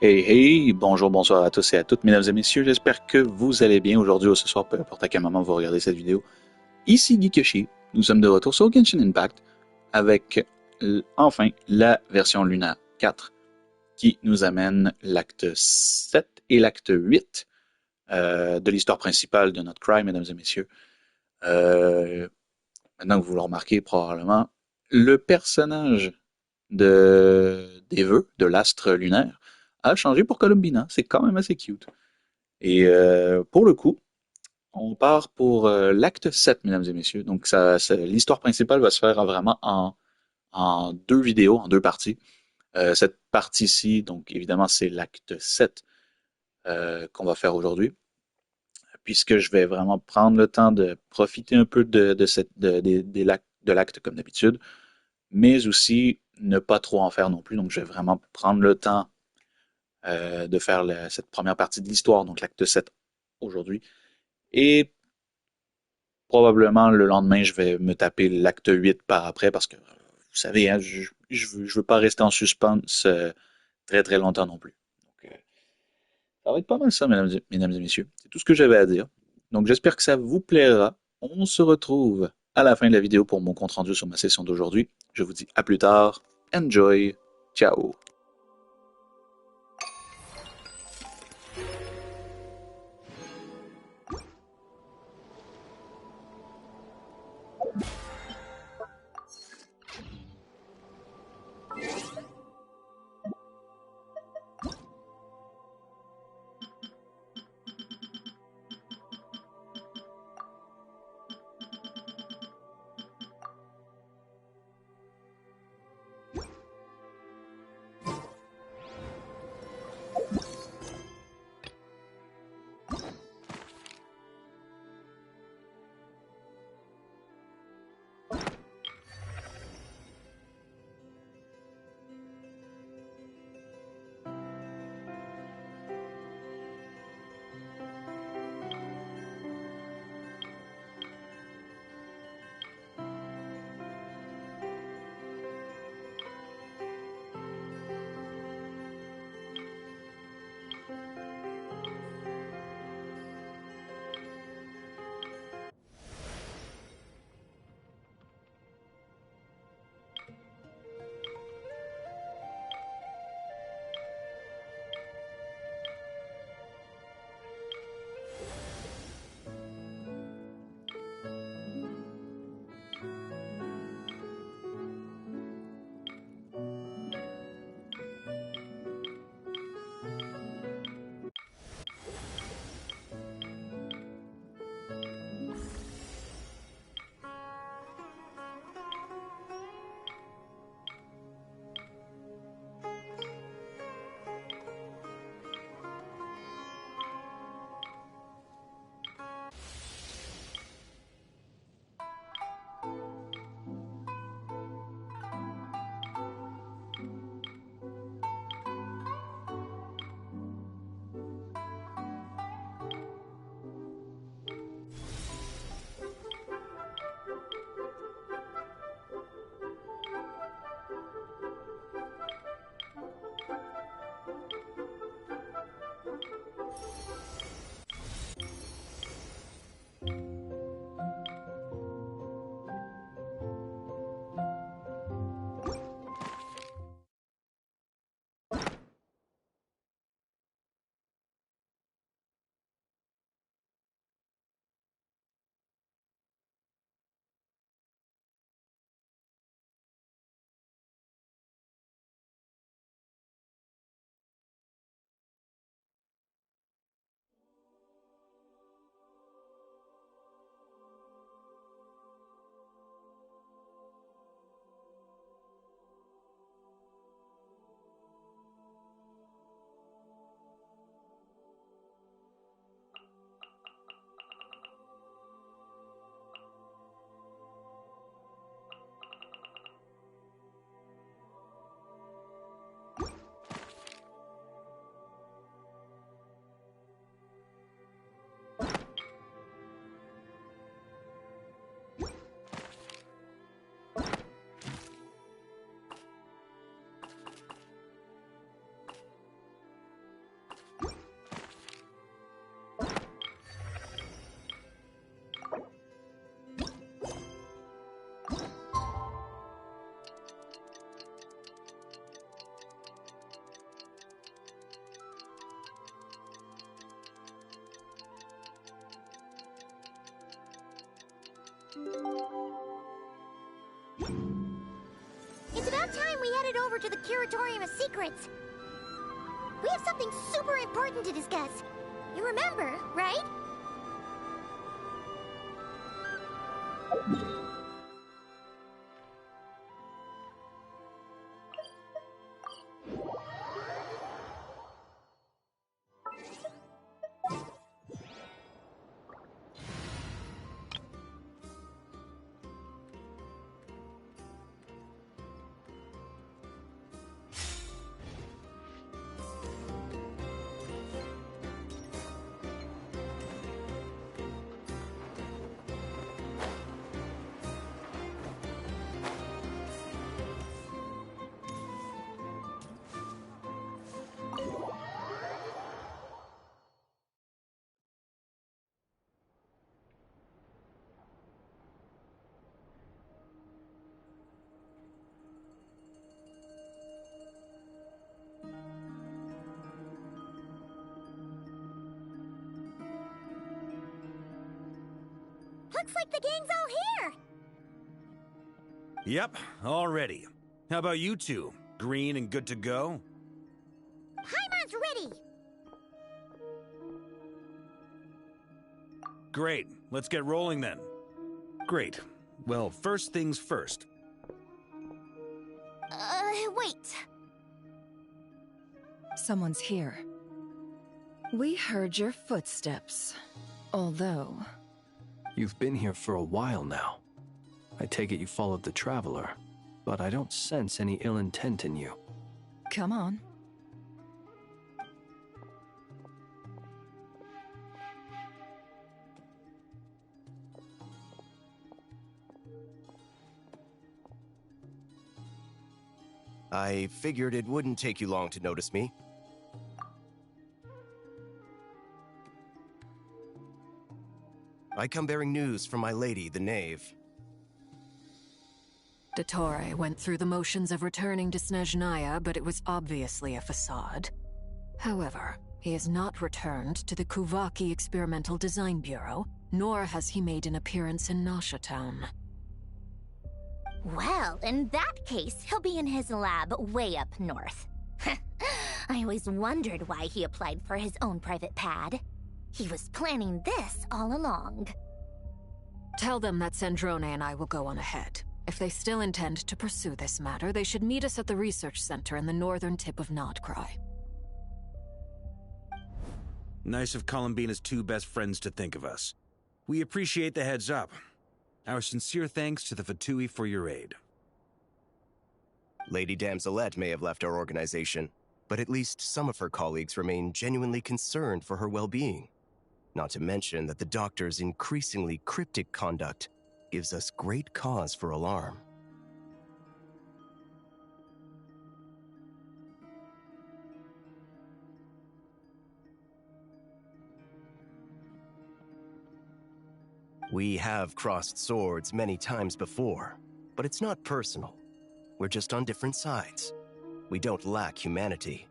Hey hey, bonjour, bonsoir à tous et à toutes, mesdames et messieurs, j'espère que vous allez bien aujourd'hui ou ce soir, peu importe à quel moment vous regardez cette vidéo. Ici GeekYoshii, nous sommes de retour sur Genshin Impact avec enfin la version lunaire 4 qui nous amène l'acte 7 et l'acte 8 de l'histoire principale de notre cry, mesdames et messieurs. Maintenant que vous le remarquez probablement, le personnage des vœux de l'astre lunaire a changé pour Columbina. C'est quand même assez cute. Et pour le coup, on part pour l'acte 7, mesdames et messieurs. Donc, l'histoire principale va se faire vraiment en deux vidéos, en deux parties. Cette partie-ci, donc évidemment, c'est l'acte 7 qu'on va faire aujourd'hui, puisque je vais vraiment prendre le temps de profiter un peu de l'acte comme d'habitude, mais aussi ne pas trop en faire non plus. Donc, je vais vraiment prendre le temps de faire cette première partie de l'histoire, donc l'acte 7 aujourd'hui. Et probablement le lendemain, je vais me taper l'acte 8 par après parce que, vous savez, hein, je veux pas rester en suspense très très longtemps non plus. Donc, ça va être pas mal ça, mesdames et messieurs. C'est tout ce que j'avais à dire. Donc j'espère que ça vous plaira. On se retrouve à la fin de la vidéo pour mon compte rendu sur ma session d'aujourd'hui. Je vous dis à plus tard. Enjoy. Ciao. time we headed over to the Curatorium of Secrets. We have something super important to discuss. You remember, right? Looks like the gang's all here! Yep, all ready. How about you two? Green and good to go? Paimon's ready! Great, let's get rolling then. Great. Well, first things first. Wait. Someone's here. We heard your footsteps. Although... You've been here for a while now. I take it you followed the Traveler, but I don't sense any ill intent in you. Come on. I figured it wouldn't take you long to notice me. I come bearing news from my lady, the Knave. Dottore went through the motions of returning to Snezhnaya, but it was obviously a facade. However, he has not returned to the Kuvaki Experimental Design Bureau, nor has he made an appearance in Nasha Town. Well, in that case, he'll be in his lab way up north. I always wondered why he applied for his own private pad. He was planning this all along. Tell them that Sandrone and I will go on ahead. If they still intend to pursue this matter, they should meet us at the research center in the northern tip of Notcry. Nice of Columbina's two best friends to think of us. We appreciate the heads up. Our sincere thanks to the Fatui for your aid. Lady Damselette may have left our organization, but at least some of her colleagues remain genuinely concerned for her well-being. Not to mention that the Doctor's increasingly cryptic conduct gives us great cause for alarm. We have crossed swords many times before, but it's not personal. We're just on different sides. We don't lack humanity.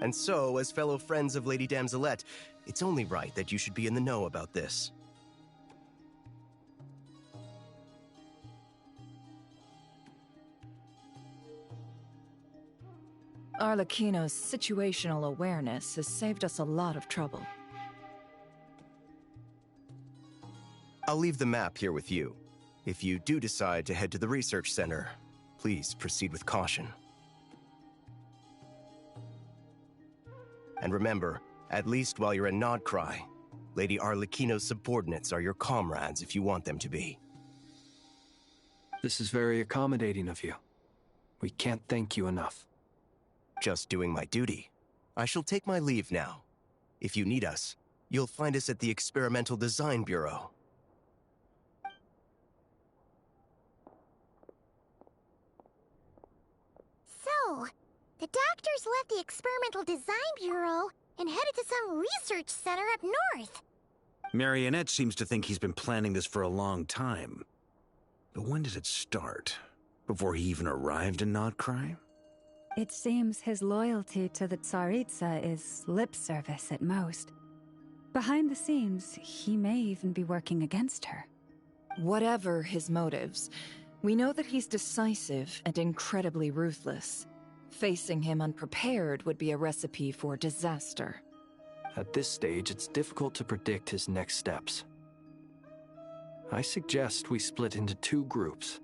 And so, as fellow friends of Lady Damselette, it's only right that you should be in the know about this. Arlecchino's situational awareness has saved us a lot of trouble. I'll leave the map here with you. If you do decide to head to the research center, please proceed with caution. And remember, at least while you're in Nodcry, Lady Arlecchino's subordinates are your comrades if you want them to be. This is very accommodating of you. We can't thank you enough. Just doing my duty. I shall take my leave now. If you need us, you'll find us at the Experimental Design Bureau. So, the doctors left the Experimental Design Bureau and headed to some research center up north. Marionette seems to think he's been planning this for a long time. But when did it start? Before he even arrived in Nodcry? It seems his loyalty to the Tsaritsa is lip service at most. Behind the scenes, he may even be working against her. Whatever his motives, we know that he's decisive and incredibly ruthless. Facing him unprepared would be a recipe for disaster. At this stage, it's difficult to predict his next steps. I suggest we split into 2 groups.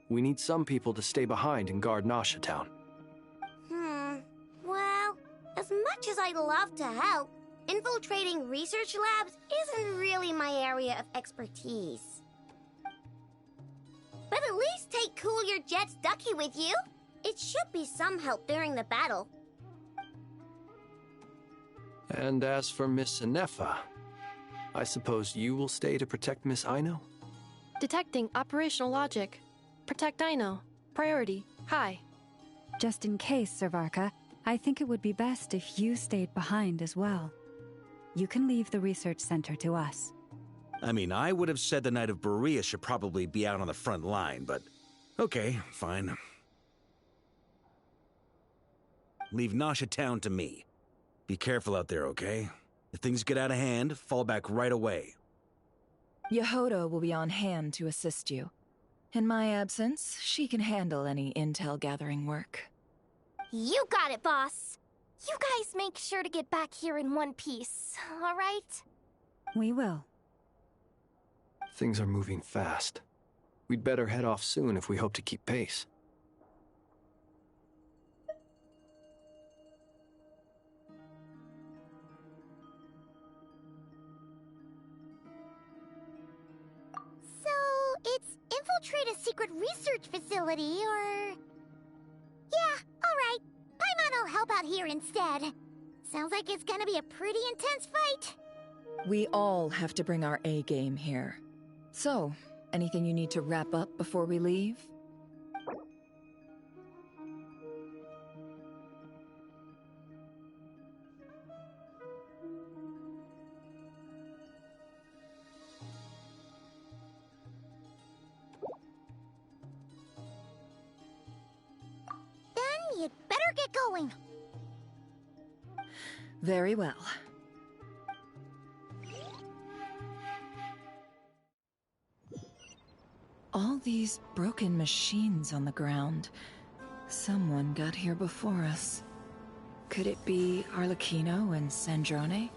We need some people to stay behind and guard Nasha Town. Well, as much as I'd love to help, infiltrating research labs isn't really my area of expertise. But at least take Cool Your Jet's Ducky with you. It should be some help during the battle. And as for Miss Inefa, I suppose you will stay to protect Miss Aino? Detecting operational logic. Protect Aino. Priority. High. Just in case, Servarka, I think it would be best if you stayed behind as well. You can leave the research center to us. I mean, I would have said the Knight of Berea should probably be out on the front line, but okay, fine. Leave Nasha Town to me. Be careful out there, okay? If things get out of hand, fall back right away. Yehoda will be on hand to assist you. In my absence, she can handle any intel gathering work. You got it, boss. You guys make sure to get back here in one piece, all right? We will. Things are moving fast. We'd better head off soon if we hope to keep pace. So, it's infiltrate a secret research facility, or... Yeah, alright. Paimon will help out here instead. Sounds like it's gonna be a pretty intense fight. We all have to bring our A game here. So, anything you need to wrap up before we leave? Then you'd better get going. Very well. All these broken machines on the ground. Someone got here before us. Could it be Arlecchino and Sandrone?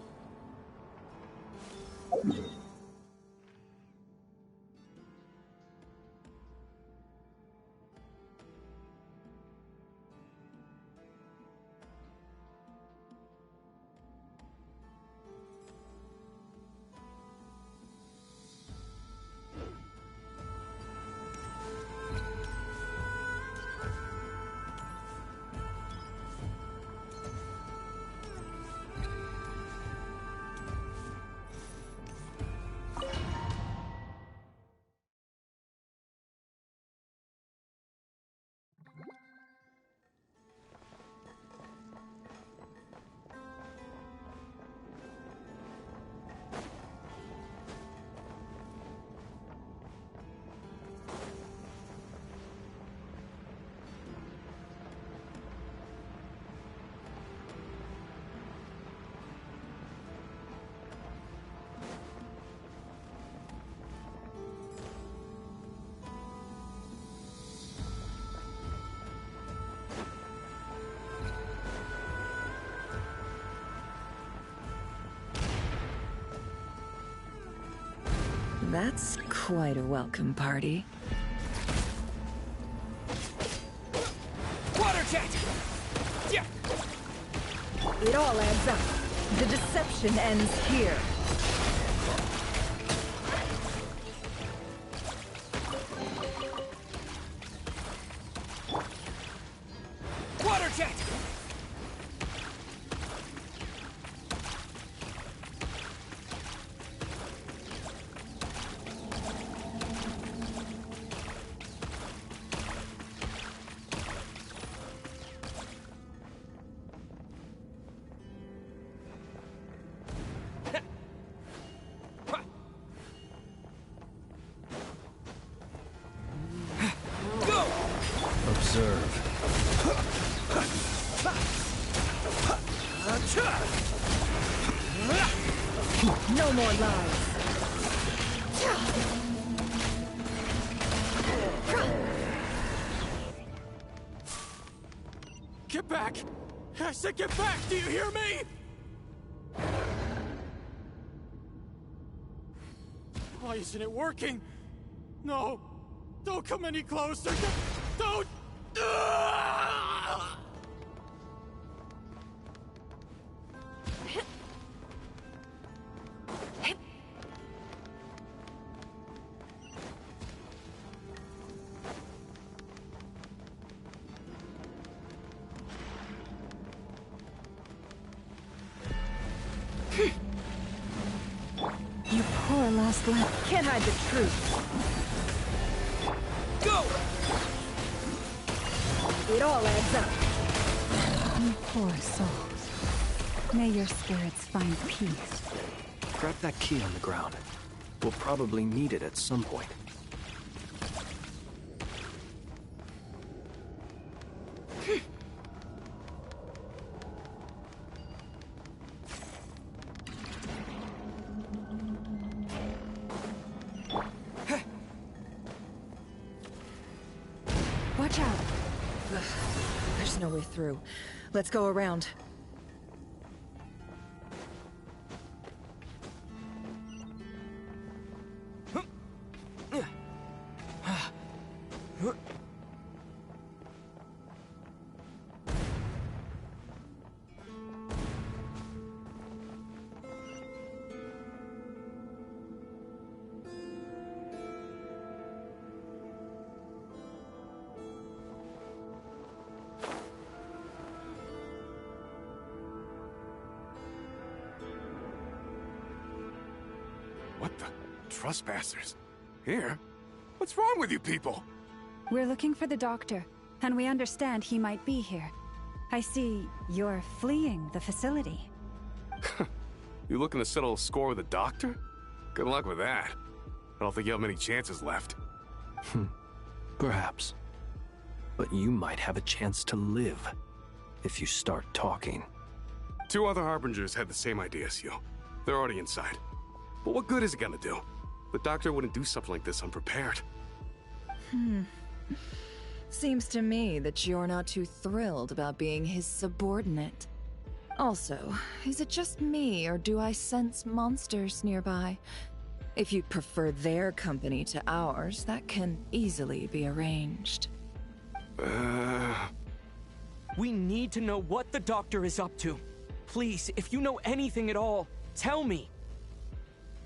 That's quite a welcome party. Water jet! Yeah. It all adds up. The deception ends here. Water jet! No more lies. Get back! I said get back! Do you hear me? Why isn't it working? No! Don't come any closer! Don't! You poor lost lamb. Can't hide the truth. Go! It all adds up. You poor souls. May your spirits find peace. Grab that key on the ground. We'll probably need it at some point. Watch out. Ugh, there's no way through. Let's go around. What the? Trespassers? Here? What's wrong with you people? We're looking for the doctor, and we understand he might be here. I see you're fleeing the facility. You looking to settle a score with a doctor? Good luck with that. I don't think you have many chances left. Perhaps. But you might have a chance to live if you start talking. 2 other Harbingers had the same idea as you. They're already inside. But what good is it gonna do? The doctor wouldn't do something like this unprepared. Seems to me that you're not too thrilled about being his subordinate. Also, is it just me, or do I sense monsters nearby? If you'd prefer their company to ours, that can easily be arranged. We need to know what the doctor is up to. Please, if you know anything at all, tell me.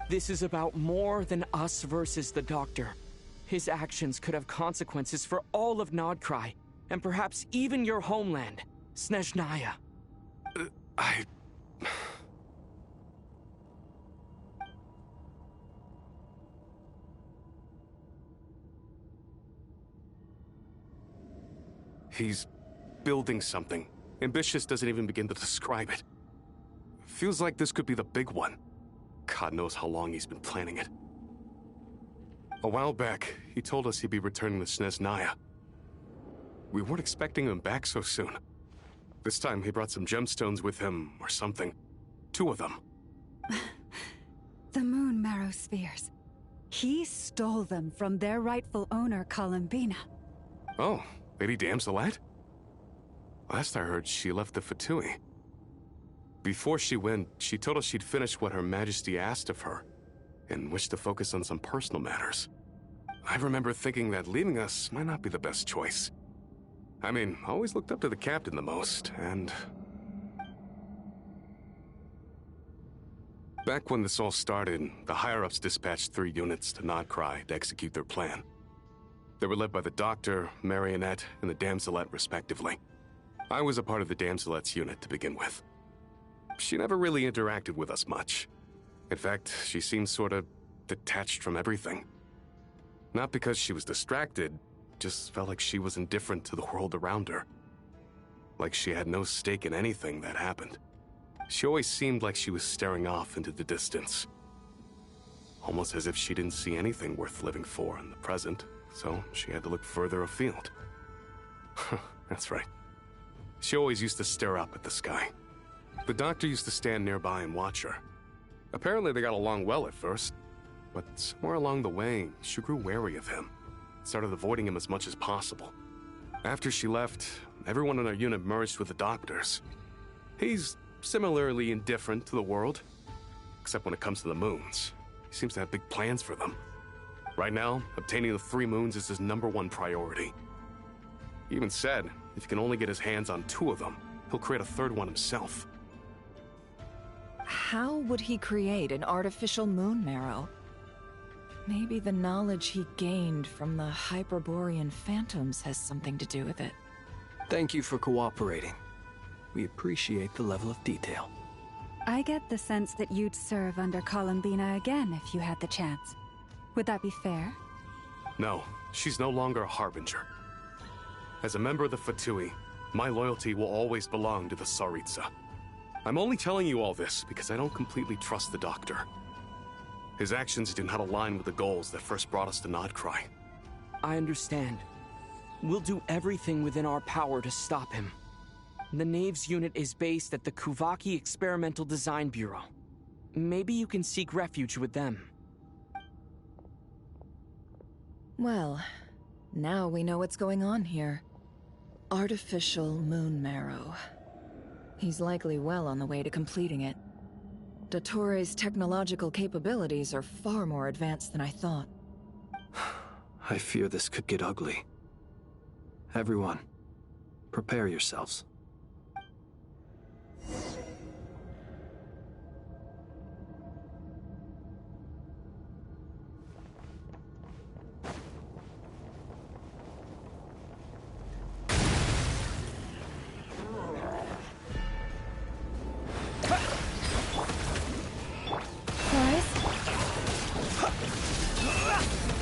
This is about more than us versus the doctor. His actions could have consequences for all of Nodcry, and perhaps even your homeland, Snezhnaya. He's building something. Ambitious doesn't even begin to describe it. Feels like this could be the big one. God knows how long he's been planning it. A while back, he told us he'd be returning to Snezhnaya. We weren't expecting him back so soon. This time he brought some gemstones with him, or something. 2 of them. The moon marrow spheres. He stole them from their rightful owner, Columbina. Oh, Lady Damselette? Last I heard, she left the Fatui. Before she went, she told us she'd finish what Her Majesty asked of her, and wished to focus on some personal matters. I remember thinking that leaving us might not be the best choice. I mean, I always looked up to the captain the most, and... Back when this all started, the higher-ups dispatched 3 units to Nodcry to execute their plan. They were led by the Doctor, Marionette, and the Damselette, respectively. I was a part of the Damselette's unit to begin with. She never really interacted with us much. In fact, she seemed sort of detached from everything. Not because she was distracted, just felt like she was indifferent to the world around her. Like she had no stake in anything that happened. She always seemed like she was staring off into the distance. Almost as if she didn't see anything worth living for in the present, so she had to look further afield. That's right. She always used to stare up at the sky. The doctor used to stand nearby and watch her. Apparently they got along well at first, but somewhere along the way, she grew wary of him. Started avoiding him as much as possible. After she left, everyone in our unit merged with the doctors. He's similarly indifferent to the world, except when it comes to the moons. He seems to have big plans for them. Right now, obtaining the 3 moons is his #1 priority. He even said if he can only get his hands on 2 of them, he'll create a 3rd one himself. How would he create an artificial moon marrow? Maybe the knowledge he gained from the Hyperborean phantoms has something to do with it. Thank you for cooperating. We appreciate the level of detail. I get the sense that you'd serve under Columbina again if you had the chance. Would that be fair? No, she's no longer a harbinger. As a member of the Fatui, my loyalty will always belong to the Tsaritsa. I'm only telling you all this because I don't completely trust the doctor. His actions do not align with the goals that first brought us to Nodcry. I understand. We'll do everything within our power to stop him. The Knave's unit is based at the Kuvaki Experimental Design Bureau. Maybe you can seek refuge with them. Well, now we know what's going on here. Artificial moon marrow. He's likely well on the way to completing it. Dottore's technological capabilities are far more advanced than I thought. I fear this could get ugly. Everyone, prepare yourselves.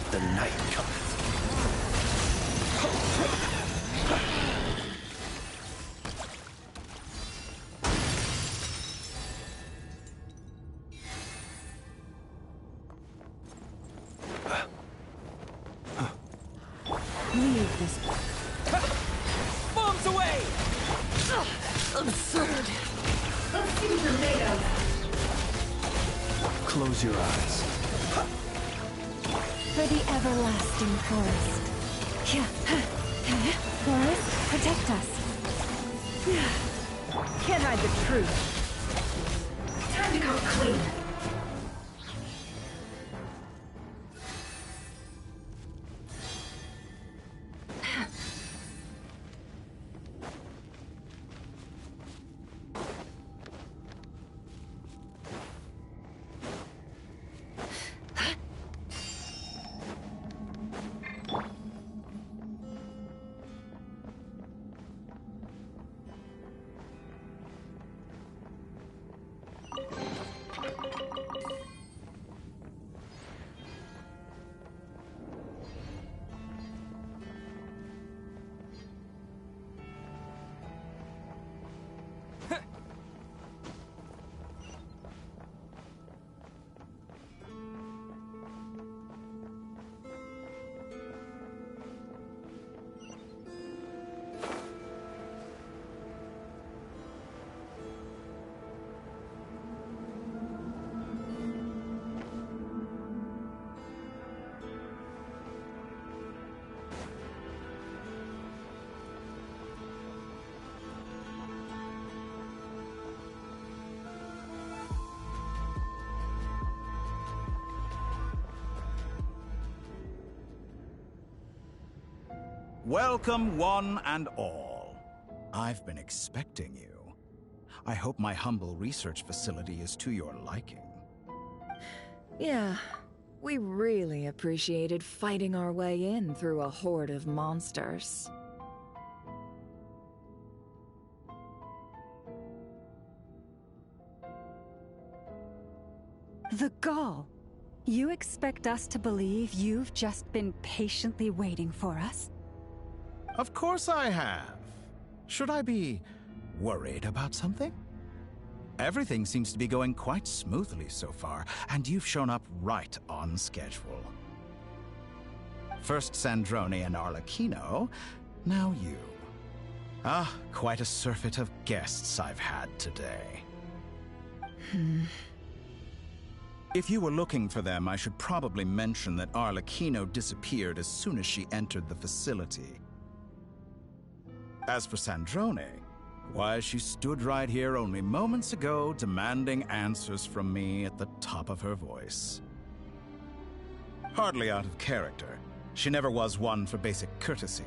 The night cometh. Leave this. Bombs away! Absurd. Let's see what they're made of. Close your eyes. For the everlasting forest. Forest, protect us. Can't hide the truth. Time to come clean. Welcome, one and all. I've been expecting you. I hope my humble research facility is to your liking. Yeah, we really appreciated fighting our way in through a horde of monsters. The gall. You expect us to believe you've just been patiently waiting for us? Of course I have. Should I be worried about something? Everything seems to be going quite smoothly so far, and you've shown up right on schedule. First Sandrone and Arlecchino, now you. Ah, quite a surfeit of guests I've had today. If you were looking for them, I should probably mention that Arlecchino disappeared as soon as she entered the facility. As for Sandrone, why, she stood right here only moments ago demanding answers from me at the top of her voice. Hardly out of character. She never was one for basic courtesy.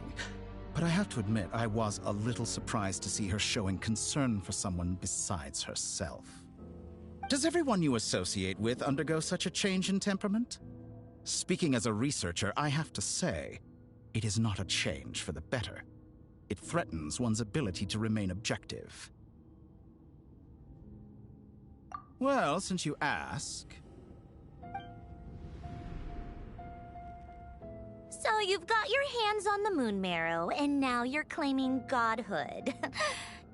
But I have to admit, I was a little surprised to see her showing concern for someone besides herself. Does everyone you associate with undergo such a change in temperament? Speaking as a researcher, I have to say, it is not a change for the better. It threatens one's ability to remain objective. Well, since you ask... So you've got your hands on the moon marrow, and now you're claiming godhood.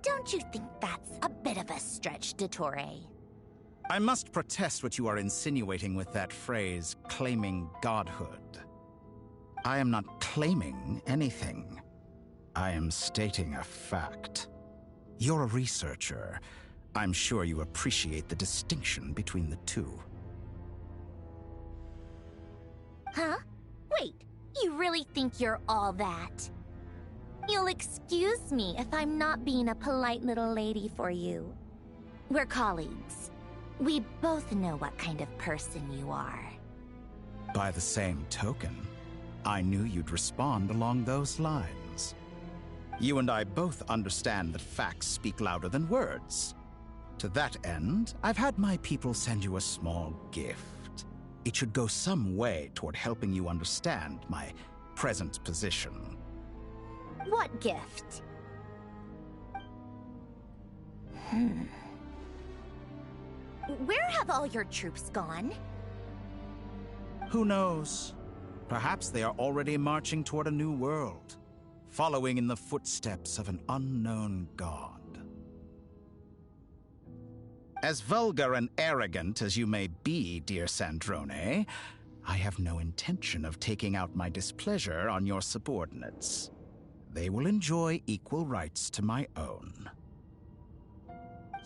Don't you think that's a bit of a stretch, Dottore? I must protest what you are insinuating with that phrase, claiming godhood. I am not claiming anything. I am stating a fact. You're a researcher. I'm sure you appreciate the distinction between the two. Huh? Wait, you really think you're all that? You'll excuse me if I'm not being a polite little lady for you. We're colleagues. We both know what kind of person you are. By the same token, I knew you'd respond along those lines. You and I both understand that facts speak louder than words. To that end, I've had my people send you a small gift. It should go some way toward helping you understand my present position. What gift? Where have all your troops gone? Who knows? Perhaps they are already marching toward a new world, following in the footsteps of an unknown god. As vulgar and arrogant as you may be, dear Sandrone, I have no intention of taking out my displeasure on your subordinates. They will enjoy equal rights to my own.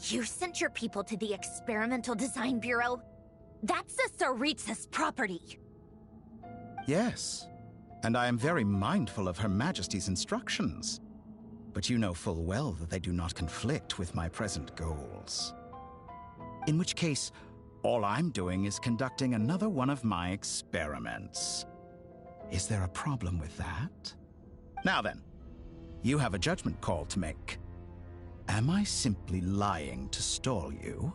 You sent your people to the Experimental Design Bureau? That's the Tsaritsa's property. Yes, and I am very mindful of Her Majesty's instructions. But you know full well that they do not conflict with my present goals. In which case, all I'm doing is conducting another one of my experiments. Is there a problem with that? Now then, you have a judgment call to make. Am I simply lying to stall you?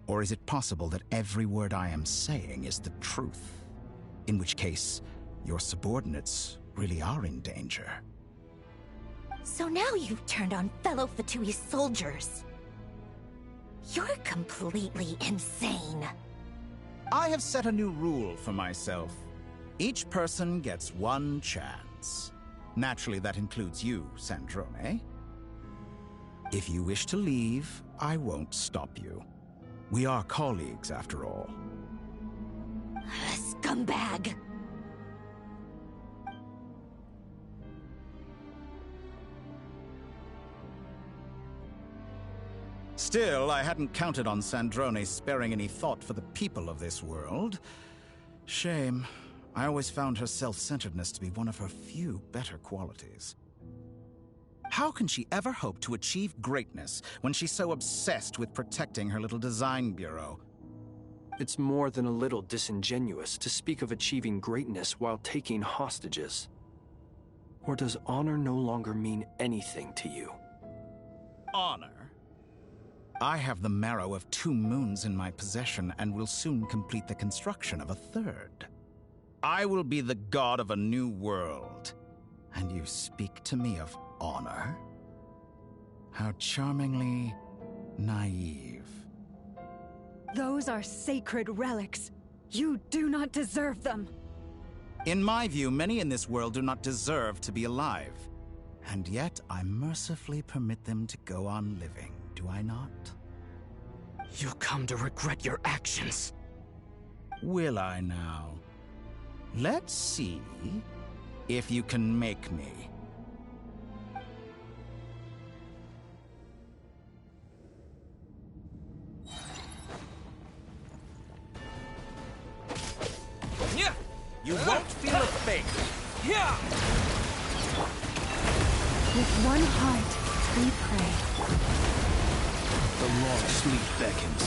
Or is it possible that every word I am saying is the truth? In which case, your subordinates really are in danger. So now you've turned on fellow Fatui soldiers. You're completely insane. I have set a new rule for myself. Each person gets one chance. Naturally, that includes you, Sandrone. If you wish to leave, I won't stop you. We are colleagues, after all. Scumbag! Still, I hadn't counted on Sandrone sparing any thought for the people of this world. Shame. I always found her self-centeredness to be one of her few better qualities. How can she ever hope to achieve greatness when she's so obsessed with protecting her little design bureau? It's more than a little disingenuous to speak of achieving greatness while taking hostages. Or does honor no longer mean anything to you? Honor? I have the marrow of 2 moons in my possession and will soon complete the construction of a 3rd. I will be the god of a new world. And you speak to me of honor? How charmingly naive. Those are sacred relics. You do not deserve them. In my view, many in this world do not deserve to be alive. And yet, I mercifully permit them to go on living, do I not? You'll come to regret your actions. Will I now? Let's see if you can make me. You won't feel a thing. Yeah. With one heart, we pray. The long sleep beckons.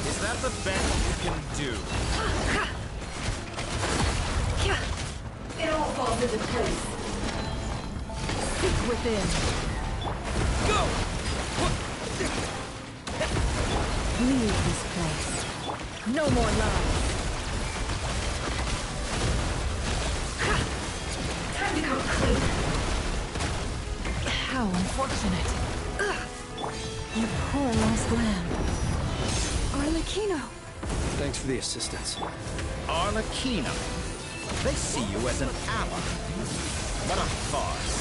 Is that the best you can do? It all falls into place. Seek within. Go! Leave this place. No more lies. Time to come clean. How unfortunate. You poor lost lamb. Arlecchino. Thanks for the assistance. Arlecchino. They see you as an ally. What a farce.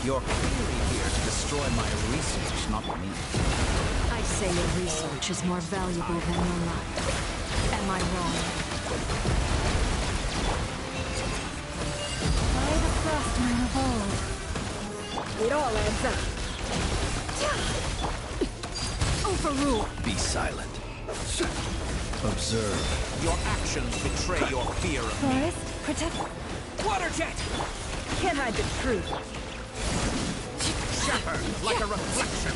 You're clearly here to destroy my research, not me. I say your research is more valuable than your life. Am I wrong? By the frostman of old. It all adds up. Overrule. Be silent. Observe. Your actions betray your fear of me. Forest, protect. Water jet! Can't hide the truth. Shatter like a reflection.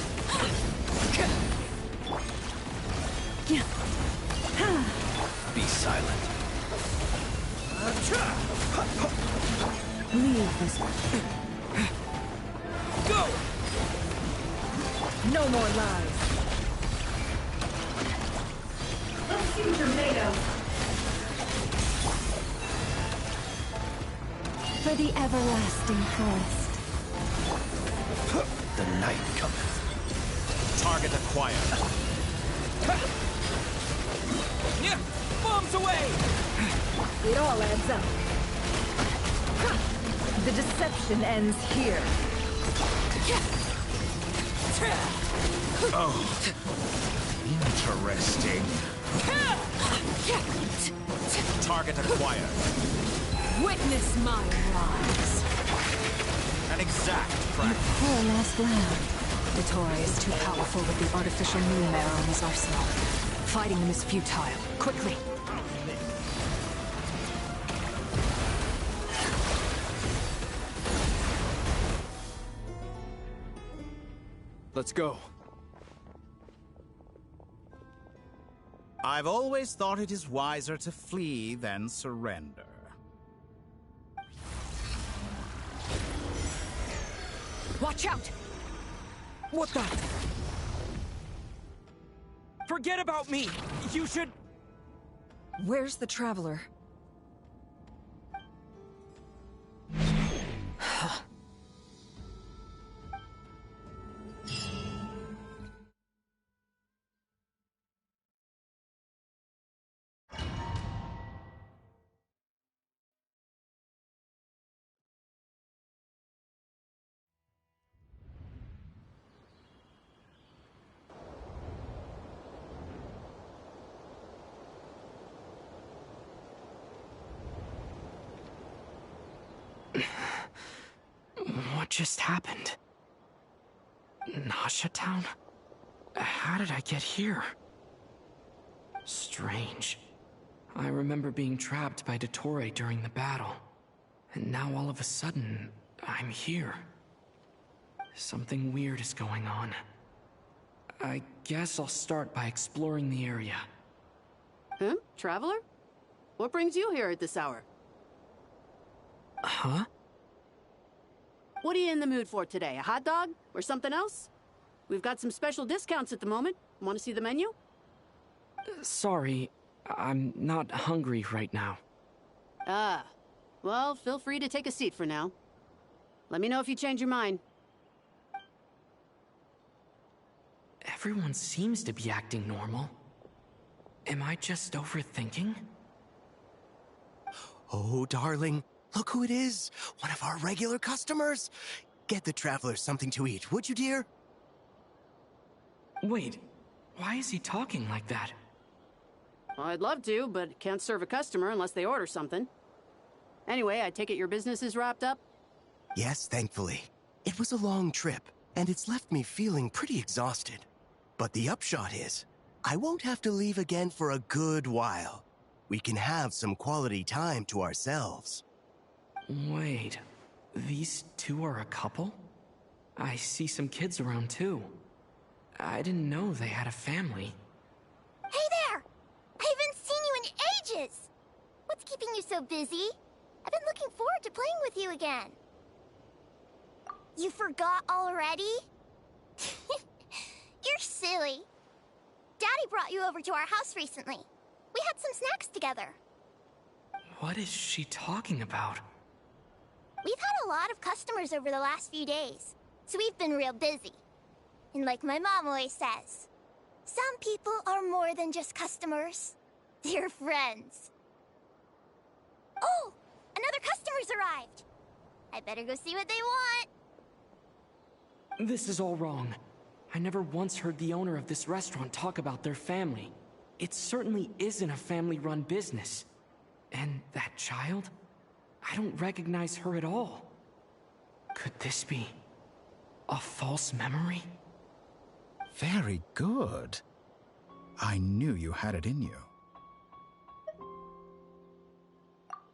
Be silent. Leave this. Go! No more lies. Let's see what you're made of. For the everlasting forest. The night cometh. Target acquired. Yeah! Bombs away! It all adds up. The deception ends here. Oh, interesting. Target acquired. Witness my rise. An exact track. Poor lost lamb. Dottore is too powerful with the artificial moon marrow in his arsenal. Fighting him is futile. Quickly! Let's go. I've always thought it is wiser to flee than surrender. Watch out! What the? Forget about me! You should... Where's the traveler? What just happened? Nasha Town? How did I get here? Strange. I remember being trapped by Dottore during the battle. And now all of a sudden, I'm here. Something weird is going on. I guess I'll start by exploring the area. Huh? Traveler? What brings you here at this hour? Huh? What are you in the mood for today? A hot dog? Or something else? We've got some special discounts at the moment. Want to see the menu? Sorry, I'm not hungry right now. Ah. Well, feel free to take a seat for now. Let me know if you change your mind. Everyone seems to be acting normal. Am I just overthinking? Oh, darling, look who it is. One of our regular customers. Get the traveler something to eat, would you, dear? Wait, why is he talking like that? Well, I'd love to, but can't serve a customer unless they order something. Anyway, I take it your business is wrapped up? Yes, thankfully. It was a long trip, and it's left me feeling pretty exhausted. But the upshot is, I won't have to leave again for a good while. We can have some quality time to ourselves. Wait, these two are a couple? I see some kids around too. I didn't know they had a family. Hey there! I haven't seen you in ages! What's keeping you so busy? I've been looking forward to playing with you again. You forgot already? You're silly. Daddy brought you over to our house recently. We had some snacks together. What is she talking about? We've had a lot of customers over the last few days, so we've been real busy. And like my mom always says, some people are more than just customers. They're friends. Oh! Another customer's arrived! I better go see what they want. This is all wrong. I never once heard the owner of this restaurant talk about their family. It certainly isn't a family-run business. And that child? I don't recognize her at all. Could this be a false memory? Very good. I knew you had it in you.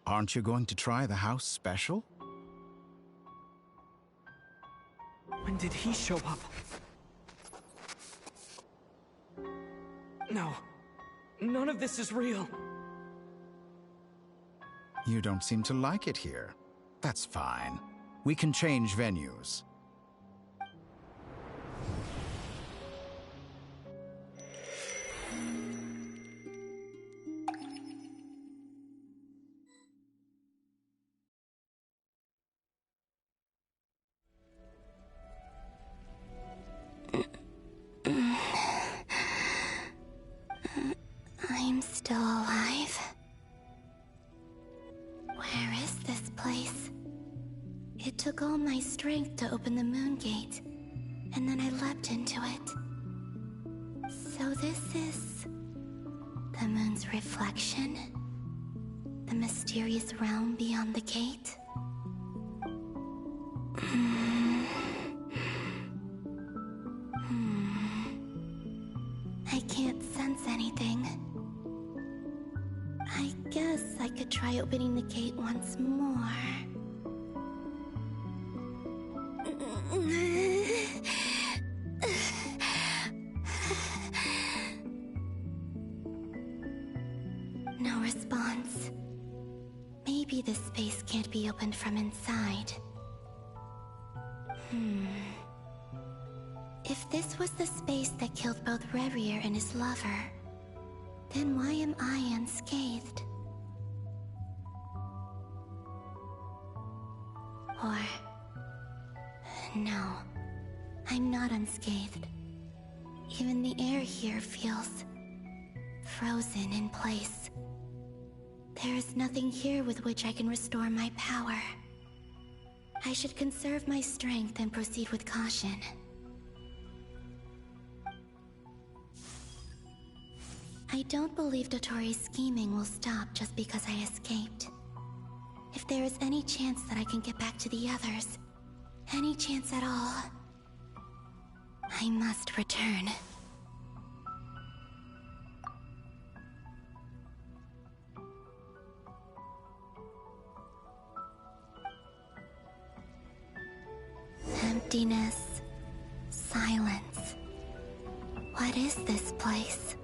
Aren't you going to try the house special? When did he show up? No. None of this is real. You don't seem to like it here. That's fine. We can change venues. I'm still alive. Where is this place? It took all my strength to open the moon gate, and then I leapt into it. So this is the moon's reflection? The mysterious realm beyond the gate? I can't sense anything. I guess I could try opening the gate once more. No response. Maybe this space can't be opened from inside. If this was the space that killed both Revier and his lover, then why am I unscathed? Or... no, I'm not unscathed. Even the air here feels frozen in place. There is nothing here with which I can restore my power. I should conserve my strength and proceed with caution. I don't believe Dotori's scheming will stop just because I escaped. If there is any chance that I can get back to the others, any chance at all, I must return. Emptiness, silence. What is this place?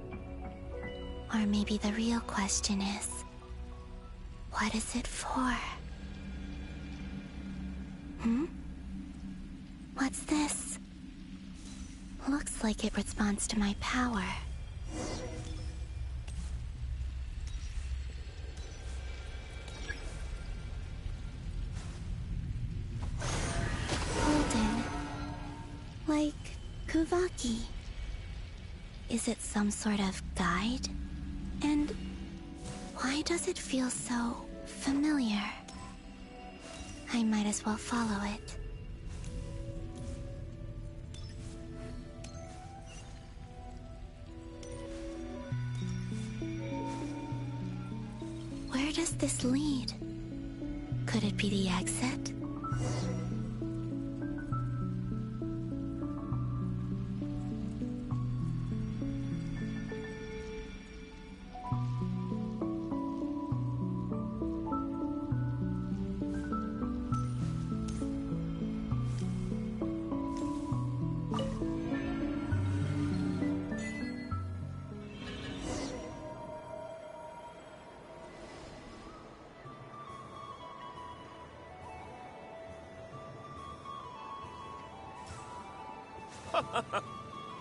Or maybe the real question is, what is it for? What's this? Looks like it responds to my power. Golden. Like Kuvaki. Is it some sort of guide? And why does it feel so familiar? I might as well follow it. Where does this lead? Could it be the exit?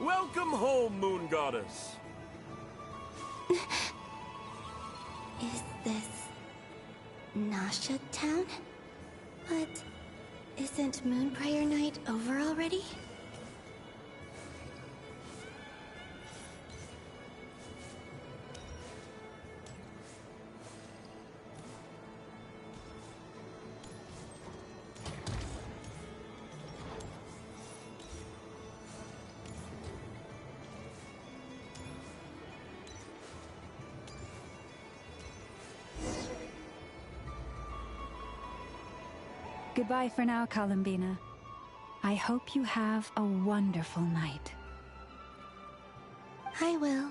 Welcome home, Moon Goddess. Is this Nasha Town? But isn't Moon Prayer Night over already? Goodbye for now, Columbina. I hope you have a wonderful night. I will.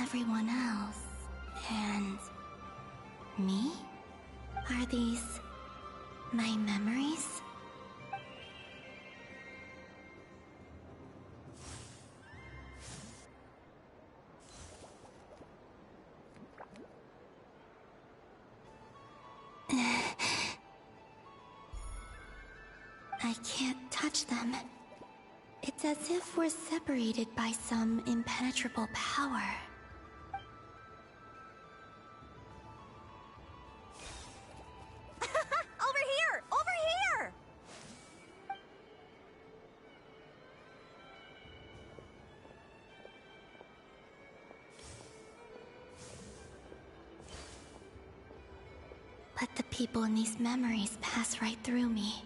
Everyone else. And... me? Are these... my memories? I can't touch them. It's as if we're separated by some impenetrable power. Over here! Over here! But the people in these memories pass right through me.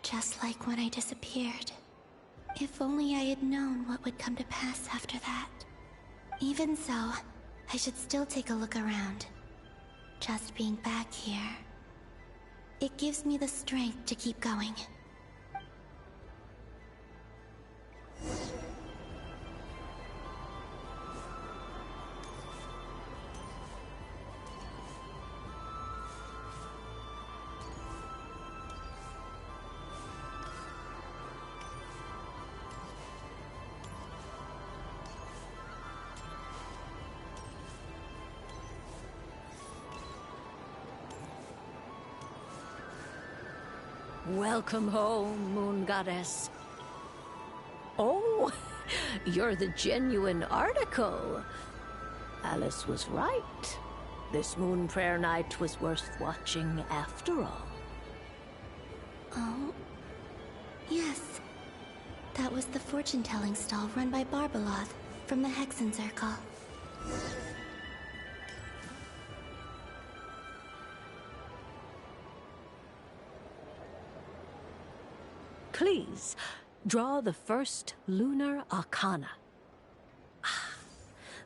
Just like when I disappeared. If only I had known what would come to pass after that. Even so, I should still take a look around. Just being back here. It gives me the strength to keep going. Welcome home, Moon Goddess. Oh, you're the genuine article. Alice was right. This Moon Prayer Night was worth watching after all. Oh? Yes. That was the fortune-telling stall run by Barbeloth from the Hexen Circle. Please, draw the first lunar arcana.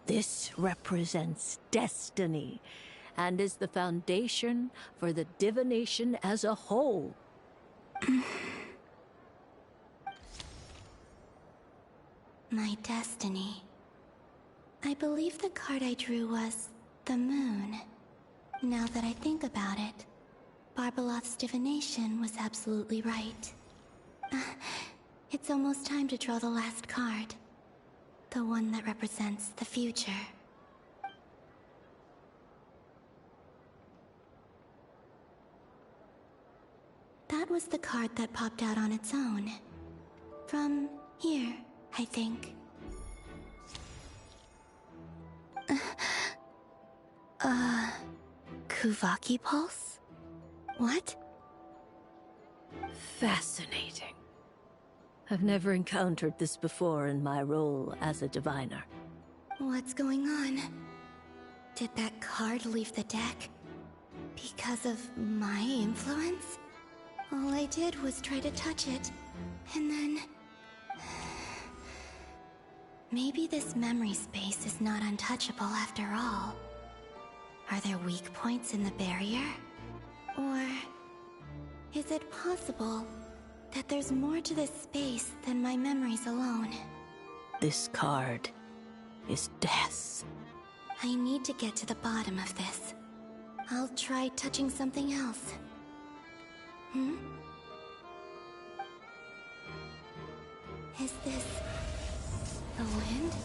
This represents destiny and is the foundation for the divination as a whole. My destiny. I believe the card I drew was the moon. Now that I think about it, Barbeloth's divination was absolutely right. It's almost time to draw the last card. The one that represents the future. That was the card that popped out on its own. From here, I think. Kuvaki Pulse? What? Fascinating. I've never encountered this before in my role as a diviner. What's going on? Did that card leave the deck? Because of my influence? All I did was try to touch it, and then... Maybe this memory space is not untouchable after all. Are there weak points in the barrier? Or... is it possible that there's more to this space than my memories alone? This card is death. I need to get to the bottom of this. I'll try touching something else. Is this... the wind?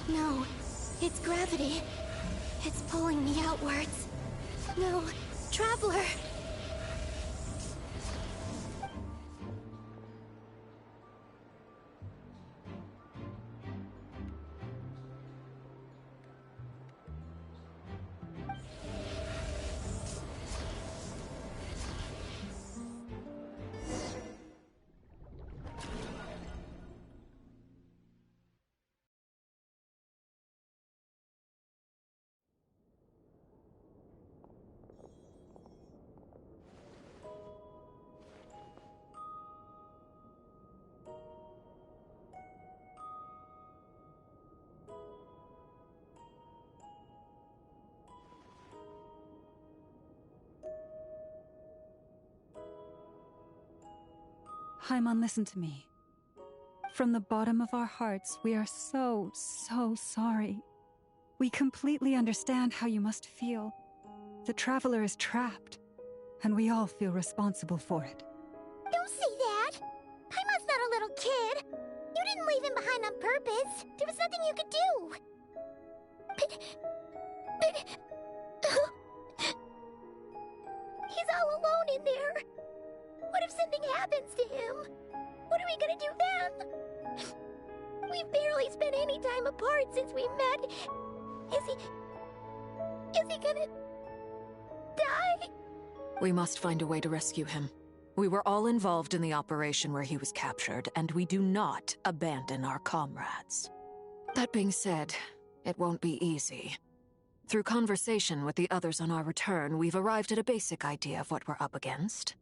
No, it's gravity. It's pulling me outwards. No, Traveler! Paimon, listen to me. From the bottom of our hearts, we are so sorry. We completely understand how you must feel. The traveler is trapped, and we all feel responsible for it. Don't say that! Paimon's not a little kid! You didn't leave him behind on purpose! There was nothing you could do! He's all alone in there! What if something happens to him? What are we gonna do then? We've barely spent any time apart since we met. Is he gonna die? We must find a way to rescue him. We were all involved in the operation where he was captured, and we do not abandon our comrades. That being said, it won't be easy. Through conversation with the others on our return, we've arrived at a basic idea of what we're up against.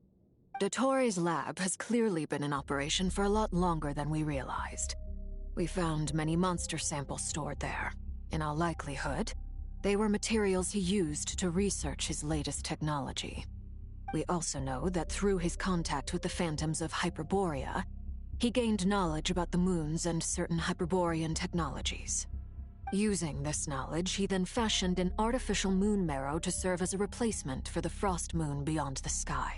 Dottoro's lab has clearly been in operation for a lot longer than we realized. We found many monster samples stored there. In all likelihood, they were materials he used to research his latest technology. We also know that through his contact with the phantoms of Hyperborea, he gained knowledge about the moons and certain Hyperborean technologies. Using this knowledge, he then fashioned an artificial moon marrow to serve as a replacement for the frost moon beyond the sky.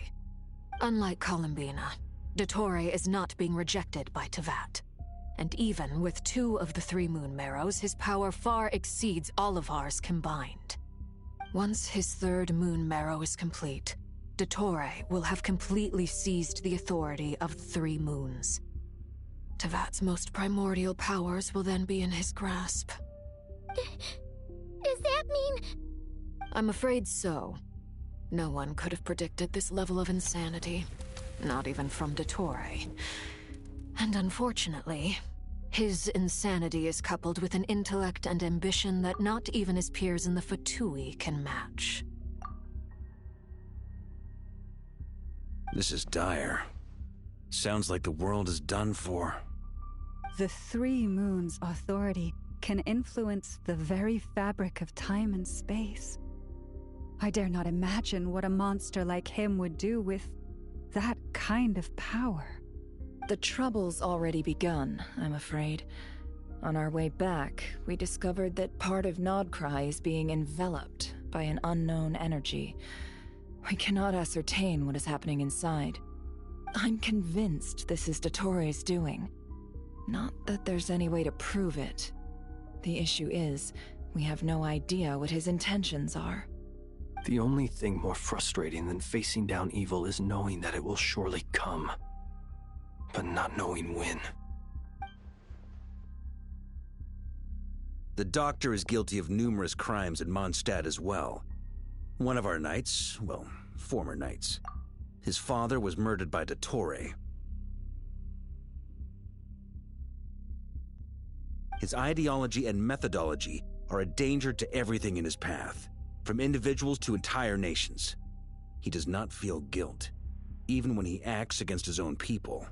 Unlike Columbina, Dottore is not being rejected by Teyvat. And even with 2 of the 3 moon marrows, his power far exceeds all of ours combined. Once his 3rd moon marrow is complete, Dottore will have completely seized the authority of the 3 moons. Teyvat's most primordial powers will then be in his grasp. Does that mean... I'm afraid so. No one could have predicted this level of insanity. Not even from Dottore. And unfortunately, his insanity is coupled with an intellect and ambition that not even his peers in the Fatui can match. This is dire. Sounds like the world is done for. The 3 moons' authority can influence the very fabric of time and space. I dare not imagine what a monster like him would do with that kind of power. The trouble's already begun, I'm afraid. On our way back, we discovered that part of Nodcry is being enveloped by an unknown energy. We cannot ascertain what is happening inside. I'm convinced this is Dottore's doing. Not that there's any way to prove it. The issue is, we have no idea what his intentions are. The only thing more frustrating than facing down evil is knowing that it will surely come, but not knowing when. The Doctor is guilty of numerous crimes in Mondstadt as well. One of our knights, well, former knights, his father was murdered by Dottore. His ideology and methodology are a danger to everything in his path, from individuals to entire nations. He does not feel guilt, even when he acts against his own people.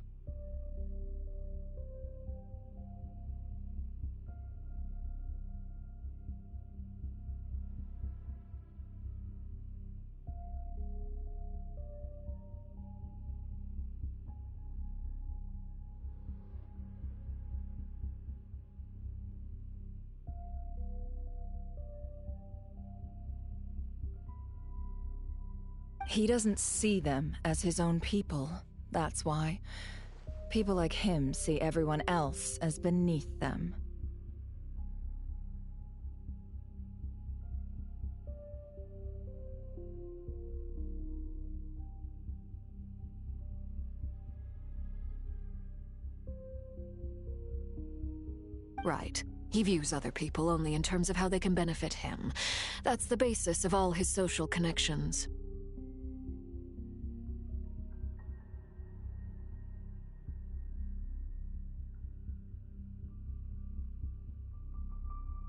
He doesn't see them as his own people, that's why. People like him see everyone else as beneath them. Right. He views other people only in terms of how they can benefit him. That's the basis of all his social connections.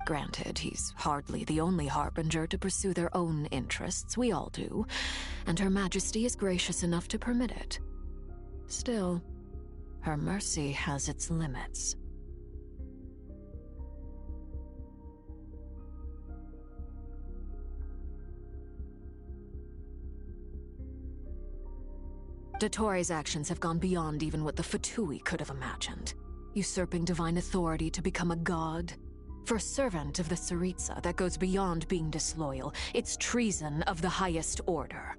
Granted, he's hardly the only harbinger to pursue their own interests. We all do. And Her Majesty is gracious enough to permit it. Still, her mercy has its limits. Dottoro's actions have gone beyond even what the Fatui could have imagined. Usurping divine authority to become a god. For a servant of the Tsaritsa, that goes beyond being disloyal. It's treason of the highest order.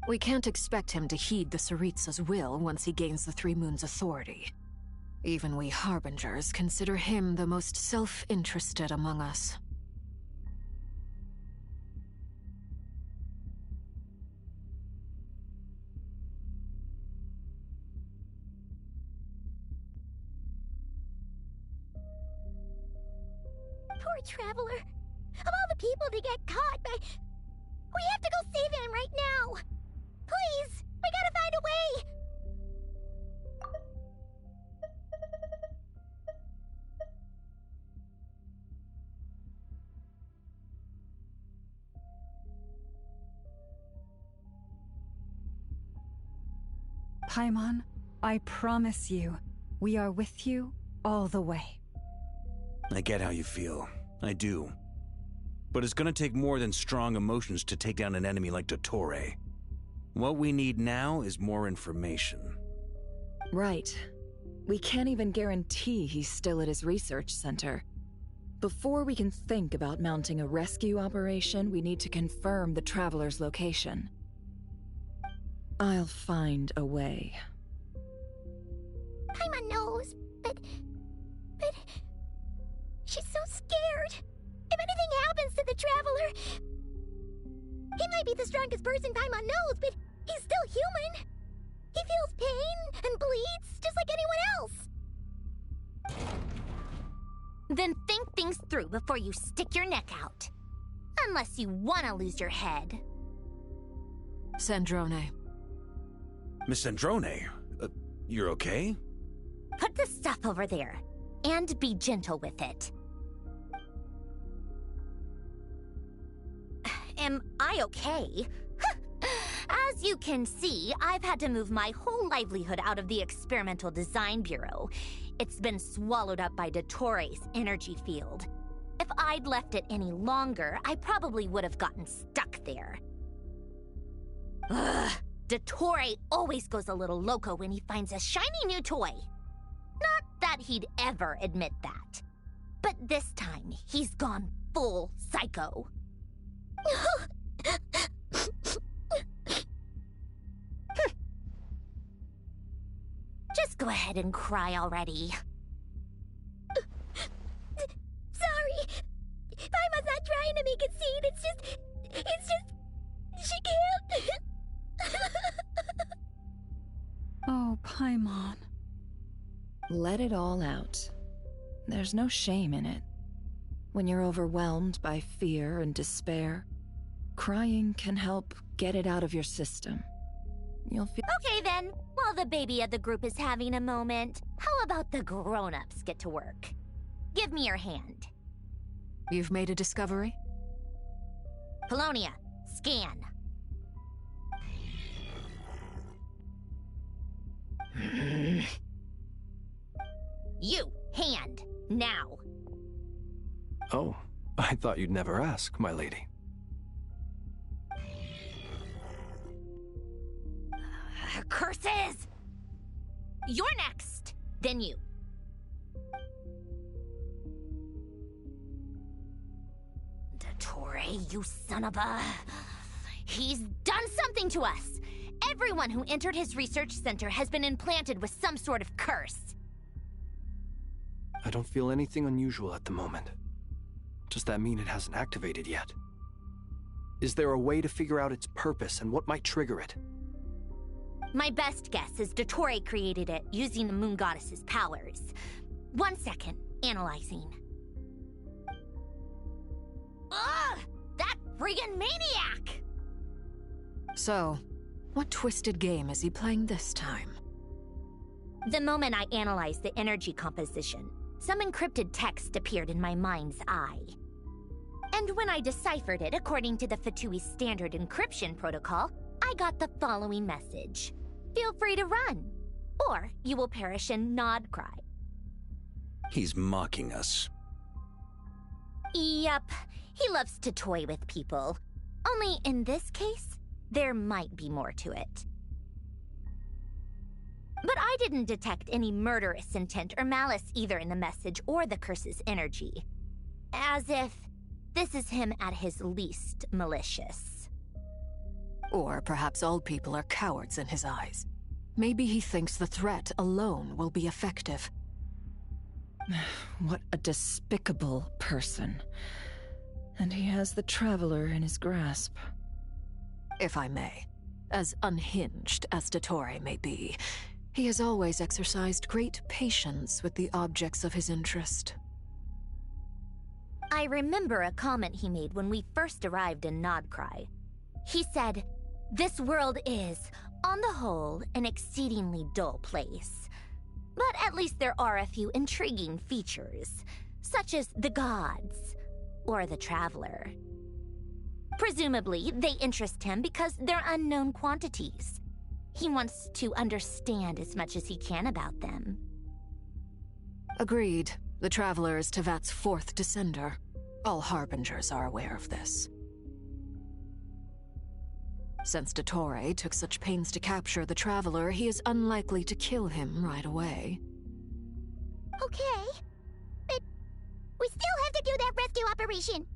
We can't expect him to heed the Tsaritsa's will once he gains the Three Moons' authority. Even we Harbingers consider him the most self-interested among us. Poor Traveler. Of all the people to get caught by... We have to go save him right now! Please! We gotta find a way! Paimon, I promise you, we are with you all the way. I get how you feel. I do. But it's gonna take more than strong emotions to take down an enemy like Dottore. What we need now is more information. Right. We can't even guarantee he's still at his research center. Before we can think about mounting a rescue operation, we need to confirm the Traveler's location. I'll find a way. Paimon knows, but... She's so scared. If anything happens to the Traveler... He might be the strongest person Paimon knows, but he's still human. He feels pain and bleeds just like anyone else. Then think things through before you stick your neck out. Unless you want to lose your head. Sandrone. Miss Sandrone, you're okay? Put the stuff over there, and be gentle with it. Am I okay? As you can see, I've had to move my whole livelihood out of the Experimental Design Bureau. It's been swallowed up by Dottore's energy field. If I'd left it any longer, I probably would have gotten stuck there. Ugh, Dottore always goes a little loco when he finds a shiny new toy. Not that he'd ever admit that. But this time, he's gone full psycho. Just go ahead and cry already. Sorry. Paimon's not trying to make it seem. It's just... She can't. Oh, Paimon. Let it all out. There's no shame in it. When you're overwhelmed by fear and despair, crying can help get it out of your system. You'll feel... Okay then, while the baby of the group is having a moment, how about the grown-ups get to work? Give me your hand. You've made a discovery? Polonia, scan. You, hand, now. Oh, I thought you'd never ask, my lady. Curses! You're next, then you. Dottore, you son of a... He's done something to us! Everyone who entered his research center has been implanted with some sort of curse. I don't feel anything unusual at the moment. Does that mean it hasn't activated yet? Is there a way to figure out its purpose and what might trigger it? My best guess is Dottore created it using the Moon Goddess's powers. 1 second, analyzing. Ugh! That friggin' maniac! So, what twisted game is he playing this time? The moment I analyzed the energy composition, some encrypted text appeared in my mind's eye. And when I deciphered it according to the Fatui's standard encryption protocol, I got the following message. Feel free to run, or you will perish in nod cry. He's mocking us. Yup, he loves to toy with people. Only in this case, there might be more to it. But I didn't detect any murderous intent or malice either in the message or the curse's energy. As if this is him at his least malicious. Or perhaps all people are cowards in his eyes. Maybe he thinks the threat alone will be effective. What a despicable person. And he has the Traveler in his grasp. If I may, as unhinged as Dottore may be, he has always exercised great patience with the objects of his interest. I remember a comment he made when we first arrived in Nodcry. He said, "This world is, on the whole, an exceedingly dull place. But at least there are a few intriguing features, such as the gods, or the Traveler. Presumably, they interest him because they're unknown quantities. He wants to understand as much as he can about them." Agreed. The Traveler is Tevat's fourth descender. All Harbingers are aware of this. Since Dottore took such pains to capture the Traveler, he is unlikely to kill him right away. Okay, but we still have to do that rescue operation.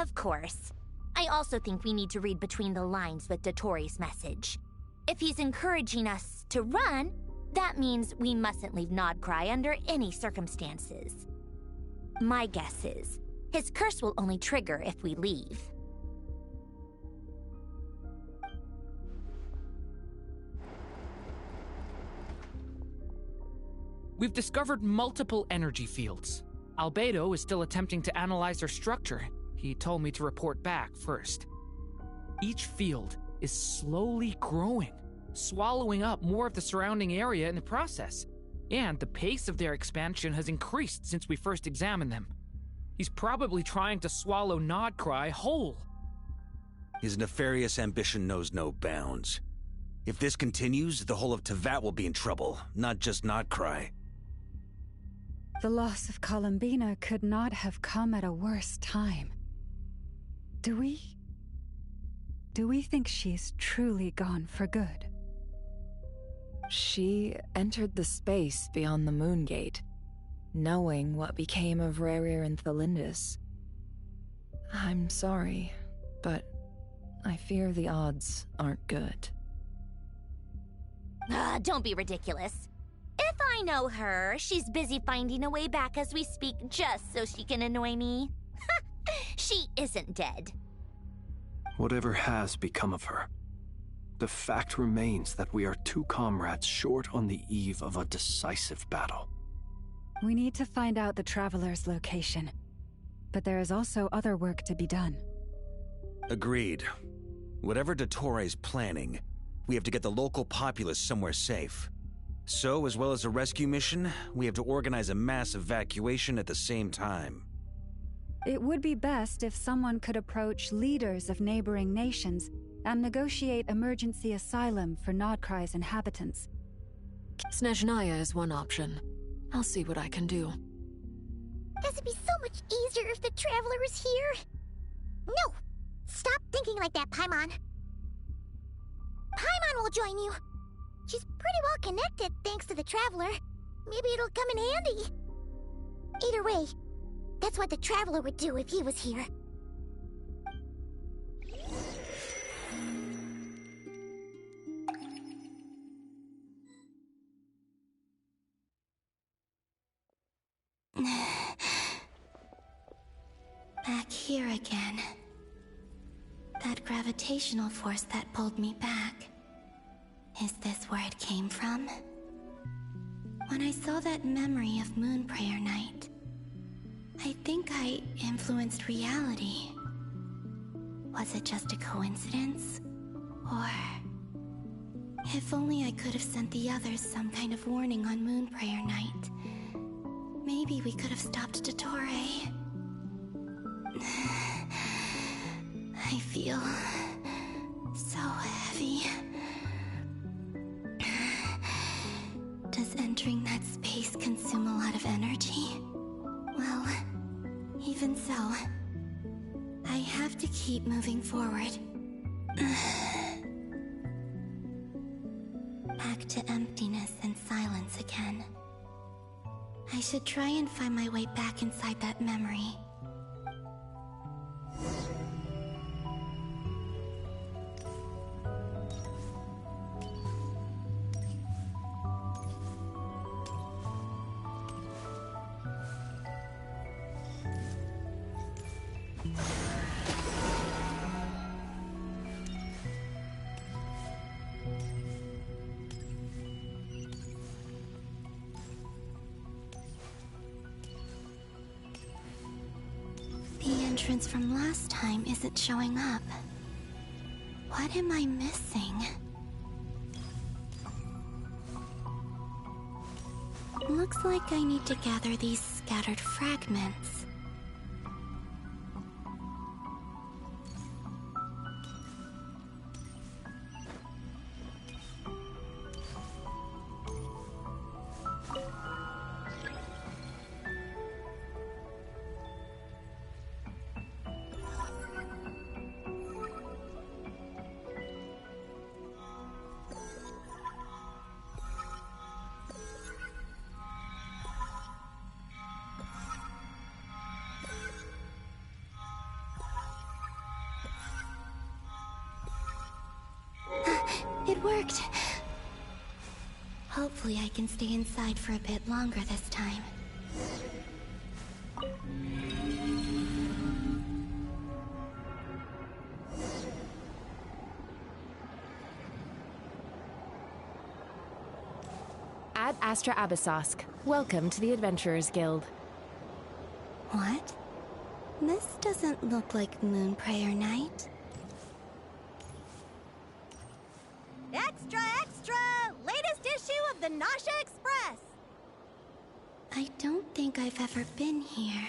Of course. I also think we need to read between the lines with Dottore's message. If he's encouraging us to run, that means we mustn't leave Nodcry under any circumstances. My guess is, his curse will only trigger if we leave. We've discovered multiple energy fields. Albedo is still attempting to analyze their structure. He told me to report back first. Each field is slowly growing, swallowing up more of the surrounding area in the process. And the pace of their expansion has increased since we first examined them. He's probably trying to swallow Nodcry whole. His nefarious ambition knows no bounds. If this continues, the whole of Tevat will be in trouble, not just Nodcry. The loss of Columbina could not have come at a worse time. Do we think she's truly gone for good? She entered the space beyond the Moon Gate, knowing what became of Rerir and Thalindus. I'm sorry, but I fear the odds aren't good. Don't be ridiculous. If I know her, she's busy finding a way back as we speak just so she can annoy me. She isn't dead. Whatever has become of her, the fact remains that we are two comrades short on the eve of a decisive battle. We need to find out the Traveler's location, but there is also other work to be done. Agreed. Whatever Dottore is planning, we have to get the local populace somewhere safe. So, as well as a rescue mission, we have to organize a mass evacuation at the same time. It would be best if someone could approach leaders of neighboring nations and negotiate emergency asylum for Nodcry's inhabitants. Snezhnaya is one option. I'll see what I can do. This would be so much easier if the Traveler is here. No! Stop thinking like that, Paimon. Paimon will join you. She's pretty well connected thanks to the Traveler. Maybe it'll come in handy. Either way, that's what the Traveler would do if he was here. Back here again. That gravitational force that pulled me back. Is this where it came from? When I saw that memory of Moon Prayer Night, I think I influenced reality. Was it just a coincidence? Or... if only I could have sent the others some kind of warning on Moon Prayer Night. Maybe we could have stopped Dottore. I feel so heavy. Does entering that space consume a lot of energy? Well, Even so, I have to keep moving forward. Back to emptiness and silence again. I should try and find my way back inside that memory. The entrance from last time isn't showing up. What am I missing? Looks like I need to gather these scattered fragments. It worked! Hopefully I can stay inside for a bit longer this time. Ad Astra Abyssosk. Welcome to the Adventurers Guild. What? This doesn't look like Moon Prayer Night. Extra, extra! Latest issue of the Nasha Express! I don't think I've ever been here.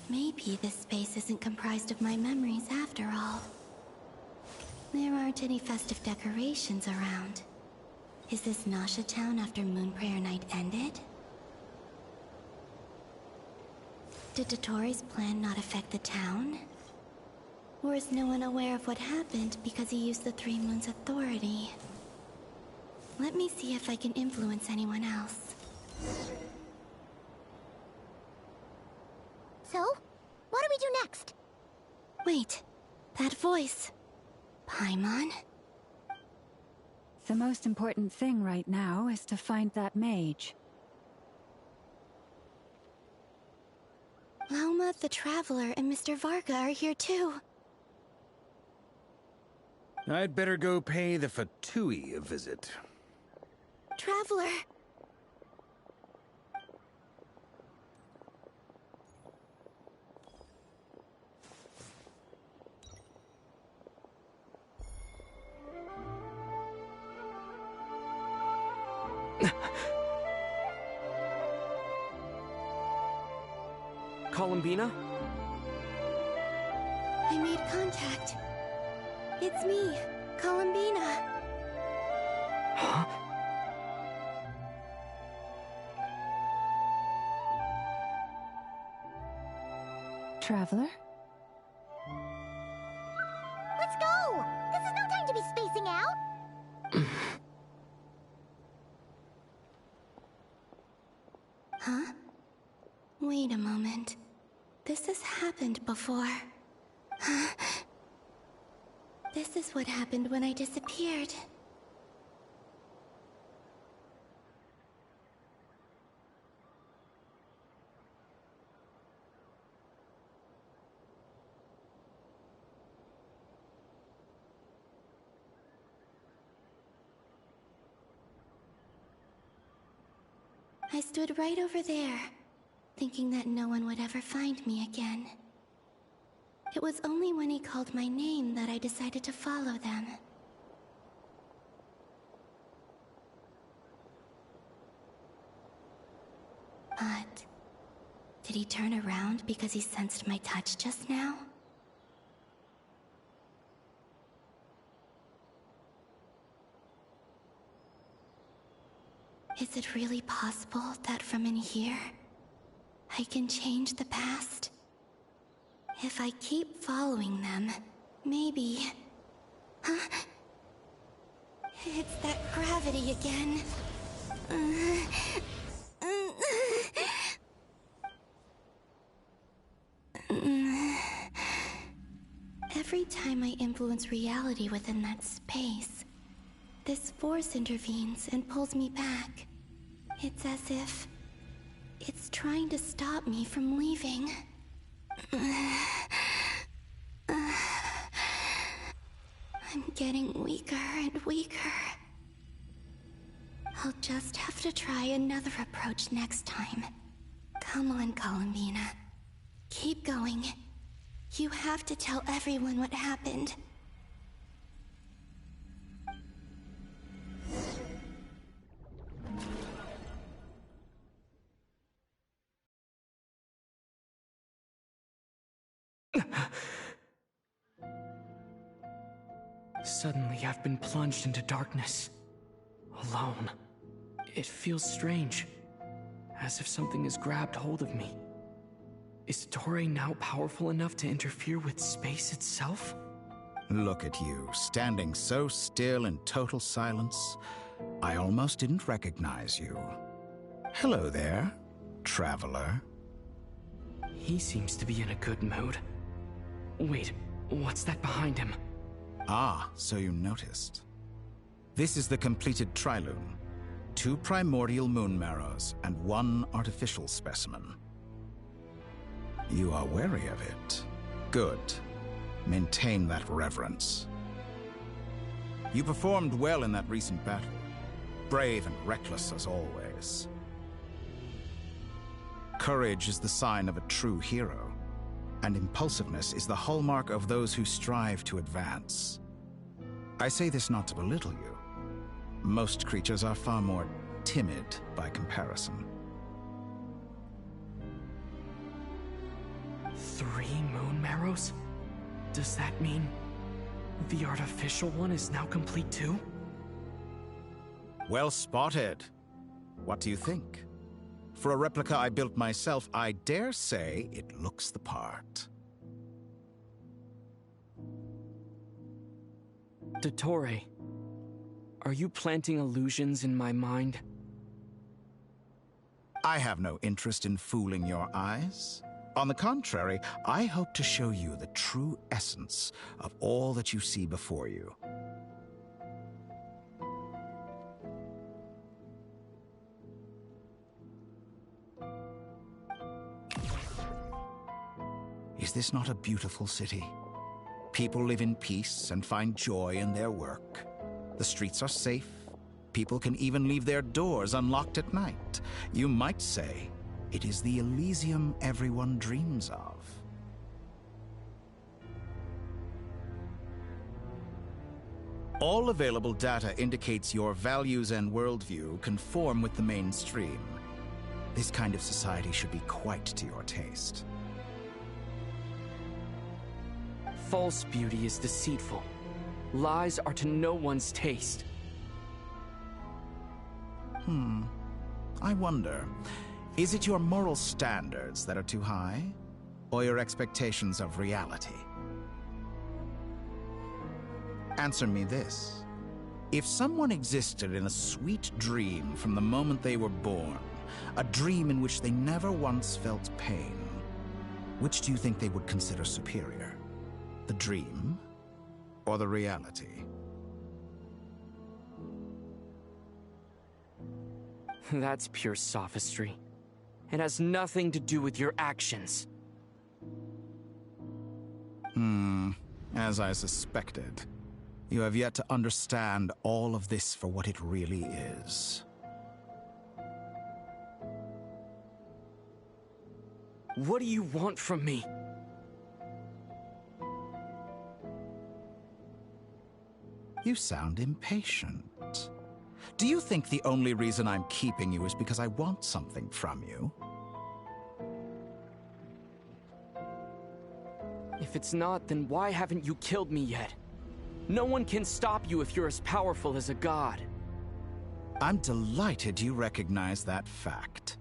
Maybe this space isn't comprised of my memories after all. There aren't any festive decorations around. Is this Nasha Town after Moon Prayer Night ended? Did Dotori's plan not affect the town? Or is no one aware of what happened because he used the Three Moons' authority? Let me see if I can influence anyone else. So, what do we do next? Wait, that voice. Paimon? The most important thing right now is to find that mage. Lauma, the Traveler, and Mr. Varga are here too. I'd better go pay the Fatui a visit. Traveler! Columbina? I made contact. It's me, Columbina. Huh? Traveler? Let's go! This is no time to be spacing out! Huh? Wait a moment. This has happened before. This is what happened when I disappeared. I stood right over there, thinking that no one would ever find me again. It was only when he called my name that I decided to follow them. But did he turn around because he sensed my touch just now? Is it really possible that from in here, I I can change the past. If I keep following them, maybe... Huh? It's that gravity again. Every time I influence reality within that space, this force intervenes and pulls me back. It's as if it's trying to stop me from leaving. I'm getting weaker and weaker. I'll just have to try another approach next time. Come on, Columbina. Keep going. You have to tell everyone what happened. Suddenly, I've been plunged into darkness. Alone. It feels strange. As if something has grabbed hold of me. Is Toray now powerful enough to interfere with space itself? Look at you, standing so still in total silence. I almost didn't recognize you. Hello there, traveler. He seems to be in a good mood. Wait, what's that behind him? Ah, so you noticed. This is the completed Trilune. 2 primordial moon marrows and 1 artificial specimen. You are wary of it. Good. Maintain that reverence. You performed well in that recent battle. Brave and reckless as always. Courage is the sign of a true hero, and impulsiveness is the hallmark of those who strive to advance. I say this not to belittle you. Most creatures are far more timid by comparison. 3 moon marrows? Does that mean the artificial one is now complete too? Well spotted. What do you think? For a replica I built myself, I dare say it looks the part. Dottore, are you planting illusions in my mind? I have no interest in fooling your eyes. On the contrary, I hope to show you the true essence of all that you see before you. Is this not a beautiful city? People live in peace and find joy in their work. The streets are safe. People can even leave their doors unlocked at night. You might say it is the Elysium everyone dreams of. All available data indicates your values and worldview conform with the mainstream. This kind of society should be quite to your taste. False beauty is deceitful. Lies are to no one's taste. I wonder, is it your moral standards that are too high, or your expectations of reality? Answer me this. If someone existed in a sweet dream from the moment they were born, a dream in which they never once felt pain, which do you think they would consider superior? The dream or the reality? That's pure sophistry. It has nothing to do with your actions. As I suspected. You have yet to understand all of this for what it really is. What do you want from me? You sound impatient. Do you think the only reason I'm keeping you is because I want something from you? If it's not, then why haven't you killed me yet? No one can stop you if you're as powerful as a god. I'm delighted you recognize that fact.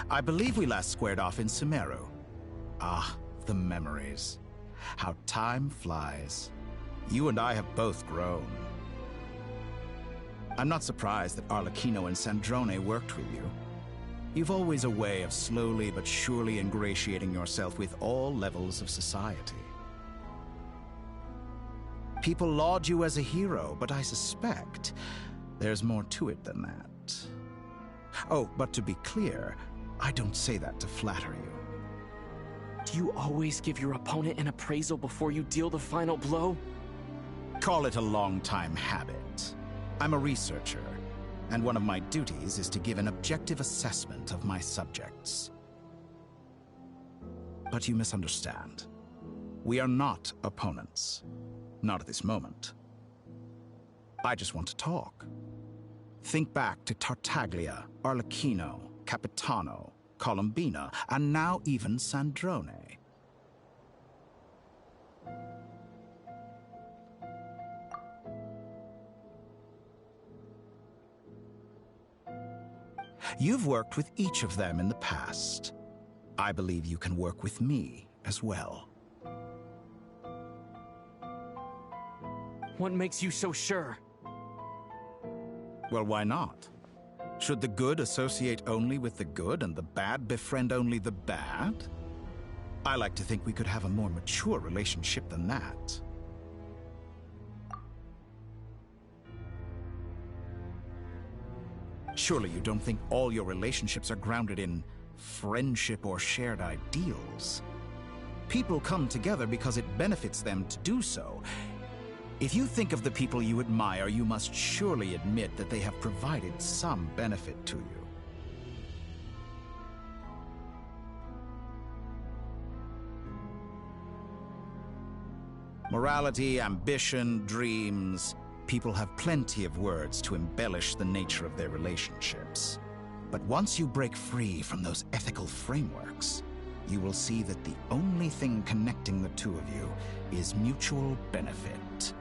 I believe we last squared off in Sumeru. Ah, the memories. How time flies. You and I have both grown. I'm not surprised that Arlecchino and Sandrone worked with you. You've always a way of slowly but surely ingratiating yourself with all levels of society. People laud you as a hero, but I suspect there's more to it than that. Oh, but to be clear, I don't say that to flatter you. Do you always give your opponent an appraisal before you deal the final blow? Call it a long-time habit. I'm a researcher, and one of my duties is to give an objective assessment of my subjects. But you misunderstand. We are not opponents. Not at this moment. I just want to talk. Think back to Tartaglia, Arlecchino, Capitano, Colombina, and now even Sandrone. You've worked with each of them in the past. I believe you can work with me as well. What makes you so sure? Well, why not? Should the good associate only with the good and the bad befriend only the bad? I like to think we could have a more mature relationship than that. Surely you don't think all your relationships are grounded in friendship or shared ideals? People come together because it benefits them to do so. If you think of the people you admire, you must surely admit that they have provided some benefit to you. Morality, ambition, dreams. People have plenty of words to embellish the nature of their relationships. But once you break free from those ethical frameworks, you will see that the only thing connecting the two of you is mutual benefit.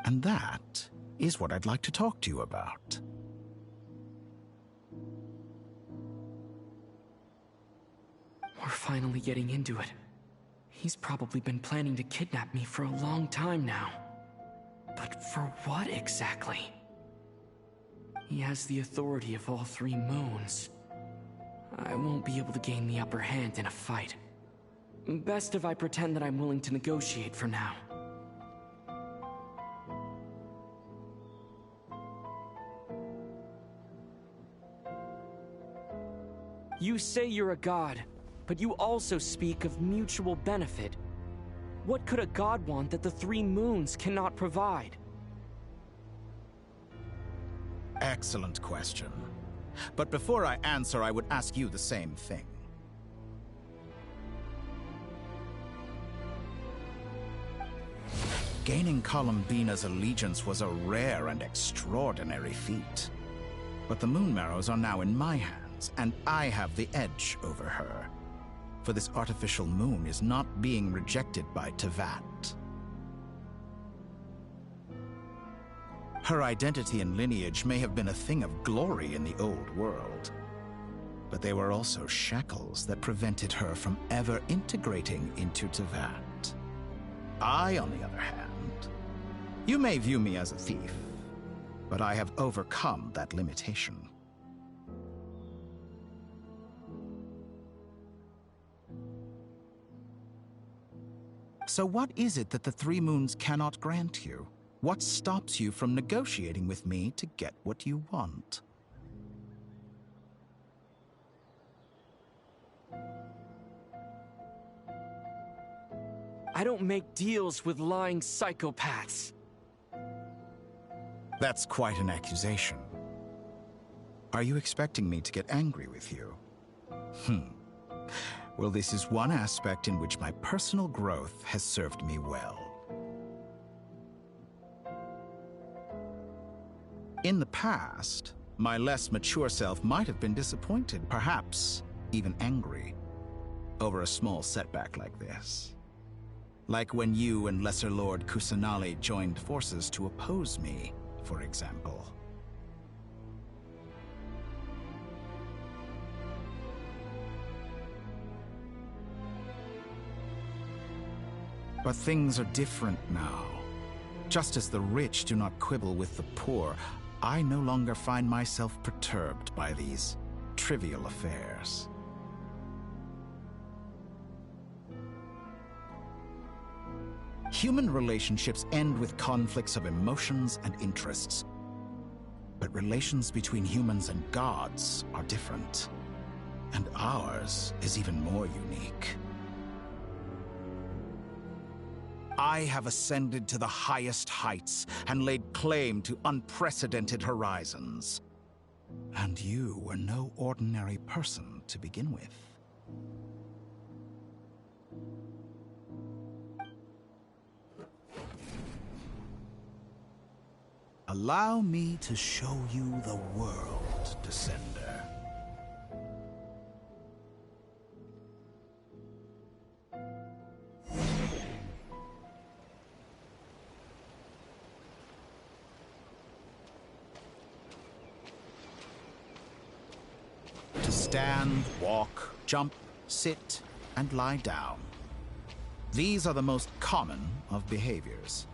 And that is what I'd like to talk to you about. We're finally getting into it. He's probably been planning to kidnap me for a long time now. But for what exactly? He has the authority of all three moons. I won't be able to gain the upper hand in a fight. Best if I pretend that I'm willing to negotiate for now. You say you're a god, but you also speak of mutual benefit. What could a god want that the three moons cannot provide? Excellent question. But before I answer, I would ask you the same thing. Gaining Colombina's allegiance was a rare and extraordinary feat. But the Moon Marrows are now in my hands, and I have the edge over her. For this artificial moon is not being rejected by Tevat. Her identity and lineage may have been a thing of glory in the old world, but they were also shackles that prevented her from ever integrating into Tevat. I, on the other hand, you may view me as a thief, but I have overcome that limitation. So what is it that the three moons cannot grant you? What stops you from negotiating with me to get what you want? I don't make deals with lying psychopaths. That's quite an accusation. Are you expecting me to get angry with you? Well, this is one aspect in which my personal growth has served me well. In the past, my less mature self might have been disappointed, perhaps even angry, over a small setback like this. Like when you and Lesser Lord Kusanali joined forces to oppose me, for example. But things are different now. Just as the rich do not quibble with the poor, I no longer find myself perturbed by these trivial affairs. Human relationships end with conflicts of emotions and interests. But relations between humans and gods are different. And ours is even more unique. I have ascended to the highest heights and laid claim to unprecedented horizons. And you were no ordinary person to begin with. Allow me to show you the world, Descender. To stand, walk, jump, sit, and lie down. These are the most common of behaviors.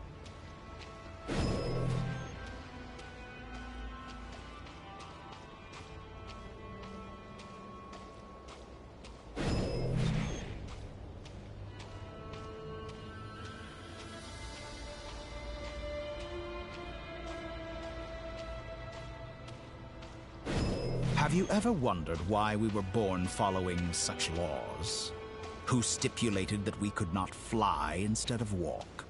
Have you ever wondered why we were born following such laws? Who stipulated that we could not fly instead of walk?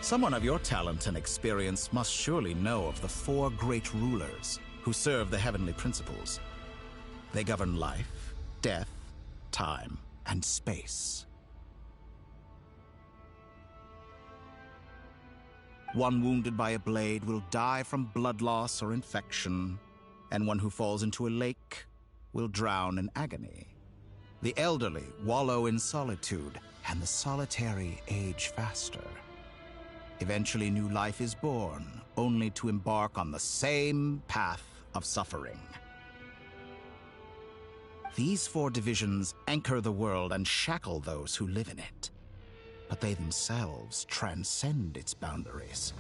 Someone of your talent and experience must surely know of the 4 great rulers who serve the heavenly principles. They govern life, death, time, and space. One wounded by a blade will die from blood loss or infection, and one who falls into a lake will drown in agony. The elderly wallow in solitude, and the solitary age faster. Eventually, new life is born, only to embark on the same path of suffering. These 4 divisions anchor the world and shackle those who live in it. But they themselves transcend its boundaries,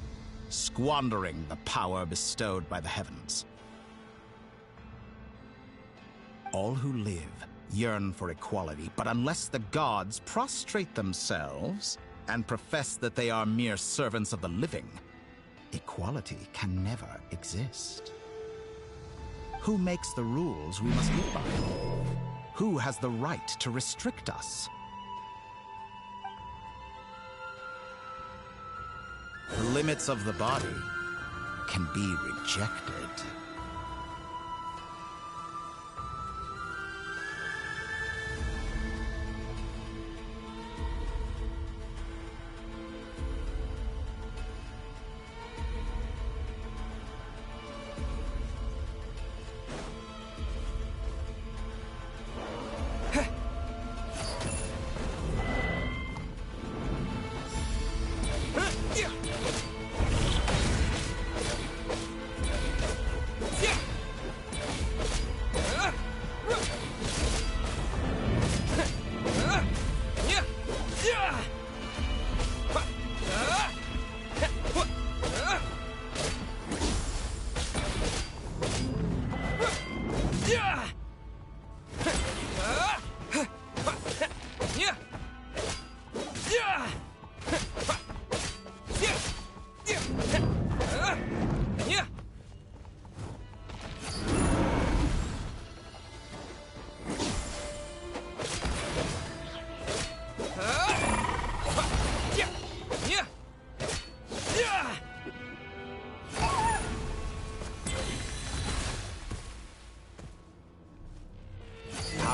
squandering the power bestowed by the heavens. All who live yearn for equality, but unless the gods prostrate themselves and profess that they are mere servants of the living, equality can never exist. Who makes the rules we must live by? Who has the right to restrict us? The limits of the body can be rejected.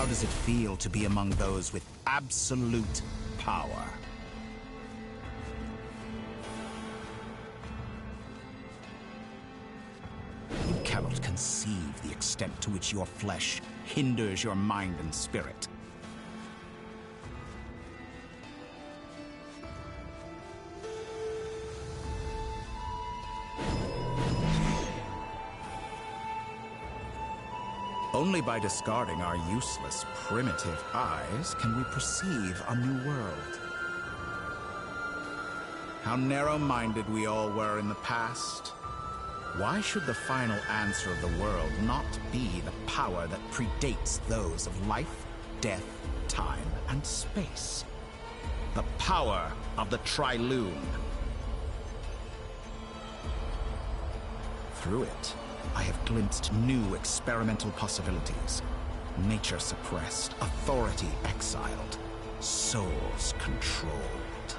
How does it feel to be among those with absolute power? You cannot conceive the extent to which your flesh hinders your mind and spirit. Only by discarding our useless, primitive eyes can we perceive a new world. How narrow-minded we all were in the past. Why should the final answer of the world not be the power that predates those of life, death, time, and space? The power of the Trilune. Through it, I have glimpsed new experimental possibilities. Nature suppressed, authority exiled, souls controlled.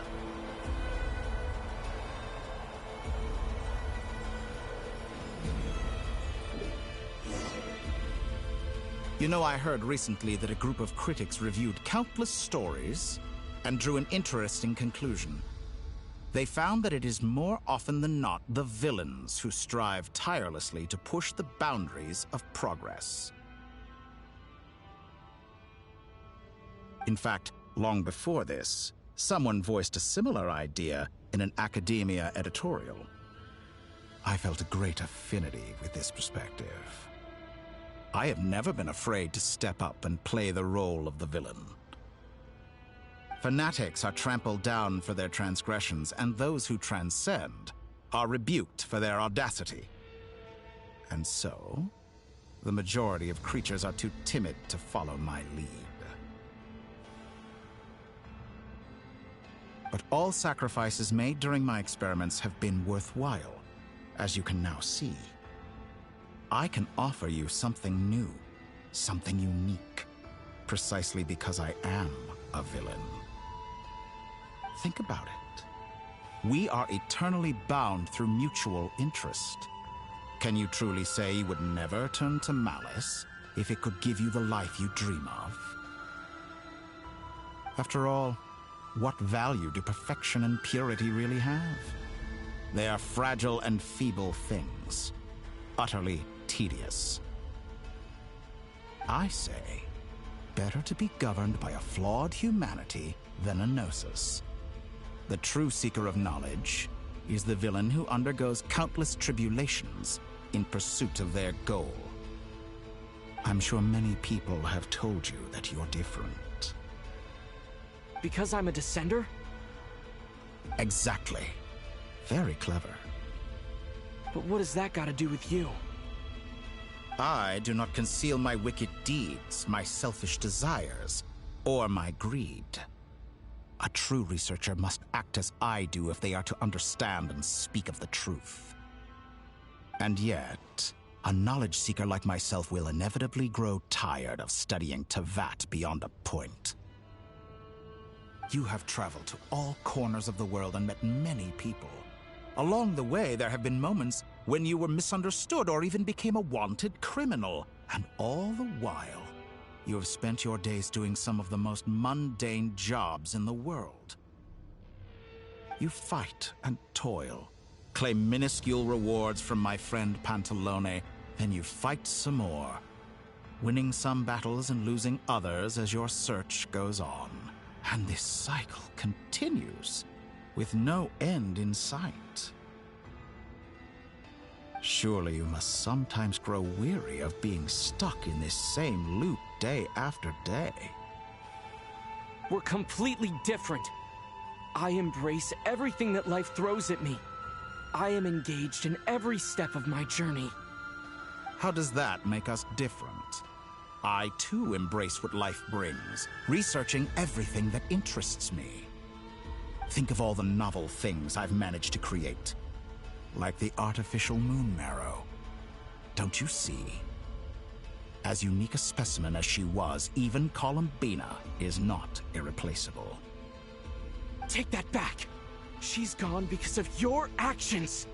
You know, I heard recently that a group of critics reviewed countless stories and drew an interesting conclusion. They found that it is more often than not the villains who strive tirelessly to push the boundaries of progress. In fact, long before this, someone voiced a similar idea in an academia editorial. I felt a great affinity with this perspective. I have never been afraid to step up and play the role of the villain. Fanatics are trampled down for their transgressions, and those who transcend are rebuked for their audacity. And so, the majority of creatures are too timid to follow my lead. But all sacrifices made during my experiments have been worthwhile, as you can now see. I can offer you something new, something unique, precisely because I am a villain. Think about it. We are eternally bound through mutual interest. Can you truly say you would never turn to malice if it could give you the life you dream of? After all, what value do perfection and purity really have? They are fragile and feeble things, utterly tedious. I say, better to be governed by a flawed humanity than a gnosis. The true seeker of knowledge is the villain who undergoes countless tribulations in pursuit of their goal. I'm sure many people have told you that you're different. Because I'm a descender? Exactly. Very clever. But what has that got to do with you? I do not conceal my wicked deeds, my selfish desires, or my greed. A true researcher must act as I do if they are to understand and speak of the truth. And yet, a knowledge seeker like myself will inevitably grow tired of studying Tevat beyond a point. You have traveled to all corners of the world and met many people. Along the way, there have been moments when you were misunderstood or even became a wanted criminal. And all the while, you have spent your days doing some of the most mundane jobs in the world. You fight and toil, claim minuscule rewards from my friend Pantalone, then you fight some more, winning some battles and losing others as your search goes on. And this cycle continues, with no end in sight. Surely you must sometimes grow weary of being stuck in this same loop day after day. We're completely different. I embrace everything that life throws at me. I am engaged in every step of my journey. How does that make us different? I too embrace what life brings, researching everything that interests me. Think of all the novel things I've managed to create. Like the artificial moon marrow. Don't you see? As unique a specimen as she was, even Columbina is not irreplaceable. Take that back! She's gone because of your actions!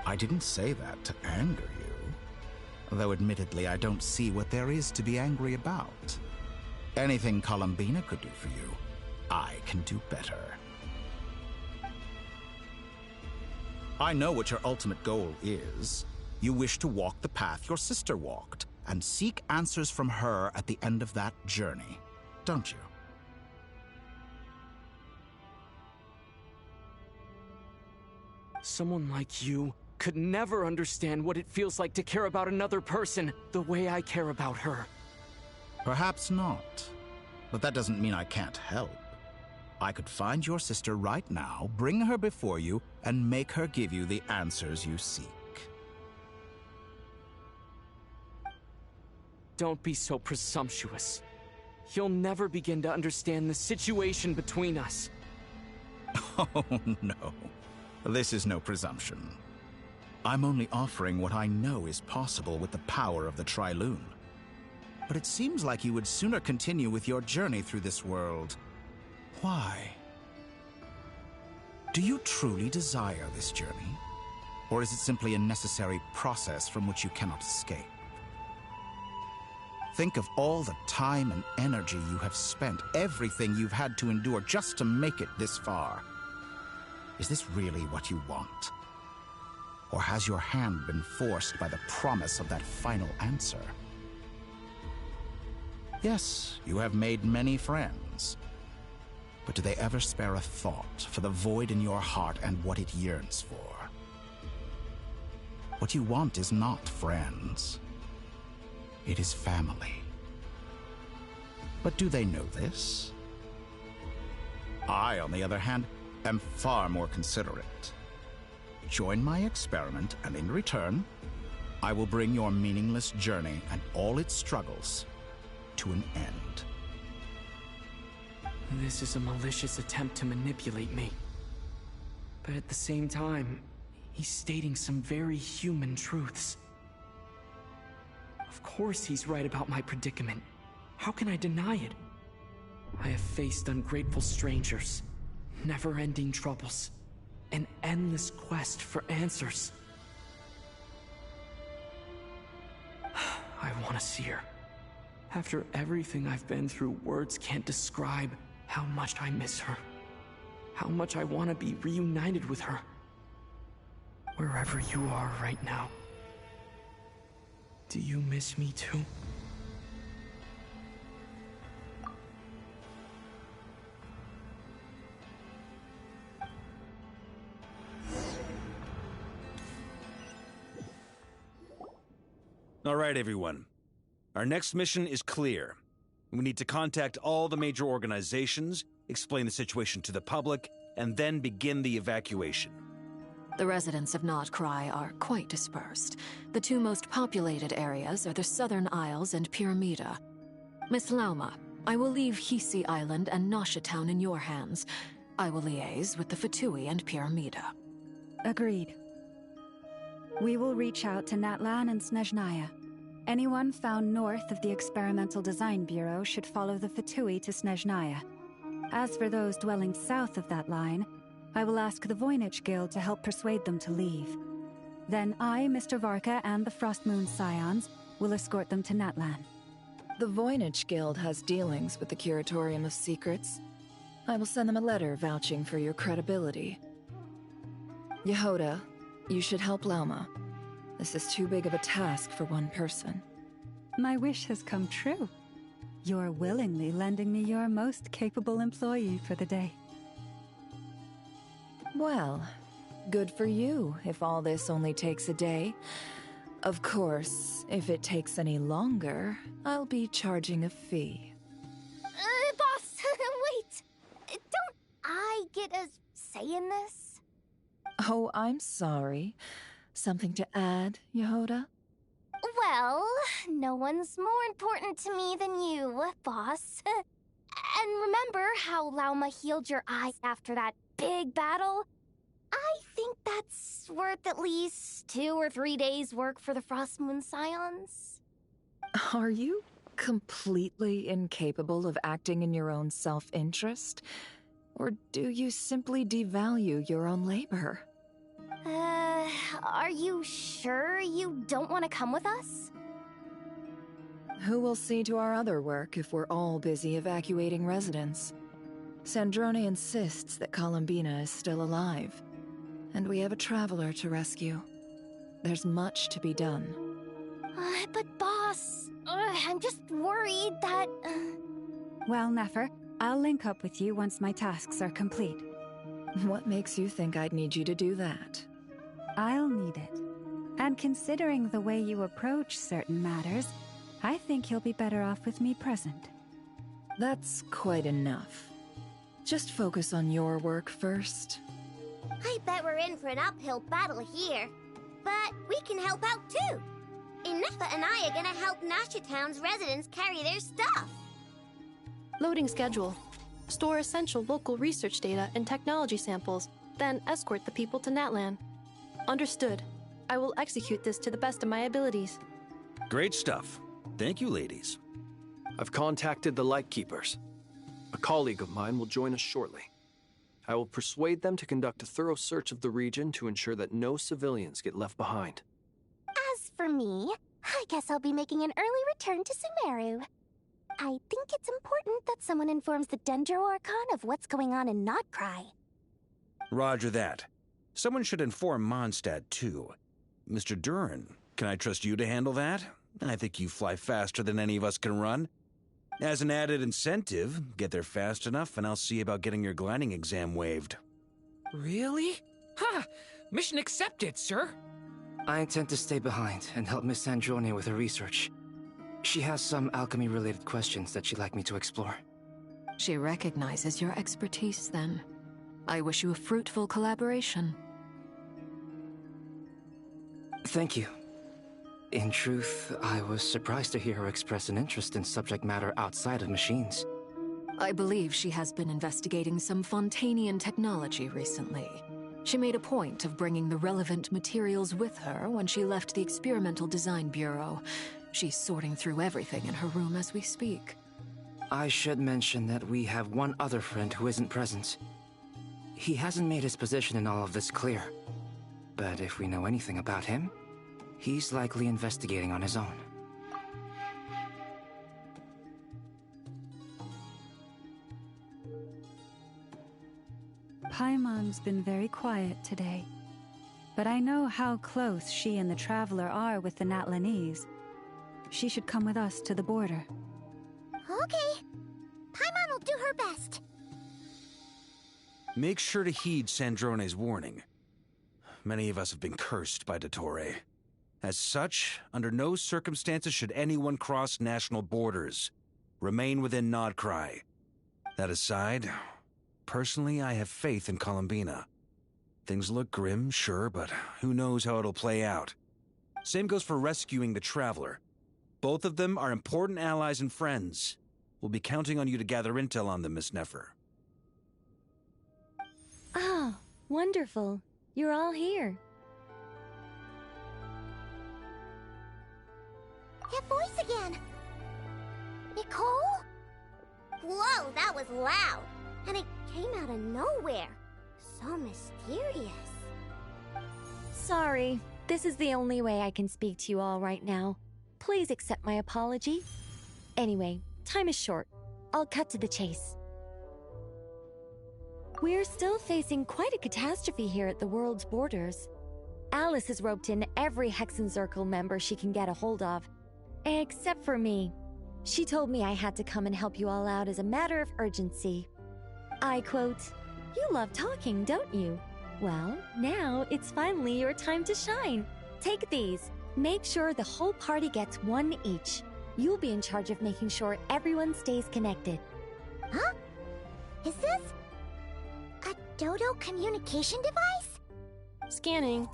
I didn't say that to anger you. Though admittedly, I don't see what there is to be angry about. Anything Columbina could do for you, I can do better. I know what your ultimate goal is. You wish to walk the path your sister walked, and seek answers from her at the end of that journey, don't you? Someone like you could never understand what it feels like to care about another person the way I care about her. Perhaps not. But that doesn't mean I can't help. I could find your sister right now, bring her before you, and make her give you the answers you seek. Don't be so presumptuous. You'll never begin to understand the situation between us. Oh, no. This is no presumption. I'm only offering what I know is possible with the power of the Trilune. But it seems like you would sooner continue with your journey through this world. Why? Do you truly desire this journey? Or is it simply a necessary process from which you cannot escape? Think of all the time and energy you have spent, everything you've had to endure just to make it this far. Is this really what you want? Or has your hand been forced by the promise of that final answer? Yes, you have made many friends. But do they ever spare a thought for the void in your heart and what it yearns for? What you want is not friends. It is family. But do they know this? I, on the other hand, am far more considerate. Join my experiment, and in return, I will bring your meaningless journey and all its struggles to an end. This is a malicious attempt to manipulate me. But at the same time, he's stating some very human truths. Of course he's right about my predicament. How can I deny it? I have faced ungrateful strangers, never-ending troubles, an endless quest for answers. I want to see her. After everything I've been through, words can't describe how much I miss her. How much I want to be reunited with her. Wherever you are right now. Do you miss me too? All right, everyone. Our next mission is clear. We need to contact all the major organizations, explain the situation to the public, and then begin the evacuation. The residents of Not Cry are quite dispersed. The two most populated areas are the Southern Isles and Pyramida. Miss Lauma, I will leave Hisi Island and Nasha Town in your hands. I will liaise with the Fatui and Pyramida. Agreed. We will reach out to Natlan and Snezhnaya. Anyone found north of the Experimental Design Bureau should follow the Fatui to Snezhnaya. As for those dwelling south of that line, I will ask the Voynich Guild to help persuade them to leave. Then I, Mr. Varka, and the Frostmoon Scions will escort them to Natlan. The Voynich Guild has dealings with the Curatorium of Secrets. I will send them a letter vouching for your credibility. Yehoda, you should help Lauma. This is too big of a task for one person. My wish has come true. You're willingly lending me your most capable employee for the day. Well, good for you if all this only takes a day. Of course, if it takes any longer, I'll be charging a fee. Boss, wait! Don't I get a say in this? Oh, I'm sorry. Something to add, Yehoda? Well, no one's more important to me than you, boss. And remember how Lauma healed your eyes after that big battle? I think that's worth at least 2 or 3 days' work for the Frostmoon Scions. Are you completely incapable of acting in your own self-interest? Or do you simply devalue your own labor? Are you sure you don't want to come with us? Who will see to our other work if we're all busy evacuating residents? Sandrone insists that Columbina is still alive, and we have a traveler to rescue. There's much to be done. But boss, I'm just worried that... Well, Nefer, I'll link up with you once my tasks are complete. What makes you think I'd need you to do that? I'll need it. And considering the way you approach certain matters, I think you'll be better off with me present. That's quite enough. Just focus on your work first. I bet we're in for an uphill battle here. But we can help out too. Inefa and I are gonna help Nasha Town's residents carry their stuff. Loading schedule. Store essential local research data and technology samples, then escort the people to Natlan. Understood. I will execute this to the best of my abilities. Great stuff. Thank you, ladies. I've contacted the Lightkeepers. A colleague of mine will join us shortly. I will persuade them to conduct a thorough search of the region to ensure that no civilians get left behind. As for me, I guess I'll be making an early return to Sumeru. I think it's important that someone informs the Dendro Archon of what's going on in Notcry. Roger that. Someone should inform Mondstadt, too. Mr. Duran, can I trust you to handle that? I think you fly faster than any of us can run. As an added incentive, get there fast enough and I'll see about getting your gliding exam waived. Really? Ha! Mission accepted, sir. I intend to stay behind and help Miss Sandrone with her research. She has some alchemy-related questions that she'd like me to explore. She recognizes your expertise, then. I wish you a fruitful collaboration. Thank you. In truth, I was surprised to hear her express an interest in subject matter outside of machines. I believe she has been investigating some Fontanian technology recently. She made a point of bringing the relevant materials with her when she left the Experimental Design Bureau. She's sorting through everything in her room as we speak. I should mention that we have one other friend who isn't present. He hasn't made his position in all of this clear. But if we know anything about him, he's likely investigating on his own. Paimon's been very quiet today. But I know how close she and the Traveler are with the Natlanese. She should come with us to the border. Okay. Paimon will do her best. Make sure to heed Sandrone's warning. Many of us have been cursed by Dottore. As such, under no circumstances should anyone cross national borders. Remain within Notcry. That aside, personally, I have faith in Columbina. Things look grim, sure, but who knows how it'll play out. Same goes for rescuing the Traveler. Both of them are important allies and friends. We'll be counting on you to gather intel on them, Miss Nefer. Oh, wonderful. You're all here. That voice again! Nicole? Whoa, that was loud! And it came out of nowhere. So mysterious. Sorry, this is the only way I can speak to you all right now. Please accept my apology. Anyway, time is short. I'll cut to the chase. We're still facing quite a catastrophe here at the world's borders. Alice has roped in every Hexenzirkel member she can get a hold of. Except for me. She told me I had to come and help you all out as a matter of urgency. I quote, "You love talking, don't you? Well, now it's finally your time to shine. Take these. Make sure the whole party gets one each. You'll be in charge of making sure everyone stays connected." Huh? Is this a Dodo communication device? Scanning.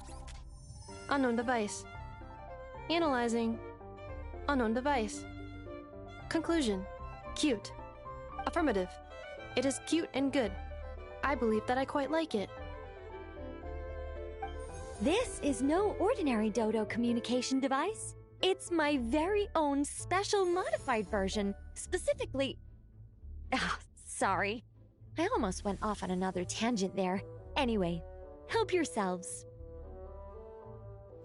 Unknown device. Analyzing. Unknown device. Conclusion. Cute. Affirmative. It is cute and good. I believe that I quite like it. This is no ordinary Dodo communication device. It's my very own special modified version, specifically... sorry. I almost went off on another tangent there. Anyway, help yourselves.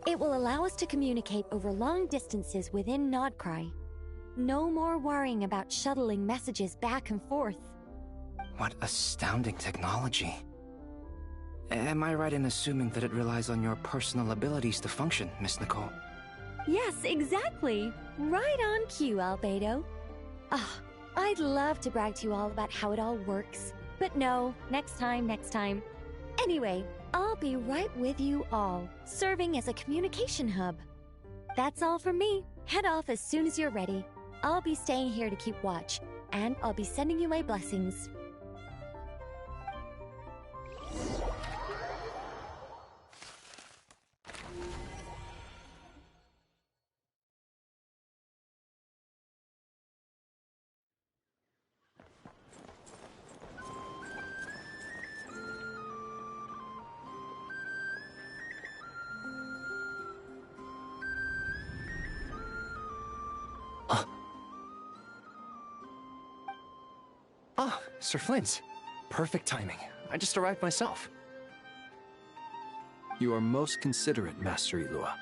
It will allow us to communicate over long distances within Notcry. No more worrying about shuttling messages back and forth. What astounding technology. Am I right in assuming that it relies on your personal abilities to function, Miss Nicole? Yes, exactly. Right on cue, Albedo. I'd love to brag to you all about how it all works. But no, next time. Anyway, I'll be right with you all, serving as a communication hub. That's all from me. Head off as soon as you're ready. I'll be staying here to keep watch, and I'll be sending you my blessings. Sir Flint. Perfect timing. I just arrived myself. You are most considerate, Master Ilua.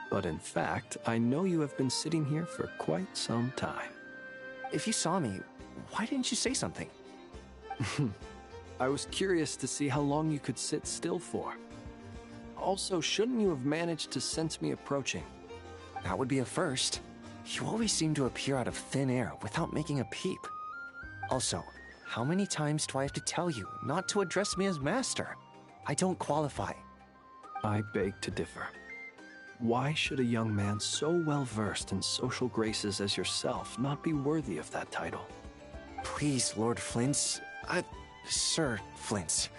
But in fact, I know you have been sitting here for quite some time. If you saw me, why didn't you say something? I was curious to see how long you could sit still for. Also, shouldn't you have managed to sense me approaching? That would be a first. You always seem to appear out of thin air without making a peep. Also, how many times do I have to tell you not to address me as Master? I don't qualify. I beg to differ. Why should a young man so well versed in social graces as yourself not be worthy of that title? Please, Lord Flint. Sir Flint.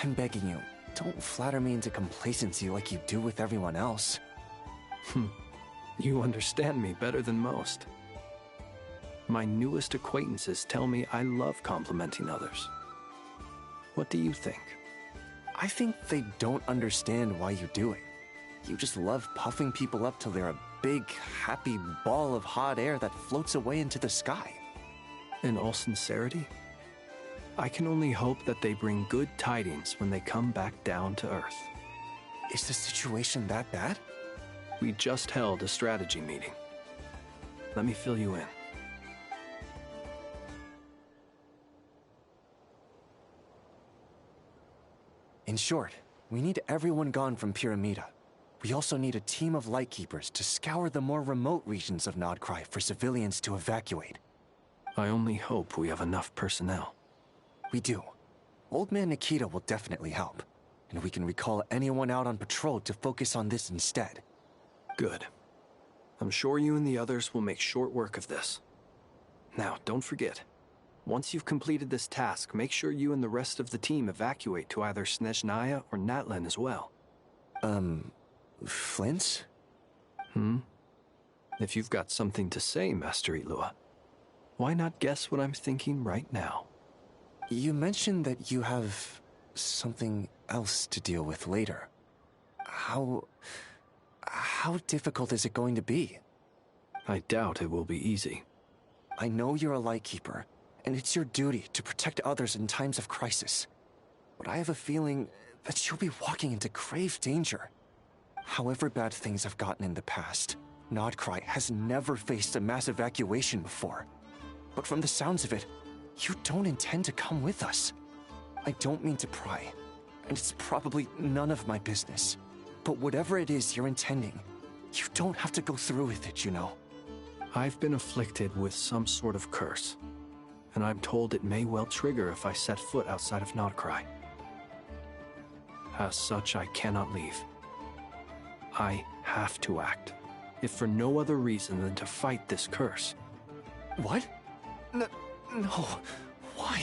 I'm begging you, don't flatter me into complacency like you do with everyone else. You understand me better than most. My newest acquaintances tell me I love complimenting others. What do you think? I think they don't understand why you do it. You just love puffing people up till they're a big, happy ball of hot air that floats away into the sky. In all sincerity, I can only hope that they bring good tidings when they come back down to Earth. Is the situation that bad? We just held a strategy meeting. Let me fill you in. In short, we need everyone gone from Pyramida. We also need a team of Lightkeepers to scour the more remote regions of Nodcry for civilians to evacuate. I only hope we have enough personnel. We do. Old Man Nikita will definitely help, and we can recall anyone out on patrol to focus on this instead. Good. I'm sure you and the others will make short work of this. Now, don't forget. Once you've completed this task, make sure you and the rest of the team evacuate to either Snezhnaya or Natlan as well. Flint? If you've got something to say, Master Ilua, why not guess what I'm thinking right now? You mentioned that you have something else to deal with later. How difficult is it going to be? I doubt it will be easy. I know you're a Lightkeeper, and it's your duty to protect others in times of crisis. But I have a feeling that you'll be walking into grave danger. However bad things have gotten in the past, Nodcry has never faced a mass evacuation before. But from the sounds of it, you don't intend to come with us. I don't mean to pry, and it's probably none of my business. But whatever it is you're intending, you don't have to go through with it, you know. I've been afflicted with some sort of curse, and I'm told it may well trigger if I set foot outside of Nodcry. As such, I cannot leave. I have to act, if for no other reason than to fight this curse. What? No. Why?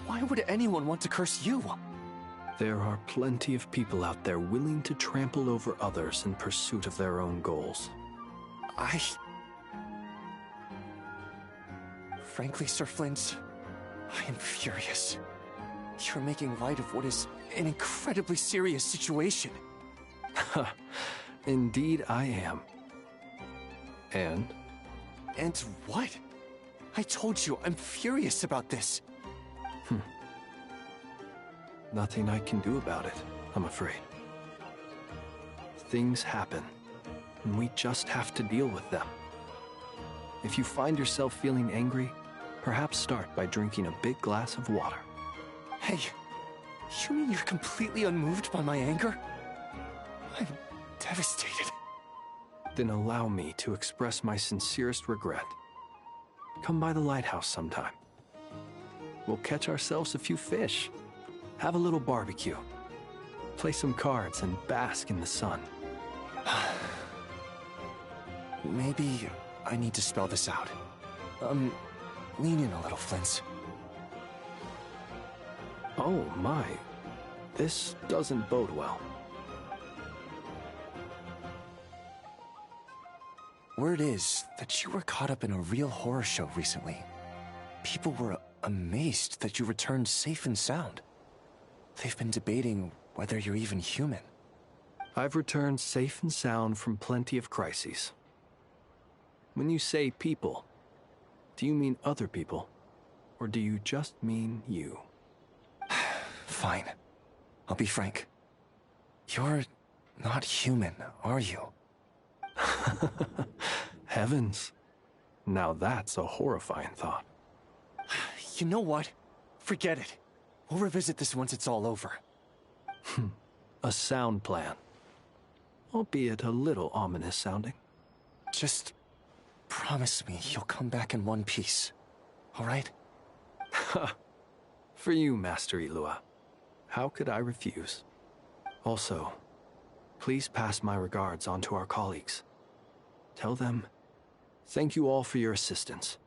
Why would anyone want to curse you? There are plenty of people out there willing to trample over others in pursuit of their own goals. Frankly, Sir Flint, I am furious. You're making light of what is an incredibly serious situation. Indeed I am. And? And what? I told you, I'm furious about this. Nothing I can do about it, I'm afraid. Things happen, and we just have to deal with them. If you find yourself feeling angry, perhaps start by drinking a big glass of water. Hey, you mean you're completely unmoved by my anger? I'm devastated. Then allow me to express my sincerest regret. Come by the lighthouse sometime. We'll catch ourselves a few fish, have a little barbecue, play some cards, and bask in the sun. Maybe I need to spell this out. Lean in a little, Flint's. Oh my, this doesn't bode well. Word is that you were caught up in a real horror show recently. People were amazed that you returned safe and sound. They've been debating whether you're even human. I've returned safe and sound from plenty of crises. When you say people, do you mean other people? Or do you just mean you? Fine. I'll be frank. You're not human, are you? Heavens. Now that's a horrifying thought. You know what? Forget it. We'll revisit this once it's all over. A sound plan. Albeit a little ominous sounding. Just promise me you'll come back in one piece, all right? For you, Master Ilua. How could I refuse? Also, please pass my regards on to our colleagues. Tell them, thank you all for your assistance.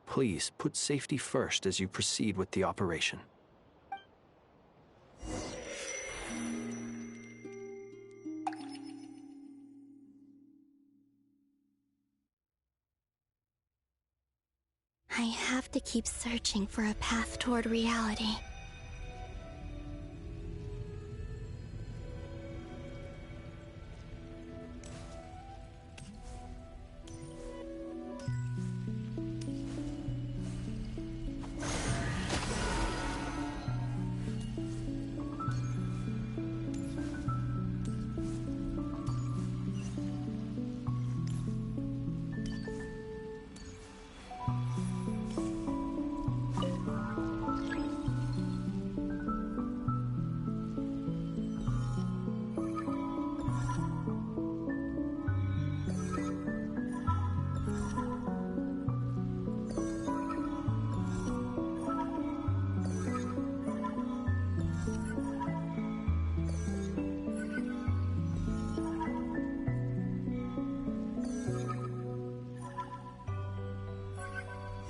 Please put safety first as you proceed with the operation. I have to keep searching for a path toward reality.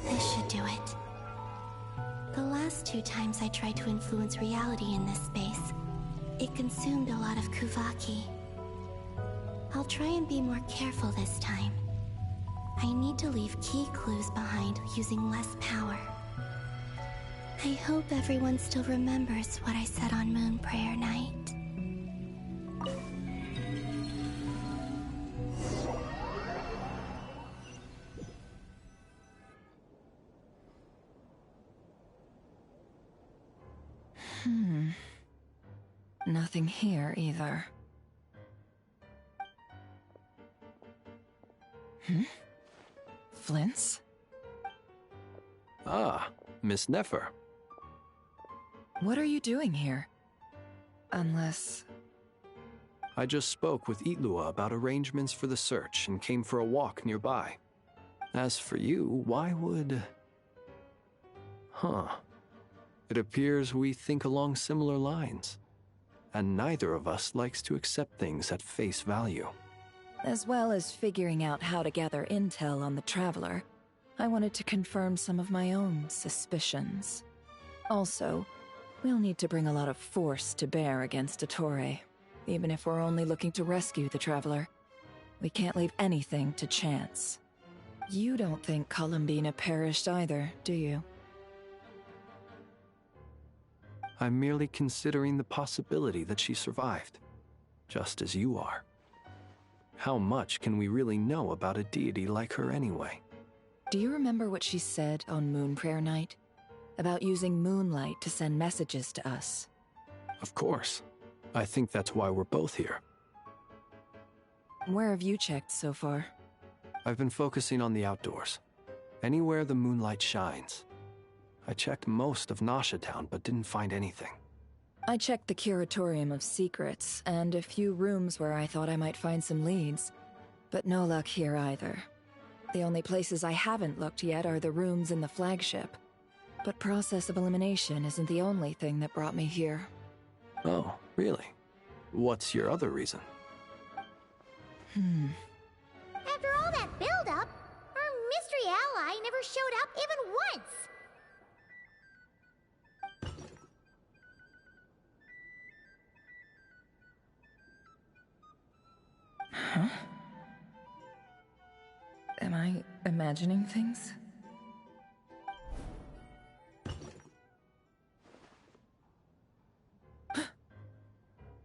This should do it. The last 2 times I tried to influence reality in this space, it consumed a lot of Kuvaki. I'll try and be more careful this time. I need to leave key clues behind using less power. I hope everyone still remembers what I said on Moon Prayer Night. Nothing here either. Flint's? Ah, Miss Nefer. What are you doing here? Unless... I just spoke with Ilua about arrangements for the search and came for a walk nearby. As for you, why would... It appears we think along similar lines. And neither of us likes to accept things at face value. As well as figuring out how to gather intel on the Traveler, I wanted to confirm some of my own suspicions. Also, we'll need to bring a lot of force to bear against Ettore, even if we're only looking to rescue the Traveler. We can't leave anything to chance. You don't think Columbina perished either, do you? I'm merely considering the possibility that she survived, just as you are. How much can we really know about a deity like her anyway? Do you remember what she said on Moon Prayer Night? About using moonlight to send messages to us? Of course. I think that's why we're both here. Where have you checked so far? I've been focusing on the outdoors, Anywhere the moonlight shines. I checked most of Nasha Town, but didn't find anything. I checked the Curatorium of Secrets, and a few rooms where I thought I might find some leads. But no luck here either. The only places I haven't looked yet are the rooms in the flagship. But process of elimination isn't the only thing that brought me here. Oh, really? What's your other reason? After all that build-up, our mystery ally never showed up even once! Huh? Am I imagining things?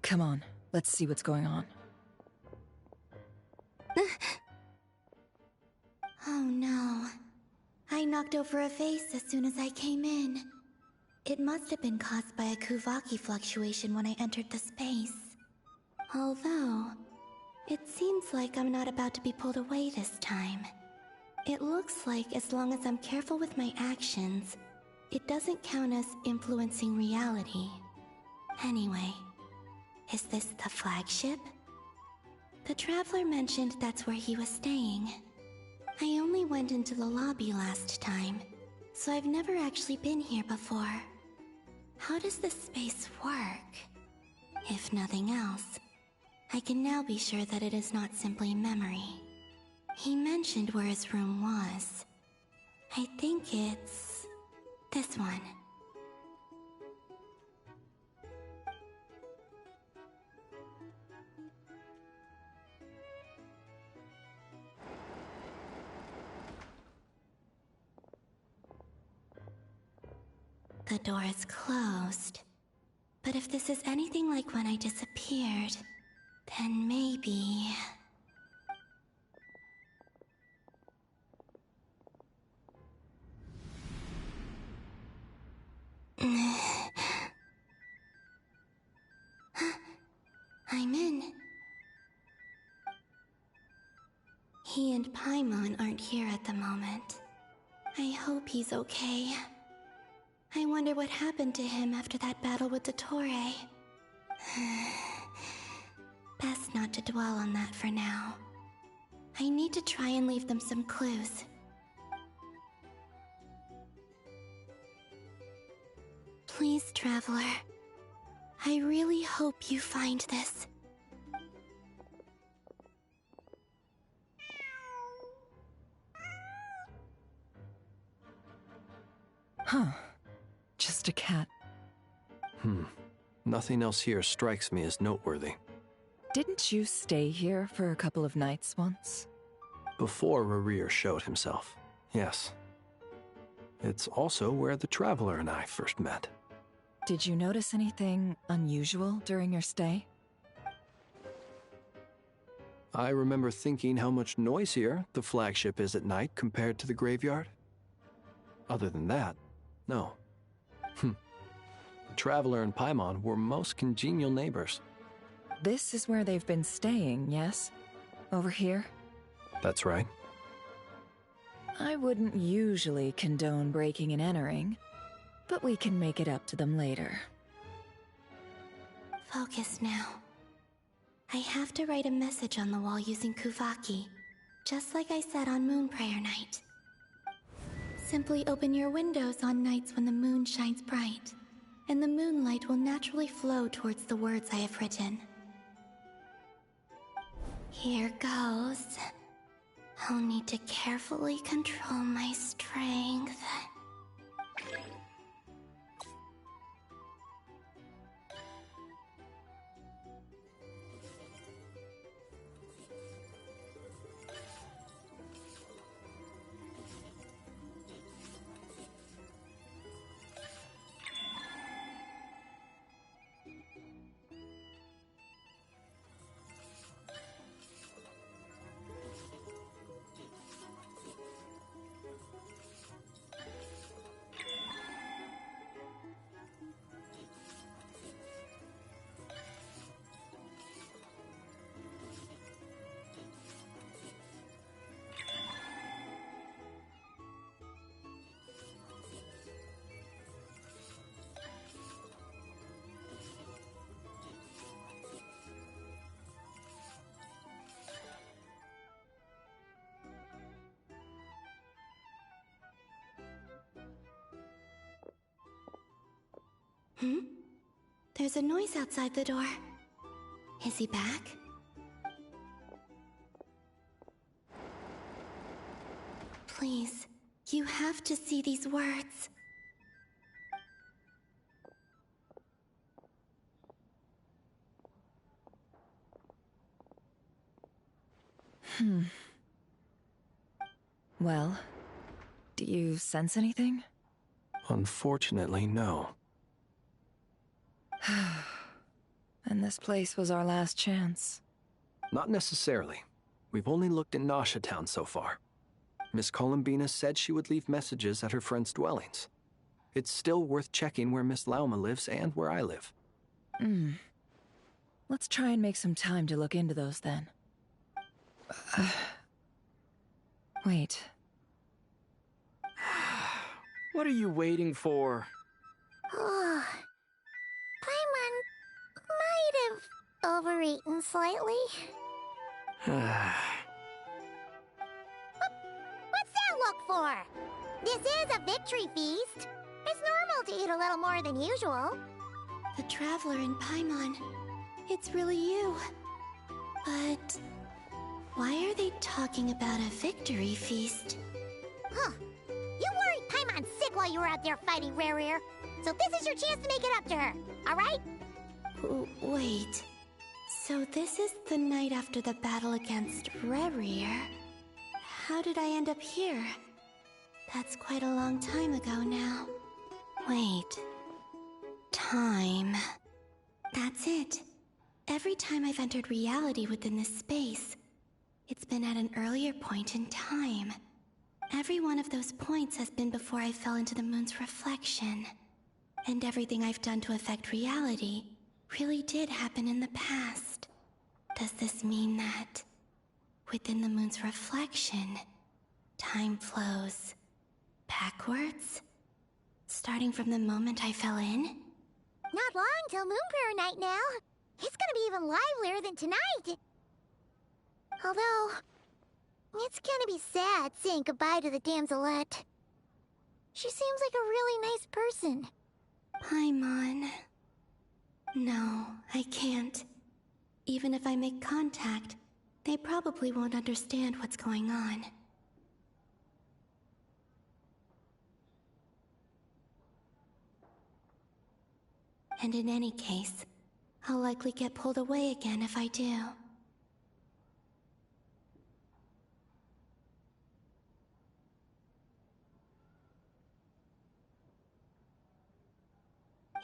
Come on, let's see what's going on. Oh no. I knocked over a vase as soon as I came in. It must have been caused by a Kuvaki fluctuation when I entered the space. Although, it seems like I'm not about to be pulled away this time. It looks like as long as I'm careful with my actions, it doesn't count as influencing reality. Anyway, is this the flagship? The Traveler mentioned that's where he was staying. I only went into the lobby last time, so I've never actually been here before. How does this space work? If nothing else, I can now be sure that it is not simply memory. He mentioned where his room was. I think it's this one. The door is closed. But if this is anything like when I disappeared, then maybe... I'm in. He and Paimon aren't here at the moment. I hope he's okay. I wonder what happened to him after that battle with the Torre. Best not to dwell on that for now. I need to try and leave them some clues. Please, Traveler. I really hope you find this. Huh. Just a cat. Nothing else here strikes me as noteworthy. Didn't you stay here for a couple of nights once? Before Rerir showed himself, yes. It's also where the Traveler and I first met. Did you notice anything unusual during your stay? I remember thinking how much noisier the flagship is at night compared to the graveyard. Other than that, no. The Traveler and Paimon were most congenial neighbors. This is where they've been staying, yes? Over here? That's right. I wouldn't usually condone breaking and entering, but we can make it up to them later. Focus now. I have to write a message on the wall using Kuvaki, just like I said on Moon Prayer Night. Simply open your windows on nights when the moon shines bright, and the moonlight will naturally flow towards the words I have written. Here goes. I'll need to carefully control my strength. Hmm? There's a noise outside the door. Is he back? Please, you have to see these words. Well, do you sense anything? Unfortunately, no. And this place was our last chance. Not necessarily. We've only looked in Nasha Town so far. Miss Columbina said she would leave messages at her friends' dwellings. It's still worth checking where Miss Lauma lives and where I live. Let's try and make some time to look into those then. Wait. What are you waiting for? Oh, Paimon might have overeaten slightly. What's that look for? This is a victory feast. It's normal to eat a little more than usual. The Traveler in Paimon. It's really you. But why are they talking about a victory feast? Huh. You worried Paimon sick while you were out there fighting Rare, so this is your chance to make it up to her, alright? Wait. So this is the night after the battle against Rare. How did I end up here? That's quite a long time ago now. Wait. Time. That's it. Every time I've entered reality within this space, it's been at an earlier point in time. Every one of those points has been before I fell into the moon's reflection. And everything I've done to affect reality really did happen in the past. Does this mean that within the moon's reflection, time flows backwards? Starting from the moment I fell in? Not long till Moon Prayer Night now. It's gonna be even livelier than tonight. Although, it's gonna be sad saying goodbye to the damselette. She seems like a really nice person. Paimon. No, I can't. Even if I make contact, they probably won't understand what's going on. And in any case, I'll likely get pulled away again if I do.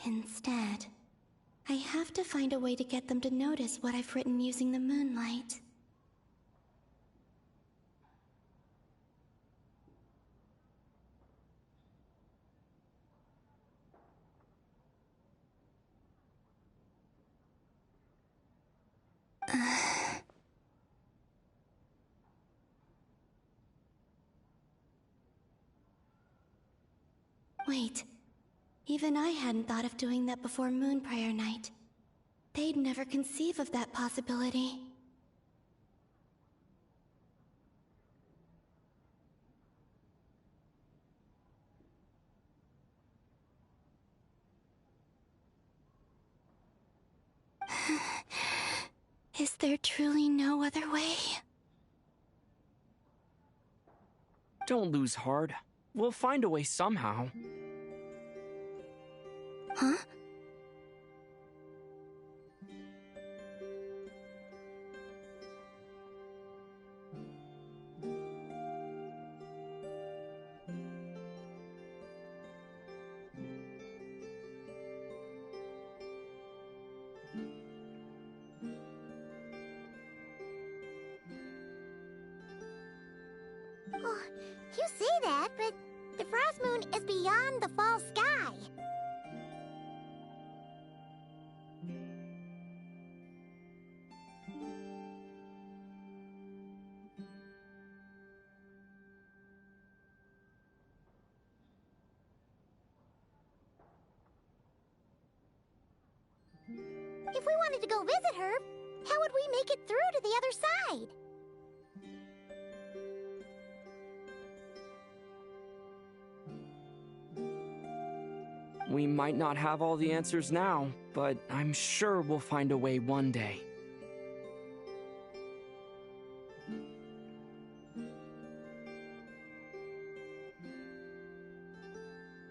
Instead, I have to find a way to get them to notice what I've written using the moonlight. Wait. Even I hadn't thought of doing that before Moon Prayer Night. They'd never conceive of that possibility. Is there truly no other way? Don't lose heart. We'll find a way somehow. Huh? Oh, you say that, but the Frost Moon is beyond the fall sky. If we wanted to go visit her, how would we make it through to the other side? We might not have all the answers now, but I'm sure we'll find a way one day.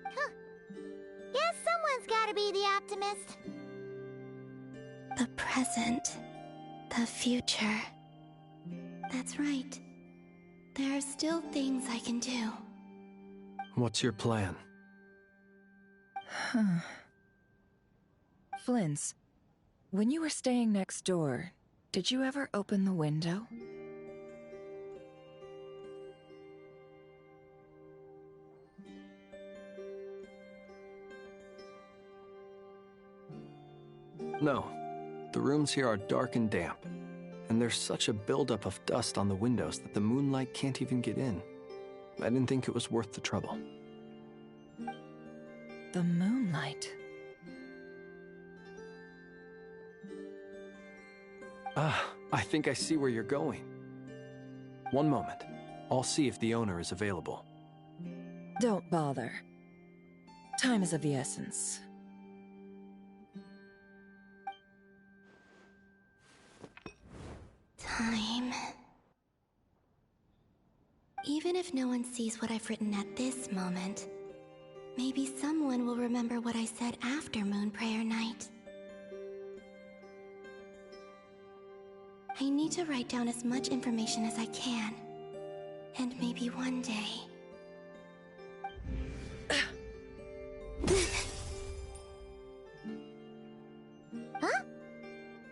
Huh. Guess someone's gotta be the optimist. The present. The future. That's right. There are still things I can do. What's your plan? Huh. Flint's, when you were staying next door, did you ever open the window? No. The rooms here are dark and damp, and there's such a buildup of dust on the windows that the moonlight can't even get in. I didn't think it was worth the trouble. The moonlight. I think I see where you're going. One moment. I'll see if the owner is available. Don't bother. Time is of the essence. Time. Even if no one sees what I've written at this moment, maybe someone will remember what I said after Moon Prayer Night. I need to write down as much information as I can. And maybe one day... Huh?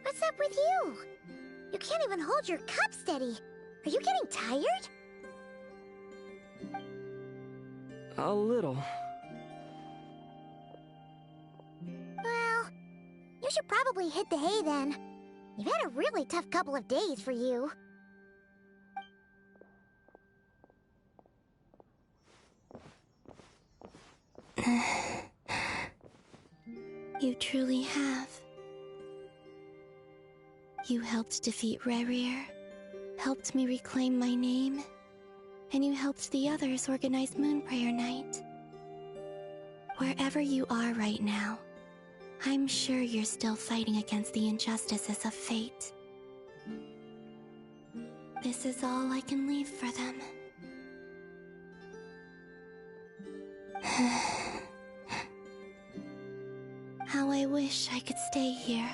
What's up with you? You can't even hold your cup steady. Are you getting tired? A little. Well, you should probably hit the hay then. You've had a really tough couple of days for you. You truly have. You helped defeat Rerir, helped me reclaim my name, and you helped the others organize Moon Prayer Night. Wherever you are right now, I'm sure you're still fighting against the injustices of fate. This is all I can leave for them. How I wish I could stay here.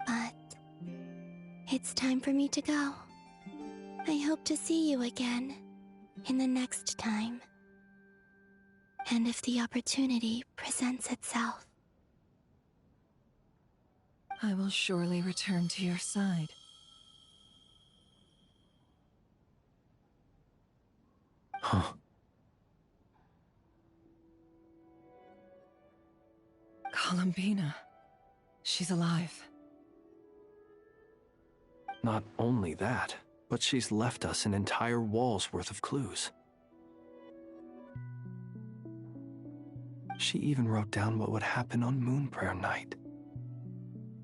But it's time for me to go. I hope to see you again in the next time. And if the opportunity presents itself. I will surely return to your side. Huh. Columbina. She's alive. Not only that, but she's left us an entire wall's worth of clues. She even wrote down what would happen on Moon Prayer Night.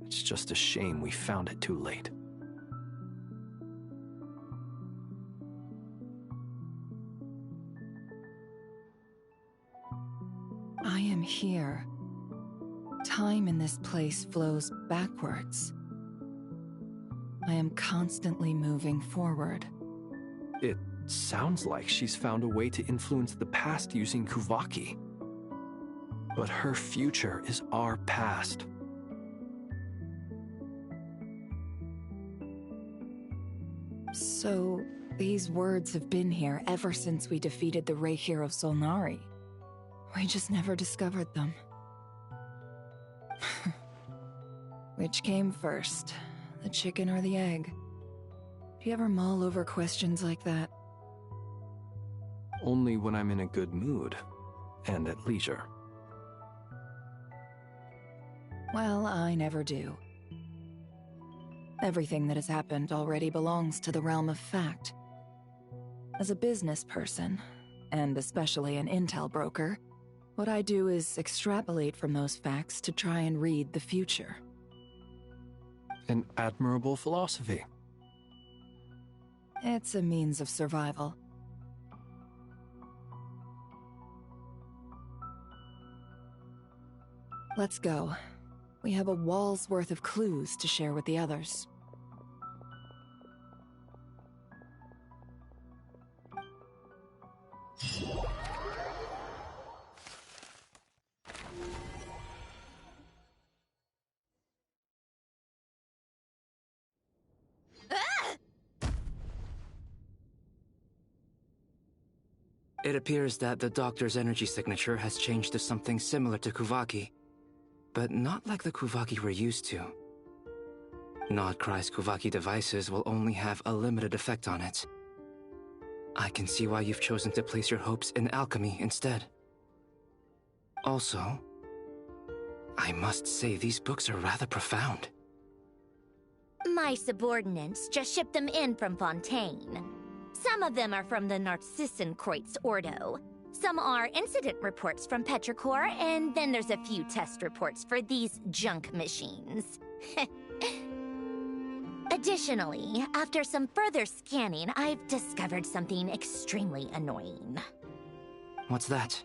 It's just a shame we found it too late. I am here. Time in this place flows backwards. I am constantly moving forward. It sounds like she's found a way to influence the past using Kuvaki. But her future is our past. So, these words have been here ever since we defeated the Ray Hero Solnari. We just never discovered them. Which came first, the chicken or the egg? Do you ever mull over questions like that? Only when I'm in a good mood and at leisure. Well, I never do. Everything that has happened already belongs to the realm of fact. As a business person, and especially an intel broker, what I do is extrapolate from those facts to try and read the future. An admirable philosophy. It's a means of Let's go. We have a wall's worth of clues to share with the others. It appears that the doctor's energy signature has changed to something similar to Kuvaki, but not like the Kuvaki we're used to. Nodcry's Kuvaki devices will only have a limited effect on it. I can see why you've chosen to place your hopes in alchemy instead. Also, I must say these books are rather profound. My subordinates just shipped them in from Fontaine. Some of them are from the Narcissenkreuz Ordo. Some are incident reports from Petrichor, and then there's a few test reports for these junk machines. Additionally, after some further scanning, I've discovered something extremely annoying. What's that?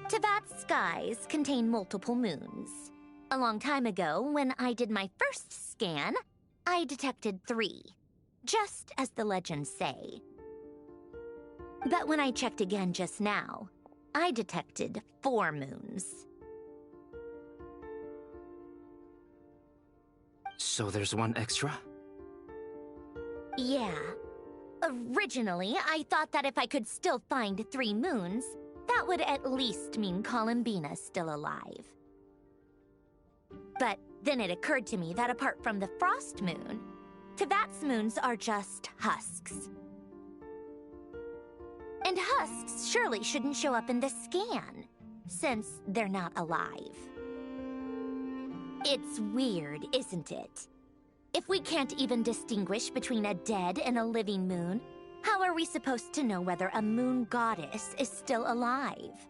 Teyvat's skies contain multiple moons. A long time ago, when I did my first scan, I detected 3. Just as the legends say. But when I checked again just now, I detected 4 moons. So there's one extra? Yeah. Originally, I thought that if I could still find 3 moons, that would at least mean Columbina's still alive. But then it occurred to me that apart from the Frost Moon, Teyvat's moons are just husks. And husks surely shouldn't show up in the scan, since they're not alive. It's weird, isn't it? If we can't even distinguish between a dead and a living moon, how are we supposed to know whether a moon goddess is still alive?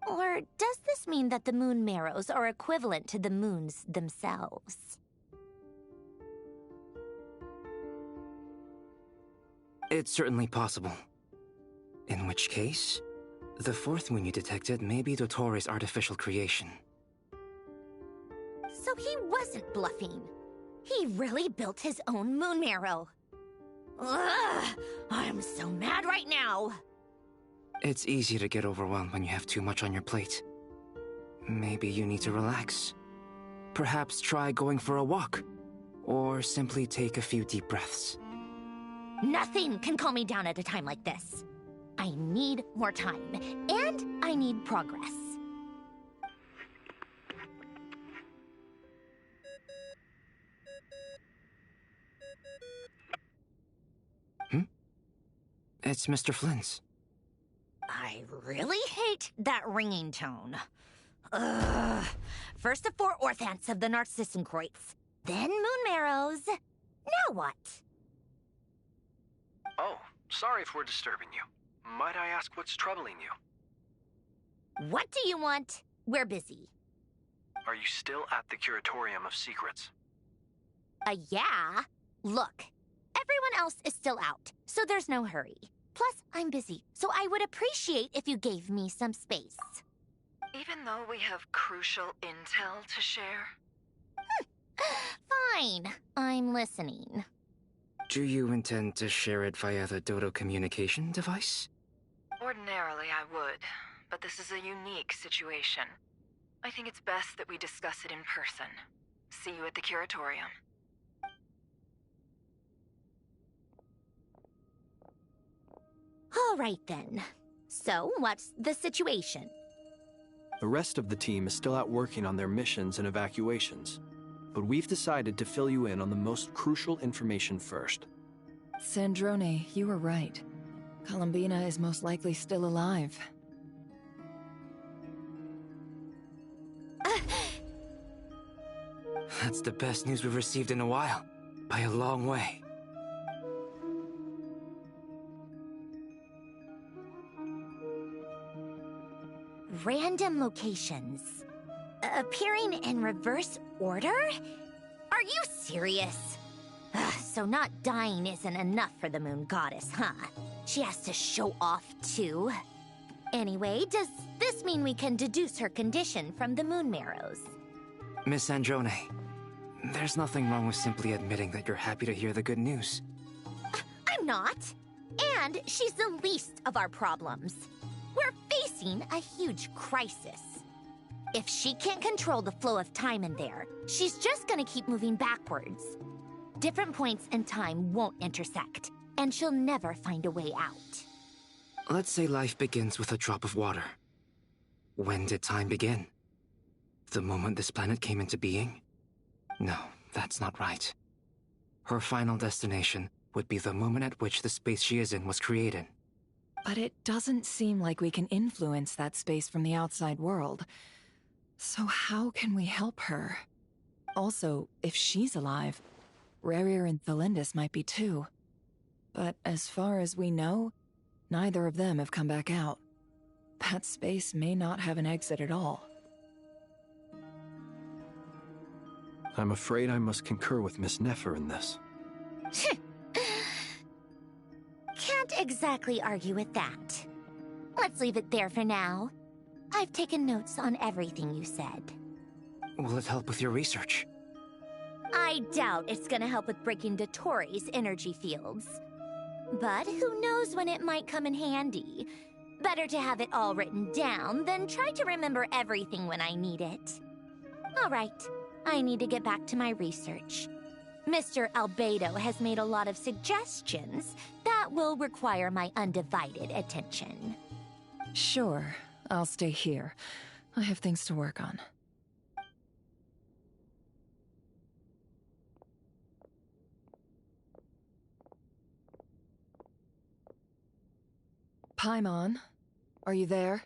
Or does this mean that the moon marrows are equivalent to the moons themselves? It's certainly possible. In which case, the 4th moon you detected may be Dottore artificial creation. So he wasn't bluffing. He really built his own moon marrow. Ugh! I'm so mad right now! It's easy to get overwhelmed when you have too much on your plate. Maybe you need to relax. Perhaps try going for a walk, or simply take a few deep breaths. Nothing can calm me down at a time like this. I need more time, and I need progress. It's Mr. Flynn's. I really hate that ringing tone. Ugh. First the 4 orthants of the Narcissenkreuz, then moon marrows. Now what? Oh, sorry if we're disturbing you. Might I ask what's troubling you? What do you want? We're busy. Are you still at the Curatorium of Secrets? Yeah? Look, everyone else is still out, so there's no hurry. Plus, I'm busy, so I would appreciate if you gave me some space. Even though we have crucial intel to share? Fine, I'm listening. Do you intend to share it via the Dodo communication device? Ordinarily I would, but this is a unique situation. I think it's best that we discuss it in person. See you at the Curatorium. All right then. So, what's the situation? The rest of the team is still out working on their missions and evacuations, but we've decided to fill you in on the most crucial information first. Sandrone, you were right. Columbina is most likely still alive. That's the best news we've received in a while, by a long way. Random locations. Appearing in reverse order? Are you serious? So not dying isn't enough for the moon goddess, huh? She has to show off too? Anyway, does this mean we can deduce her condition from the moon marrows? Miss Androne, there's nothing wrong with simply admitting that you're happy to hear the good news. I'm not. And she's the least of our problems. We're facing a huge crisis. If she can't control the flow of time in there, she's just gonna keep moving backwards. Different points in time won't intersect, and she'll never find a way out. Let's say life begins with a drop of water. When did time begin? The moment this planet came into being? No, that's not right. Her final destination would be the moment at which the space she is in was created. But it doesn't seem like we can influence that space from the outside world. So how can we help her? Also, if she's alive, Rarier and Thelindis might be too. But as far as we know, neither of them have come back out. That space may not have an exit at all. I'm afraid I must concur with Miss Nefer in this. Can't exactly argue with that. Let's leave it there for now. I've taken notes on everything you said. Will it help with your research? I doubt it's gonna help with breaking Dotori's energy fields. But who knows when it might come in handy. Better to have it all written down than try to remember everything when I need it. All right, I need to get back to my research. Mr. Albedo has made a lot of suggestions that will require my undivided attention. Sure, I'll stay here. I have things to work on. Paimon, are you there?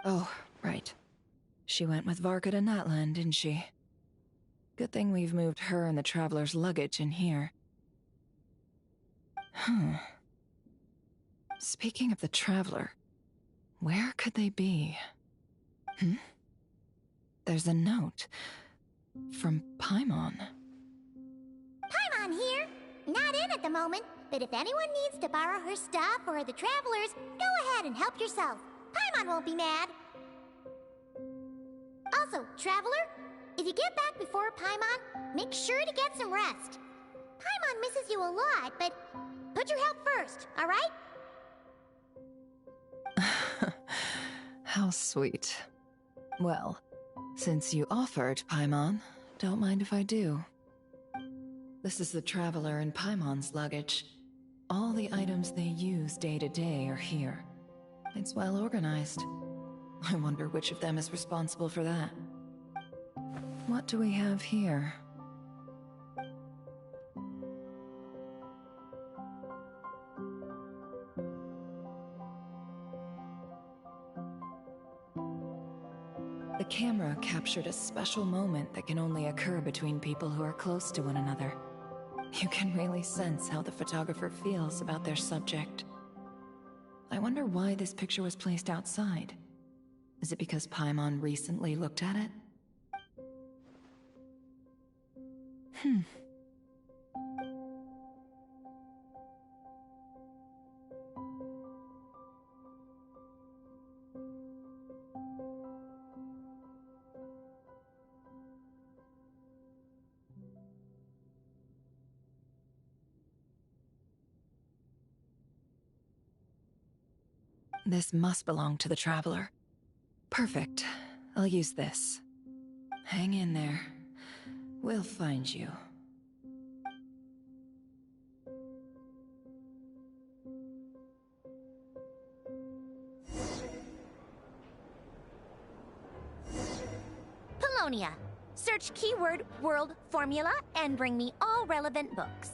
Oh, right. She went with Varka to Natlan, didn't she? Good thing we've moved her and the Traveler's luggage in here. Speaking of the Traveler, where could they be? There's a note from Paimon. Paimon here. Not in at the moment, but if anyone needs to borrow her stuff or the Travelers, go ahead and help yourself. Paimon won't be mad. Also, Traveler, if you get back before Paimon, make sure to get some rest. Paimon misses you a lot, but put your health first, all right? How sweet. Well, since you offered, Paimon, don't mind if I do. This is the Traveler and Paimon's luggage. All the items they use day to day are here. It's well organized. I wonder which of them is responsible for that. What do we have here? The camera captured a special moment that can only occur between people who are close to one another. You can really sense how the photographer feels about their subject. I wonder why this picture was placed outside. Is it because Paimon recently looked at it? This must belong to the Traveler. Perfect. I'll use this. Hang in there. We'll find you. Polonia. Search keyword world formula and bring me all relevant books.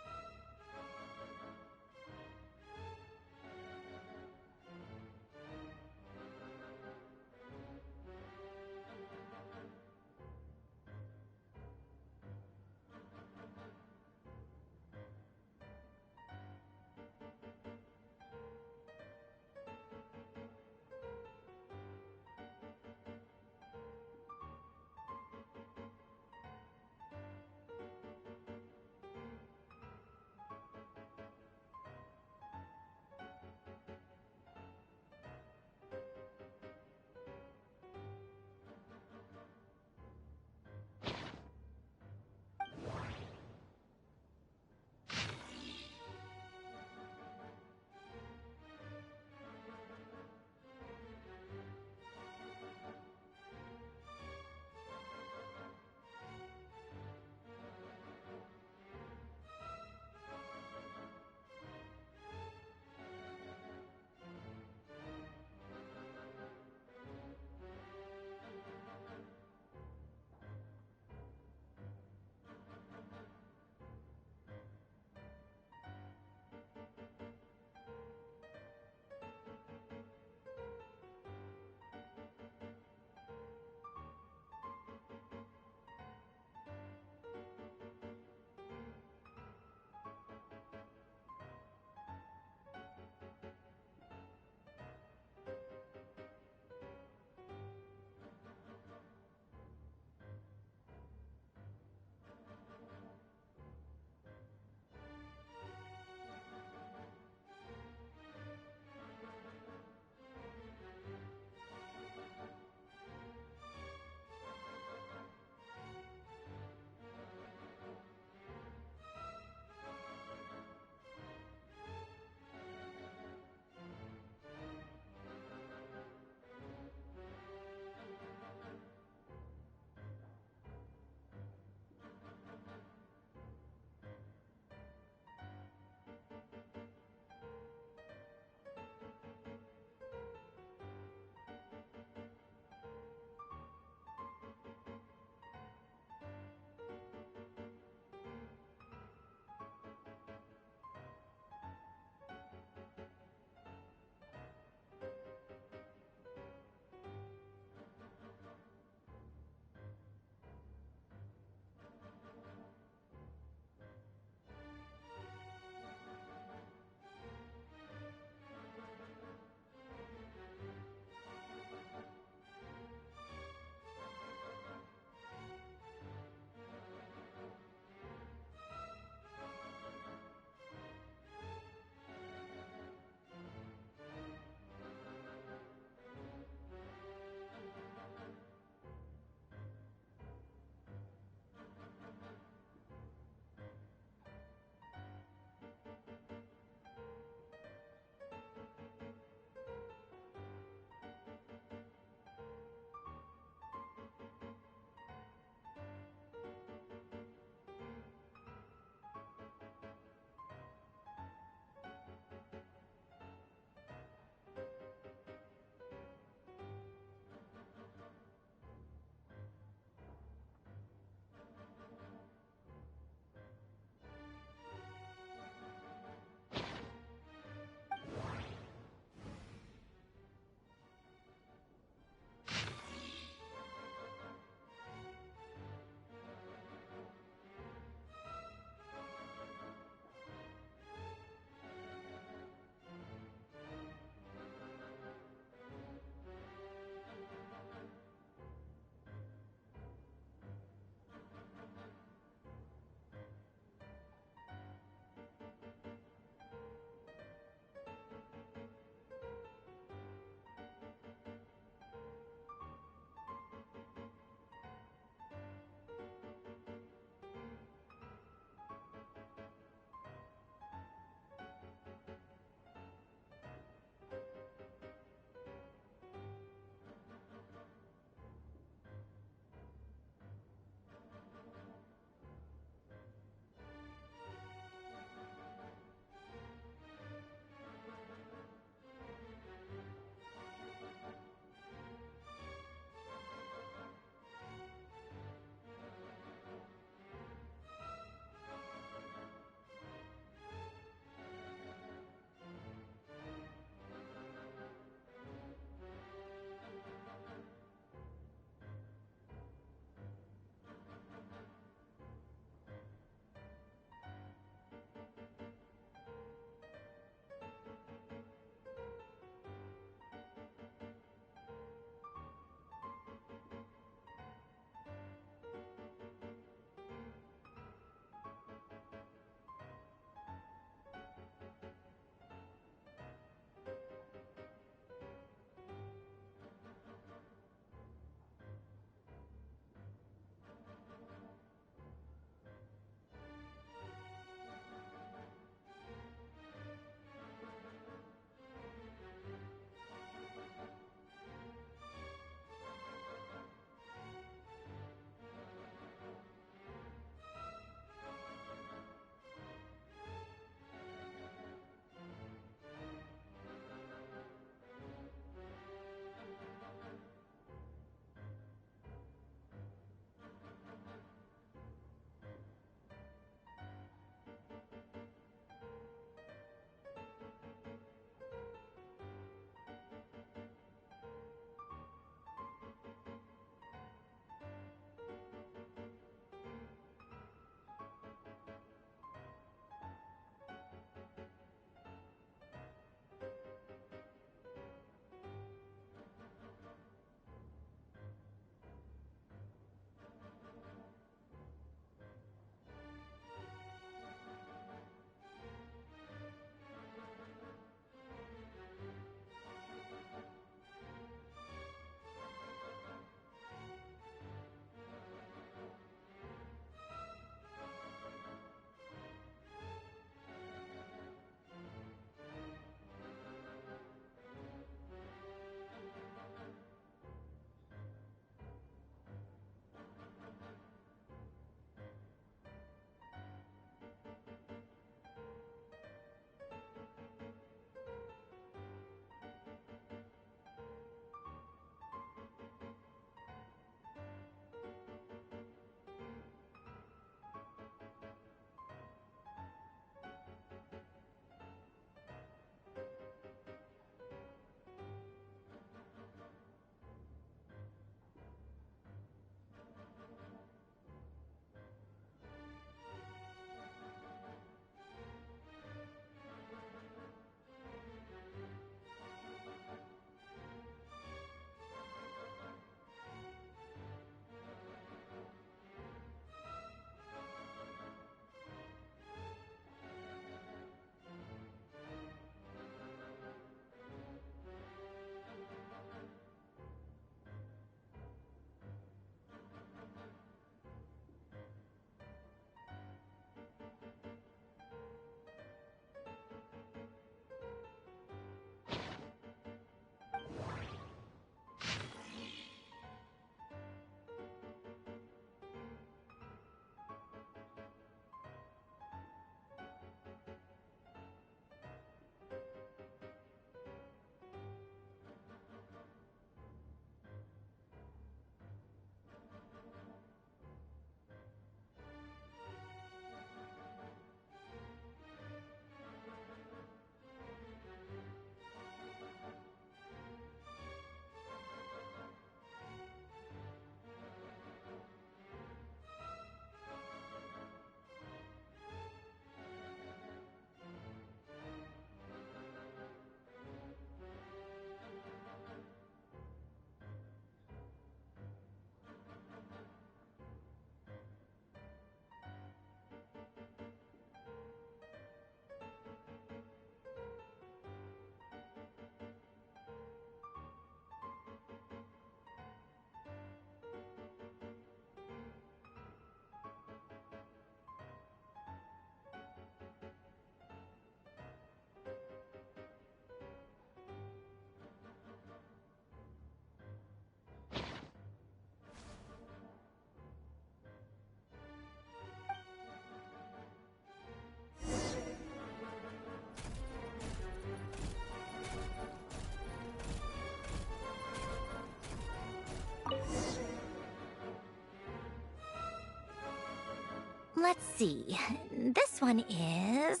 Let's see. This one is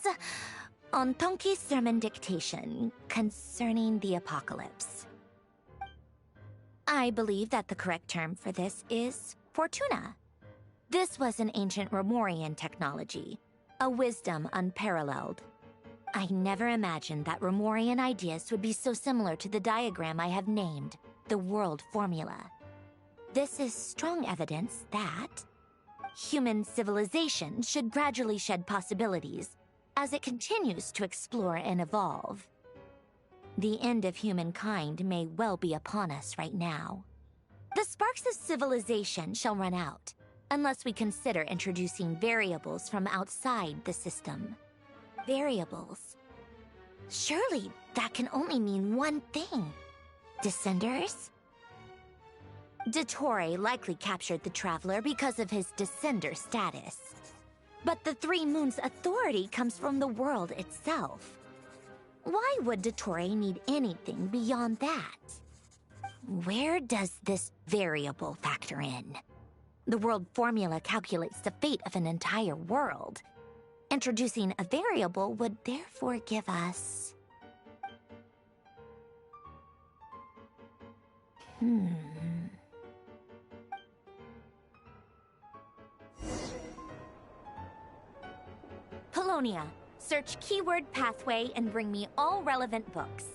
Ontonki Sermon Dictation concerning the apocalypse. I believe that the correct term for this is Fortuna. This was an ancient Romorian technology, a wisdom unparalleled. I never imagined that Romorian ideas would be so similar to the diagram I have named, the World Formula. This is strong evidence that human civilization should gradually shed possibilities as it continues to explore and evolve. The end of humankind may well be upon us right now. The sparks of civilization shall run out, unless we consider introducing variables from outside the system. Variables. Surely that can only mean one thing. Descenders? Dottore likely captured the Traveler because of his descender status. But the Three Moons' authority comes from the world itself. Why would Dottore need anything beyond that? Where does this variable factor in? The world formula calculates the fate of an entire world. Introducing a variable would therefore give us... Polonia, search keyword pathway and bring me all relevant books.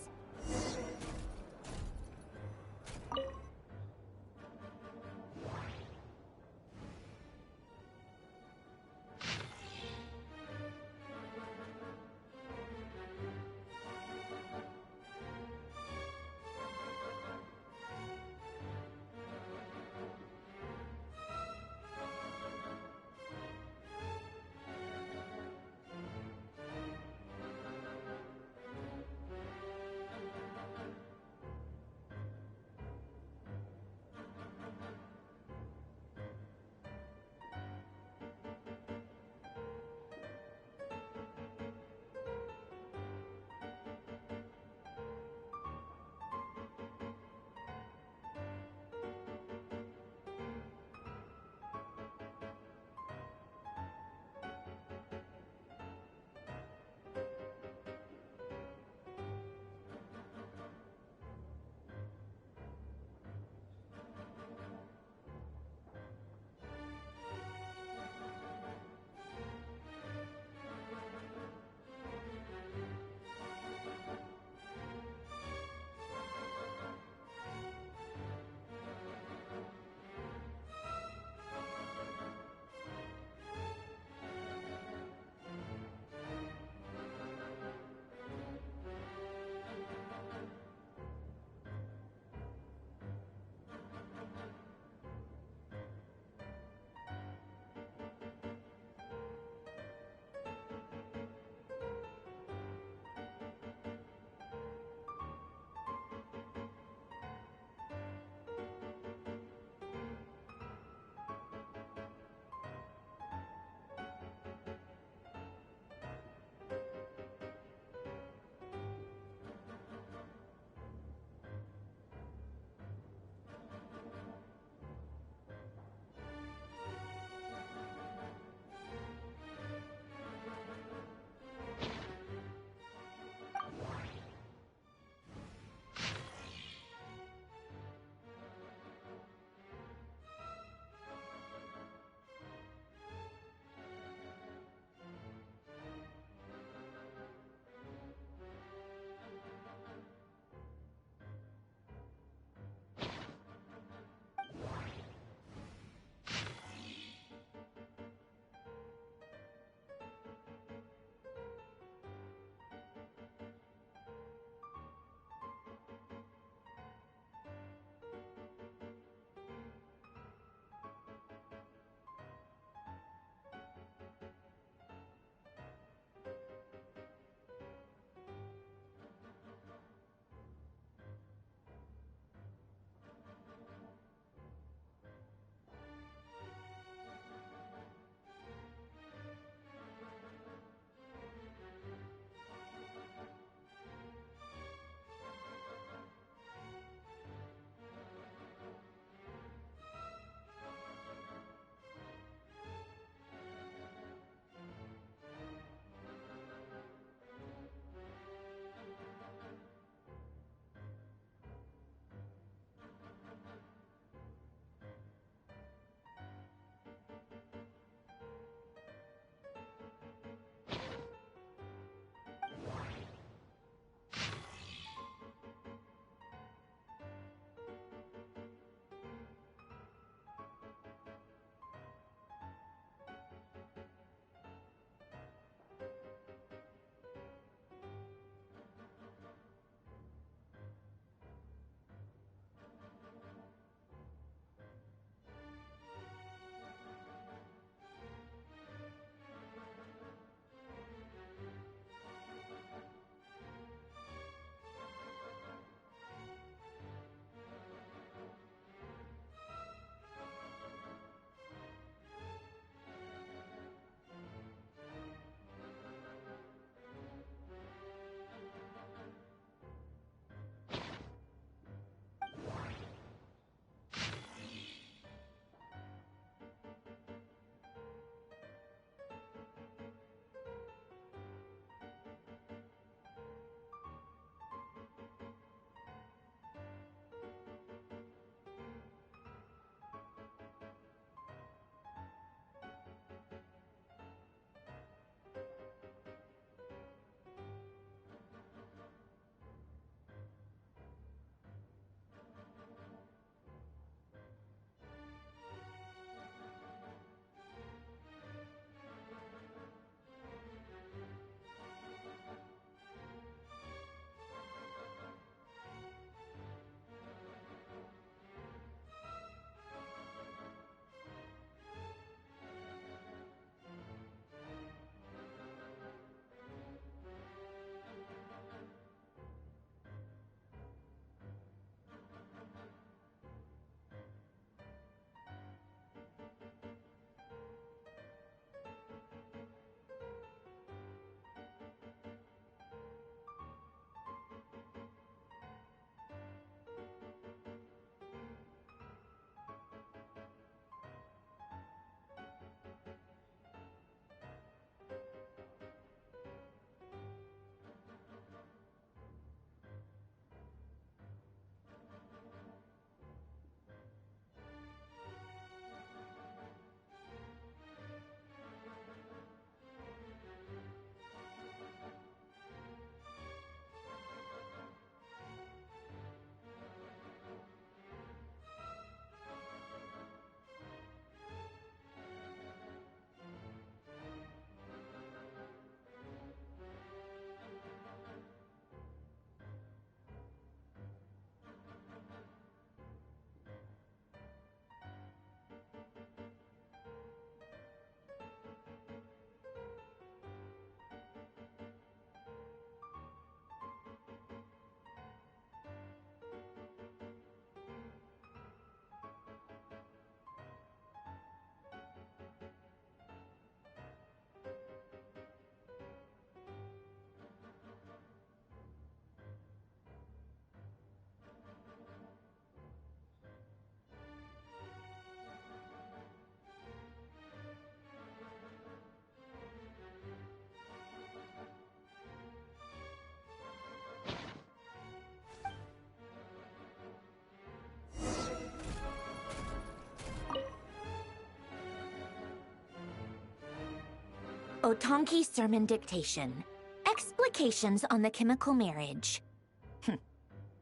Otonki Sermon Dictation. Explications on the Chemical Marriage.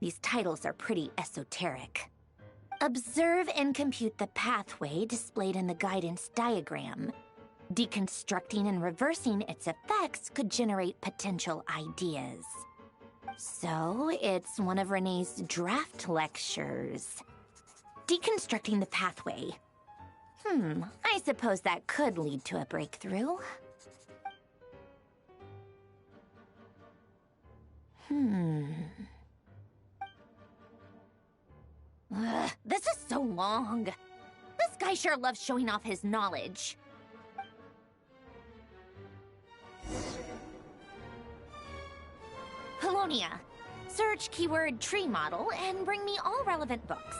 These titles are pretty esoteric. Observe and compute the pathway displayed in the guidance diagram. Deconstructing and reversing its effects could generate potential ideas. So, it's one of Renee's draft lectures. Deconstructing the pathway. I suppose that could lead to a breakthrough. Ugh, this is so long. This guy sure loves showing off his knowledge. Polonia. Search keyword tree model and bring me all relevant books.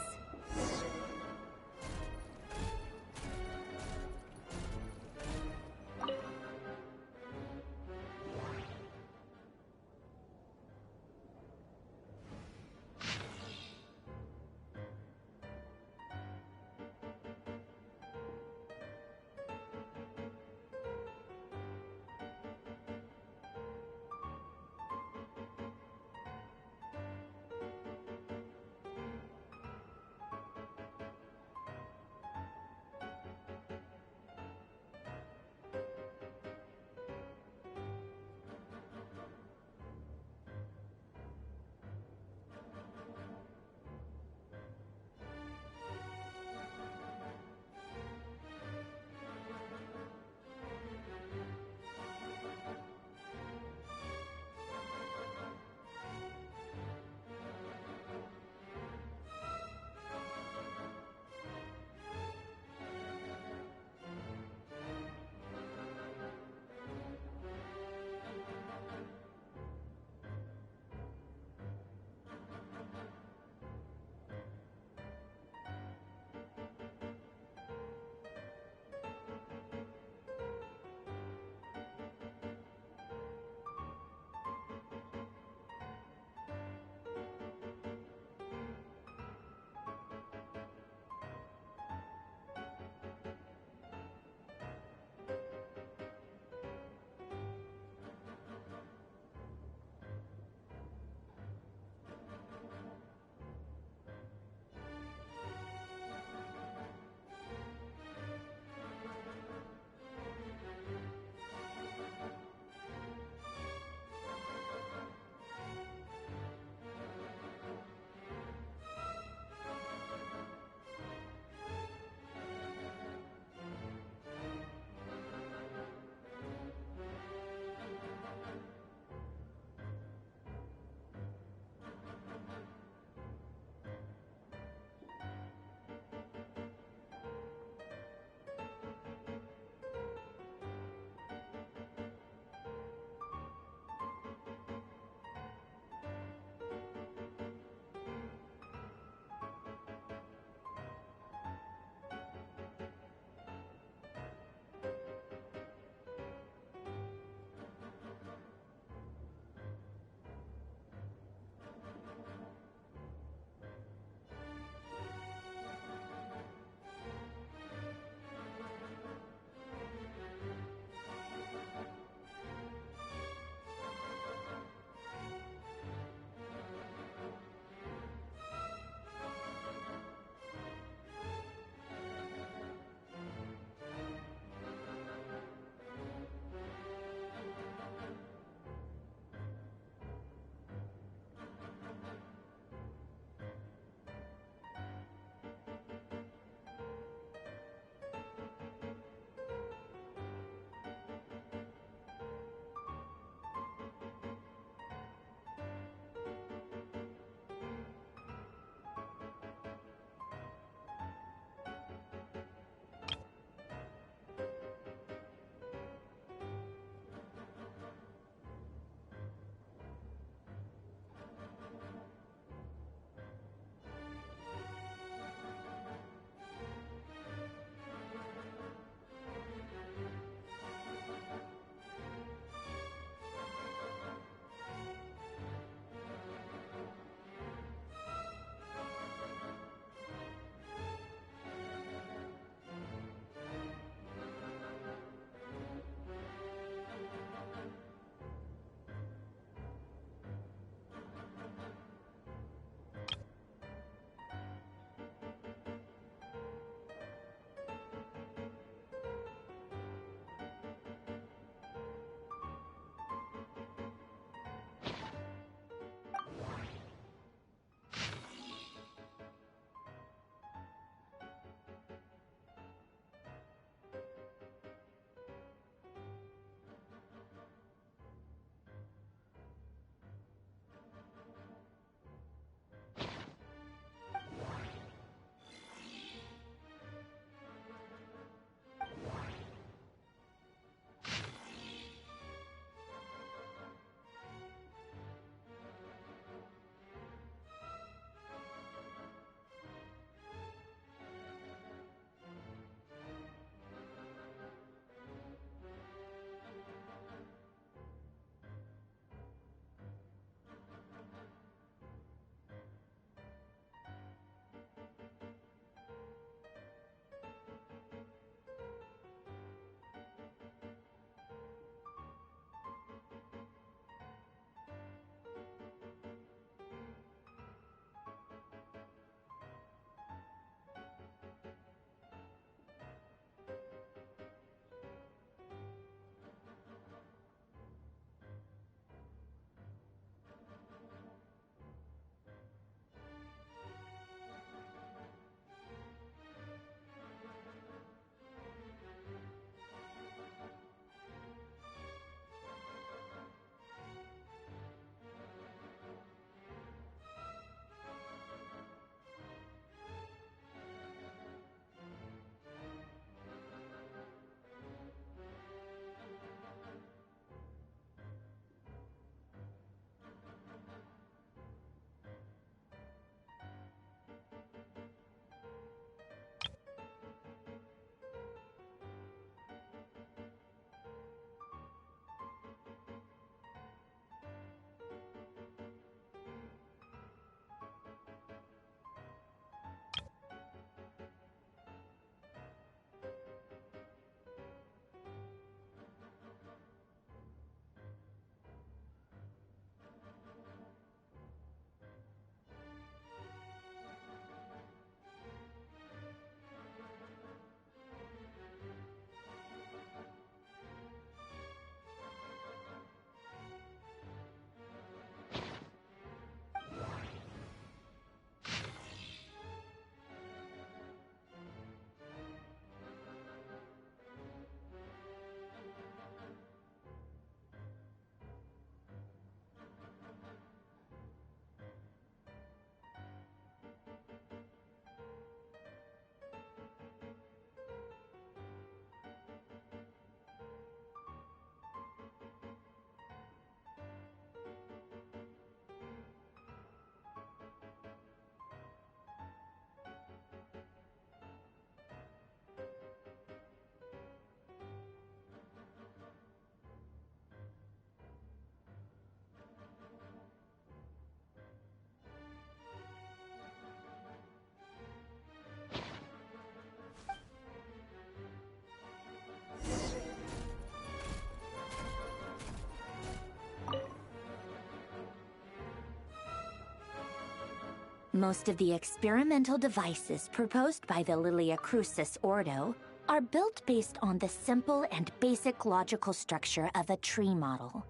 Most of the experimental devices proposed by the Lilia Crucis Ordo are built based on the simple and basic logical structure of a tree model.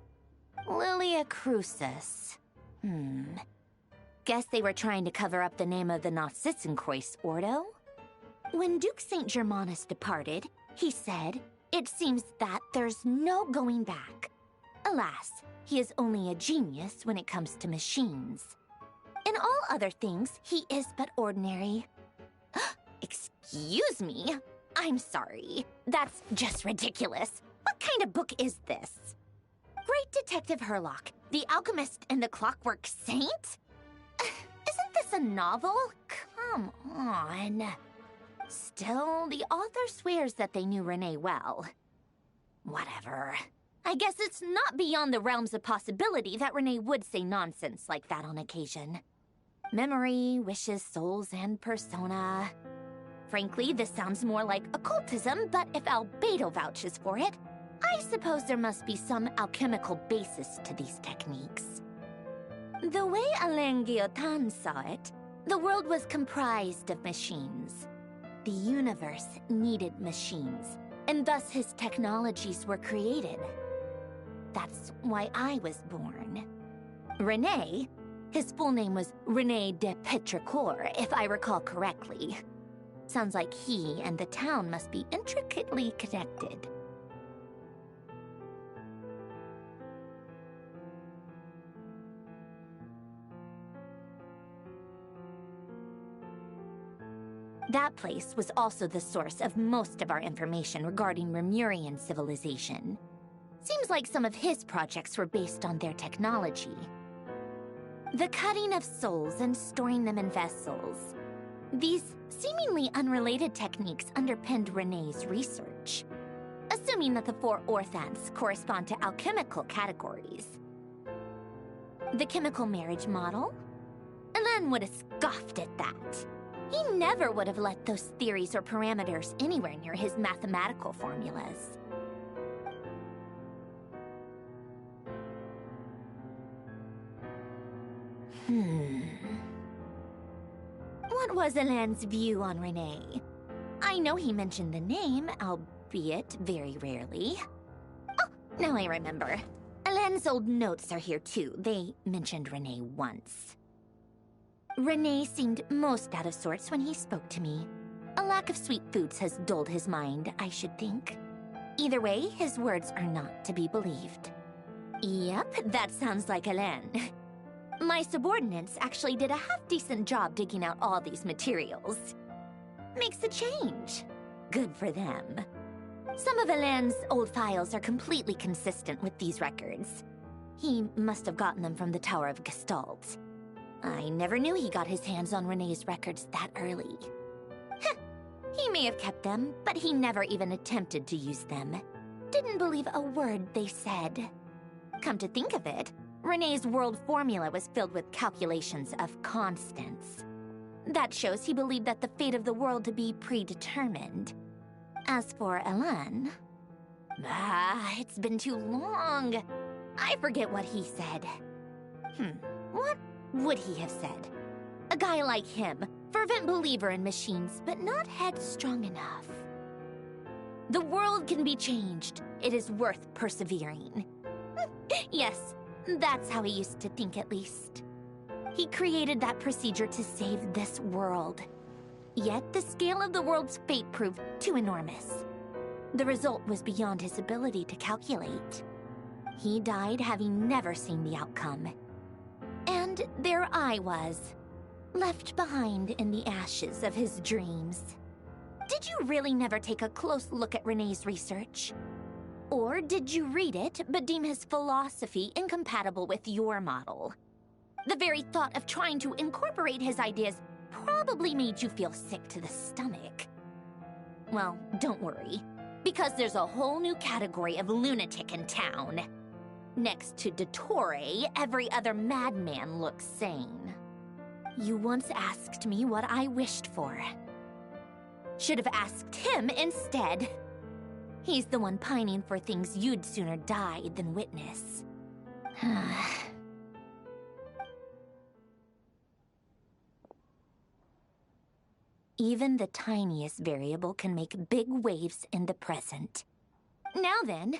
Lilia Crucis. Guess they were trying to cover up the name of the Narzissenkreuz Ordo? When Duke St. Germanus departed, he said, "It seems that there's no going back." Alas, he is only a genius when it comes to machines. In all other things, he is but ordinary. Excuse me? I'm sorry. That's just ridiculous. What kind of book is this? Great Detective Herlock, the Alchemist and the Clockwork Saint? Isn't this a novel? Come on. Still, the author swears that they knew Renee well. Whatever. I guess it's not beyond the realms of possibility that Renee would say nonsense like that on occasion. Memory, wishes, souls, and persona. Frankly, this sounds more like occultism, but if Albedo vouches for it, I suppose there must be some alchemical basis to these techniques. The way Alain Guillotin saw it, the world was comprised of machines. The universe needed machines, and thus his technologies were created. That's why I was born. René, his full name was René de Petrichor, if I recall correctly. Sounds like he and the town must be intricately connected. That place was also the source of most of our information regarding Remurian civilization. Seems like some of his projects were based on their technology. The cutting of souls and storing them in vessels. These seemingly unrelated techniques underpinned René's research, assuming that the 4 orthants correspond to alchemical categories. The chemical marriage model? Alain would have scoffed at that. He never would have let those theories or parameters anywhere near his mathematical formulas. What was Alain's view on René? I know he mentioned the name, albeit very rarely. Oh, now I remember. Alain's old notes are here too. They mentioned René once. René seemed most out of sorts when he spoke to me. A lack of sweet foods has dulled his mind, I should think. Either way, his words are not to be believed. Yep, that sounds like Alain. My subordinates actually did a half-decent job digging out all these materials. Makes a change. Good for them. Some of Alain's old files are completely consistent with these records. He must have gotten them from the Tower of Gestalt. I never knew he got his hands on René's records that early. Heh, he may have kept them, but he never even attempted to use them. Didn't believe a word they said. Come to think of it, René's world formula was filled with calculations of constants. That shows he believed that the fate of the world to be predetermined. As for Alain... it's been too long. I forget what he said. What would he have said? A guy like him, fervent believer in machines, but not headstrong enough. The world can be changed. It is worth persevering. Yes, that's how he used to think at least. He created that procedure to save this world. Yet the scale of the world's fate proved too enormous. The result was beyond his ability to calculate. He died having never seen the outcome. And there I was, left behind in the ashes of his dreams. Did you really never take a close look at René's research? Or did you read it, but deem his philosophy incompatible with your model? The very thought of trying to incorporate his ideas probably made you feel sick to the stomach. Well, don't worry, because there's a whole new category of lunatic in town. Next to Dottore, every other madman looks sane. You once asked me what I wished for. Should have asked him instead. He's the one pining for things you'd sooner die than witness. Even the tiniest variable can make big waves in the present. Now then,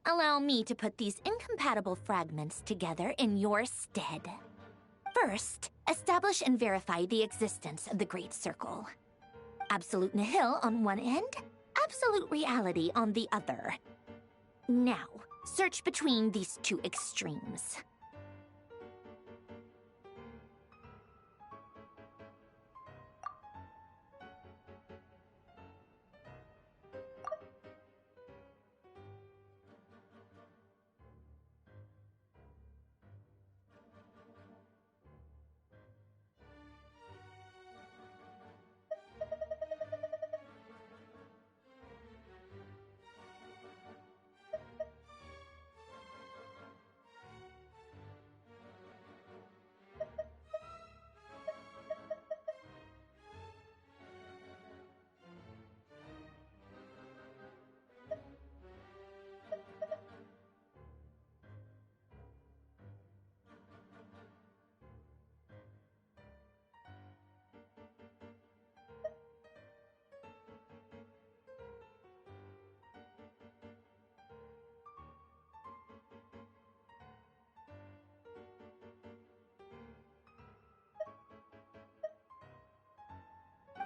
allow me to put these incompatible fragments together in your stead. First, establish and verify the existence of the Great Circle. Absolute nihil on one end, absolute reality on the other. Now, search between these two extremes.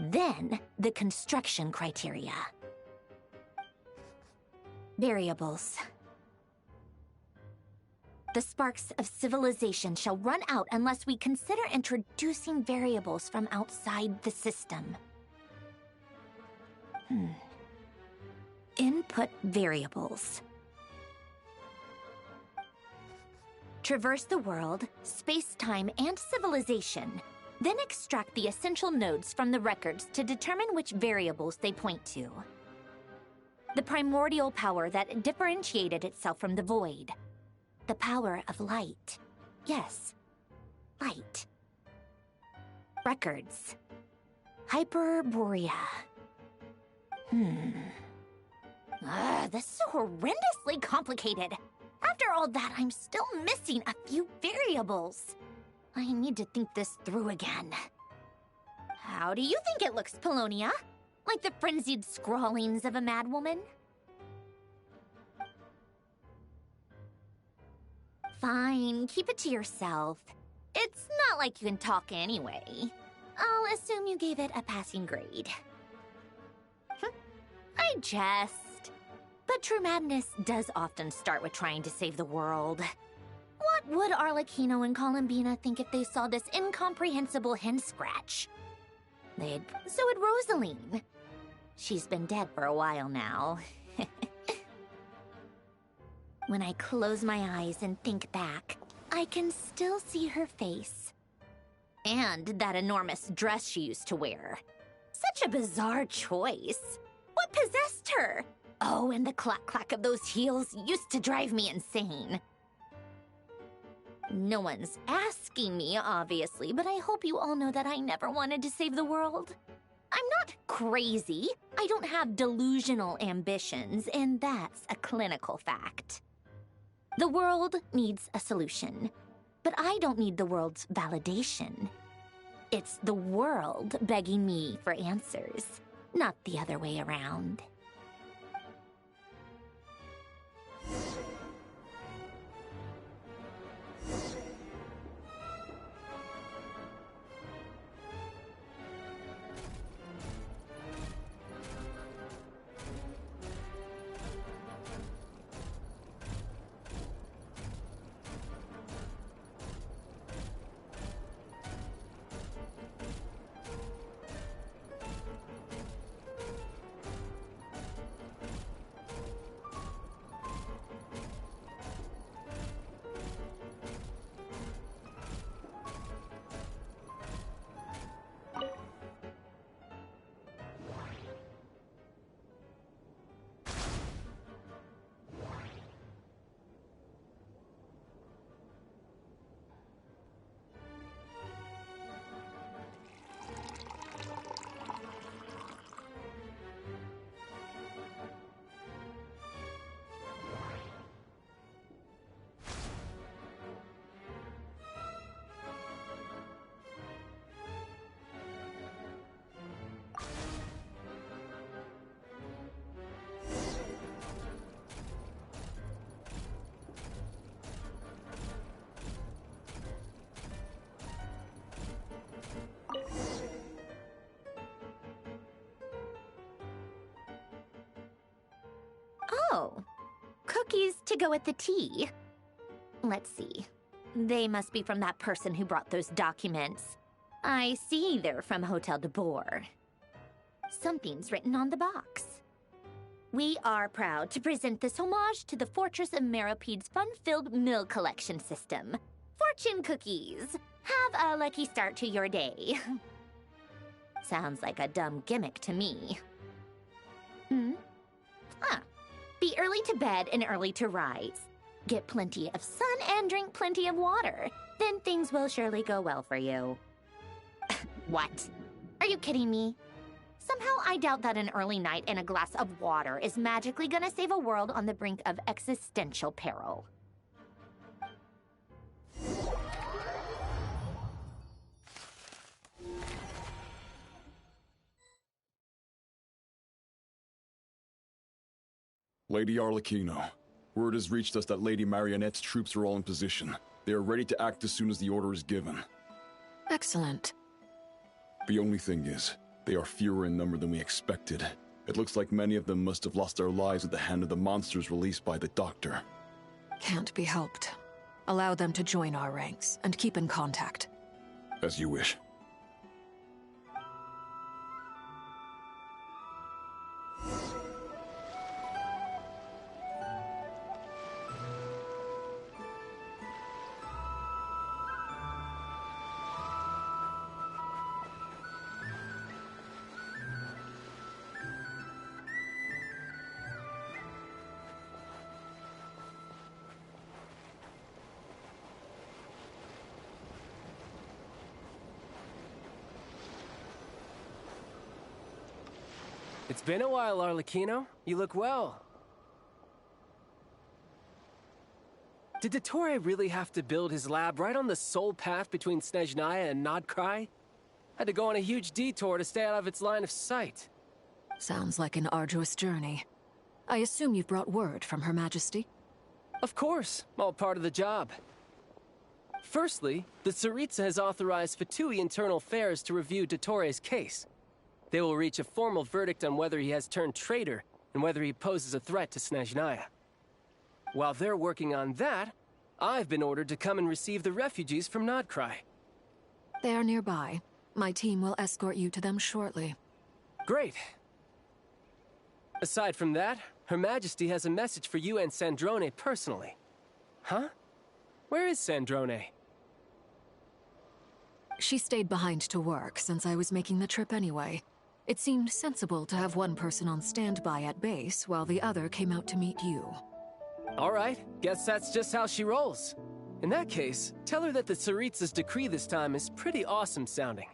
Then, the construction criteria. Variables. The sparks of civilization shall run out unless we consider introducing variables from outside the system. Input variables. Traverse the world, space-time, and civilization. Then extract the essential nodes from the records to determine which variables they point to. The primordial power that differentiated itself from the void. The power of light. Yes, light. Records. Hyperborea. This is horrendously complicated. After all that, I'm still missing a few variables. I need to think this through again. How do you think it looks, Polonia? Like the frenzied scrawlings of a madwoman? Fine, keep it to yourself. It's not like you can talk anyway. I'll assume you gave it a passing grade. I jest. But true madness does often start with trying to save the world. What would Arlecchino and Columbina think if they saw this incomprehensible hen scratch? So would Rosaline. She's been dead for a while now. When I close my eyes and think back, I can still see her face. And that enormous dress she used to wear. Such a bizarre choice. What possessed her? Oh, and the clack-clack of those heels used to drive me insane. No one's asking me, obviously, but I hope you all know that I never wanted to save the world. I'm not crazy. I don't have delusional ambitions, and that's a clinical fact. The world needs a solution, but I don't need the world's validation. It's the world begging me for answers, not the other way around. Oh, cookies to go with the tea. Let's see. They must be from that person who brought those documents. I see they're from Hotel de Boer. Something's written on the box. We are proud to present this homage to the Fortress of Meropede's fun-filled mill collection system. Fortune cookies. Have a lucky start to your day. Sounds like a dumb gimmick to me. Be early to bed and early to rise. Get plenty of sun and drink plenty of water. Then things will surely go well for you. What? Are you kidding me? Somehow I doubt that an early night and a glass of water is magically gonna save a world on the brink of existential peril. Lady Arlecchino, word has reached us that Lady Marionette's troops are all in position. They are ready to act as soon as the order is given. Excellent. The only thing is, they are fewer in number than we expected. It looks like many of them must have lost their lives at the hand of the monsters released by the Doctor. Can't be helped. Allow them to join our ranks, and keep in contact. As you wish. It's been a while, Arlecchino. You look well. Did Dottore really have to build his lab right on the sole path between Snezhnaya and Nodcry? Had to go on a huge detour to stay out of its line of sight. Sounds like an arduous journey. I assume you've brought word from Her Majesty? Of course, all part of the job. Firstly, the Tsaritsa has authorized Fatui Internal Affairs to review Dottore's case. They will reach a formal verdict on whether he has turned traitor and whether he poses a threat to Snezhnaya. While they're working on that, I've been ordered to come and receive the refugees from Nodcry. They are nearby. My team will escort you to them shortly. Great. Aside from that, Her Majesty has a message for you and Sandrone personally. Huh? Where is Sandrone? She stayed behind to work since I was making the trip anyway. It seemed sensible to have one person on standby at base while the other came out to meet you. All right, guess that's just how she rolls. In that case, tell her that the Tsaritsa's decree this time is pretty awesome sounding.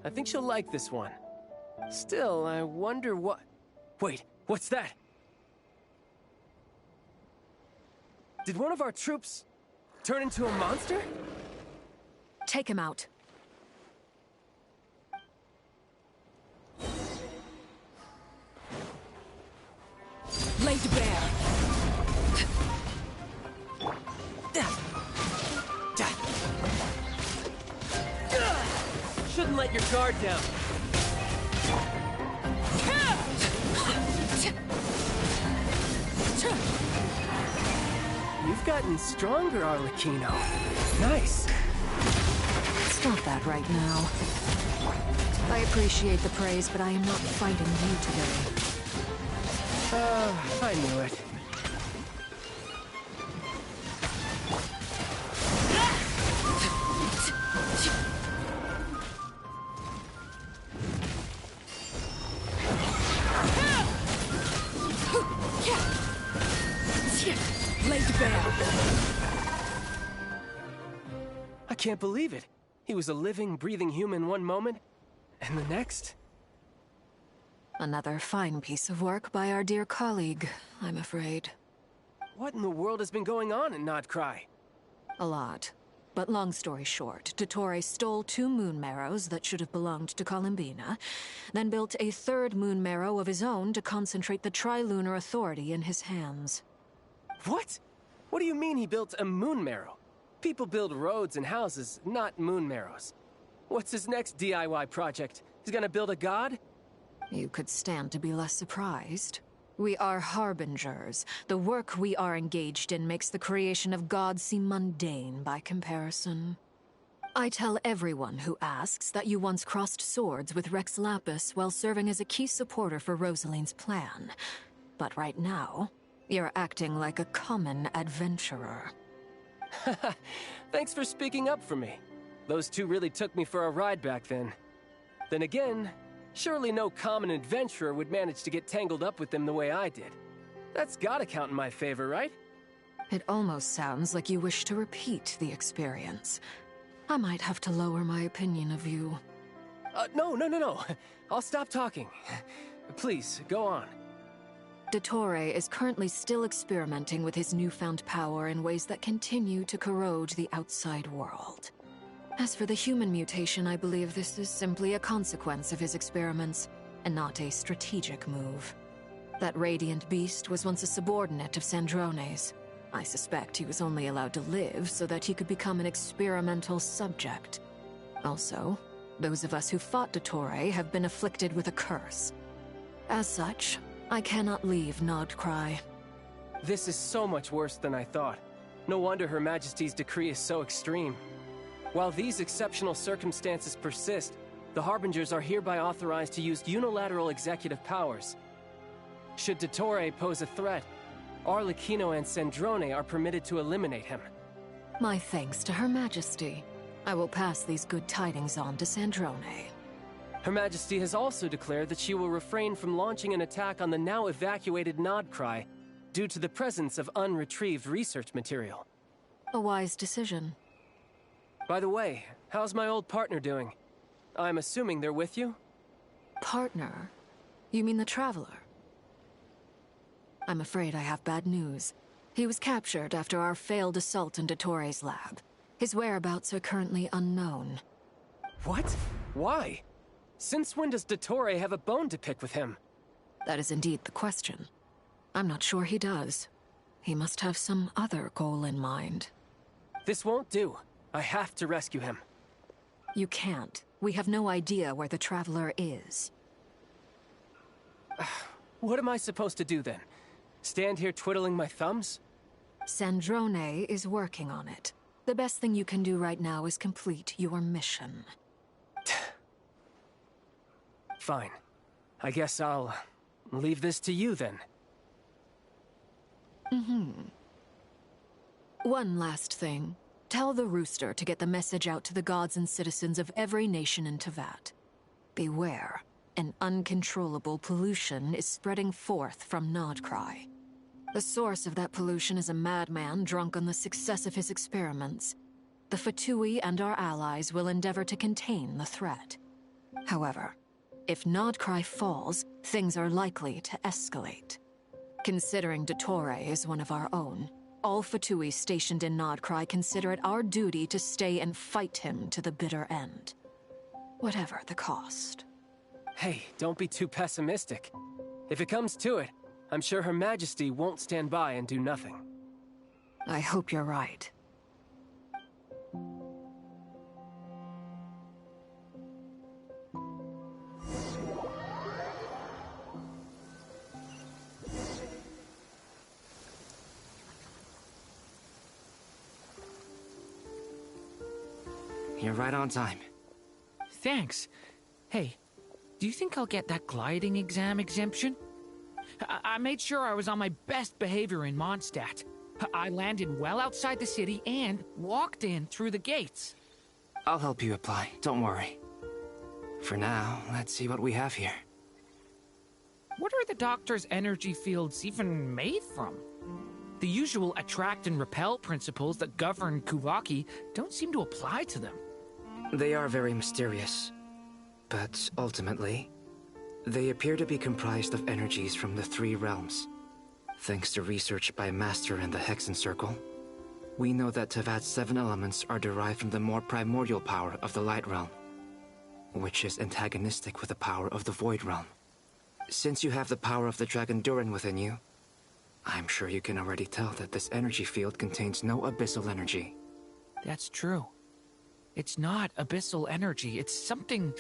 I think she'll like this one. Still, I wonder what... Wait, what's that? Did one of our troops turn into a monster? Take him out. Laid bare. Shouldn't let your guard down. You've gotten stronger, Arlecchino. Nice. Stop that right now. I appreciate the praise, but I am not fighting you today. I knew it. Laid bare. I can't believe it. He was a living, breathing human one moment, and the next... Another fine piece of work by our dear colleague, I'm afraid. What in the world has been going on in Nodcry? A lot. But long story short, Dottore stole 2 moon marrows that should have belonged to Columbina, then built a 3rd moon marrow of his own to concentrate the Trilunar Authority in his hands. What? What do you mean he built a moon marrow? People build roads and houses, not moon marrows. What's his next DIY project? He's gonna build a god? You could stand to be less surprised. We are harbingers. The work we are engaged in makes the creation of gods seem mundane by comparison. I tell everyone who asks that you once crossed swords with Rex Lapis while serving as a key supporter for Rosaline's plan. But right now, you're acting like a common adventurer. Thanks for speaking up for me. Those two really took me for a ride back then. Then again, surely no common adventurer would manage to get tangled up with them the way I did. That's gotta count in my favor, right? It almost sounds like you wish to repeat the experience. I might have to lower my opinion of you. No. I'll stop talking. Please, go on. Dottore is currently still experimenting with his newfound power in ways that continue to corrode the outside world. As for the human mutation, I believe this is simply a consequence of his experiments, and not a strategic move. That radiant beast was once a subordinate of Sandrone's. I suspect he was only allowed to live so that he could become an experimental subject. Also, those of us who fought Dottore have been afflicted with a curse. As such, I cannot leave Nodcry. This is so much worse than I thought. No wonder Her Majesty's decree is so extreme. While these exceptional circumstances persist, the Harbingers are hereby authorized to use unilateral executive powers. Should Dottore pose a threat, Arlecchino and Sandrone are permitted to eliminate him. My thanks to Her Majesty. I will pass these good tidings on to Sandrone. Her Majesty has also declared that she will refrain from launching an attack on the now evacuated Nodcry due to the presence of unretrieved research material. A wise decision. By the way, how's my old partner doing? I'm assuming they're with you? Partner? You mean the Traveler? I'm afraid I have bad news. He was captured after our failed assault in Dottore's lab. His whereabouts are currently unknown. What? Why? Since when does Dottore have a bone to pick with him? That is indeed the question. I'm not sure he does. He must have some other goal in mind. This won't do. I have to rescue him. You can't. We have no idea where the Traveler is. What am I supposed to do then? Stand here twiddling my thumbs? Sandrone is working on it. The best thing you can do right now is complete your mission. Fine. I guess I'll leave this to you then. One last thing. Tell the Rooster to get the message out to the gods and citizens of every nation in Teyvat. Beware. An uncontrollable pollution is spreading forth from Nodcry. The source of that pollution is a madman drunk on the success of his experiments. The Fatui and our allies will endeavor to contain the threat. However, if Nodcry falls, things are likely to escalate. Considering Dottore is one of our own, all Fatui stationed in Nodcry consider it our duty to stay and fight him to the bitter end. Whatever the cost. Hey, don't be too pessimistic. If it comes to it, I'm sure Her Majesty won't stand by and do nothing. I hope you're right. You're right on time. Thanks. Hey, do you think I'll get that gliding exam exemption? I made sure I was on my best behavior in Mondstadt. I landed well outside the city and walked in through the gates. I'll help you apply, don't worry. For now, let's see what we have here. What are the doctor's energy fields even made from? The usual attract and repel principles that govern Kuvaki don't seem to apply to them. They are very mysterious, but ultimately, they appear to be comprised of energies from the three realms. Thanks to research by Master in the Hexen Circle, we know that Teyvat's 7 elements are derived from the more primordial power of the Light Realm, which is antagonistic with the power of the Void Realm. Since you have the power of the Dragon Durin within you, I'm sure you can already tell that this energy field contains no abyssal energy. That's true. It's not abyssal energy, it's something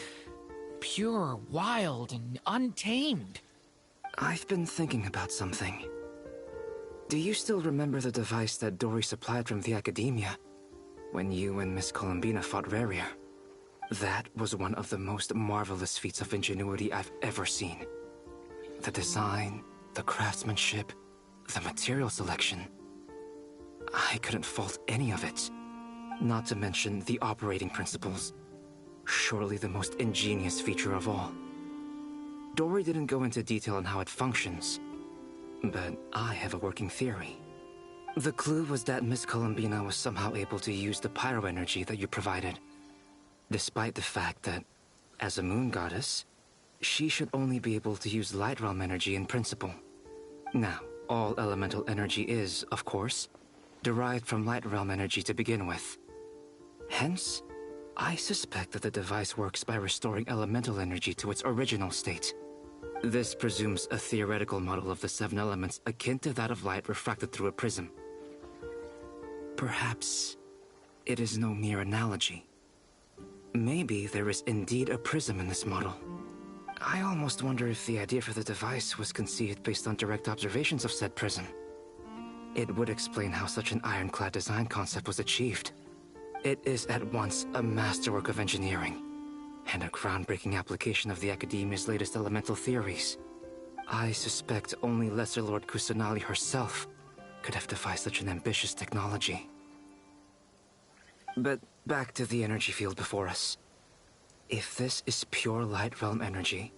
pure, wild, and untamed. I've been thinking about something. Do you still remember the device that Dory supplied from the Academia when you and Miss Columbina fought Raria? That was one of the most marvelous feats of ingenuity I've ever seen. The design, the craftsmanship, the material selection. I couldn't fault any of it. Not to mention the operating principles. Surely the most ingenious feature of all. Dory didn't go into detail on how it functions, but I have a working theory. The clue was that Miss Columbina was somehow able to use the pyro energy that you provided, despite the fact that, as a moon goddess, she should only be able to use light realm energy in principle. Now, all elemental energy is, of course, derived from light realm energy to begin with. Hence, I suspect that the device works by restoring elemental energy to its original state. This presumes a theoretical model of the 7 elements akin to that of light refracted through a prism. Perhaps it is no mere analogy. Maybe there is indeed a prism in this model. I almost wonder if the idea for the device was conceived based on direct observations of said prism. It would explain how such an ironclad design concept was achieved. It is at once a masterwork of engineering and a groundbreaking application of the Academia's latest elemental theories. I suspect only Lesser Lord Kusanali herself could have devised such an ambitious technology. But back to the energy field before us. If this is pure light realm energy,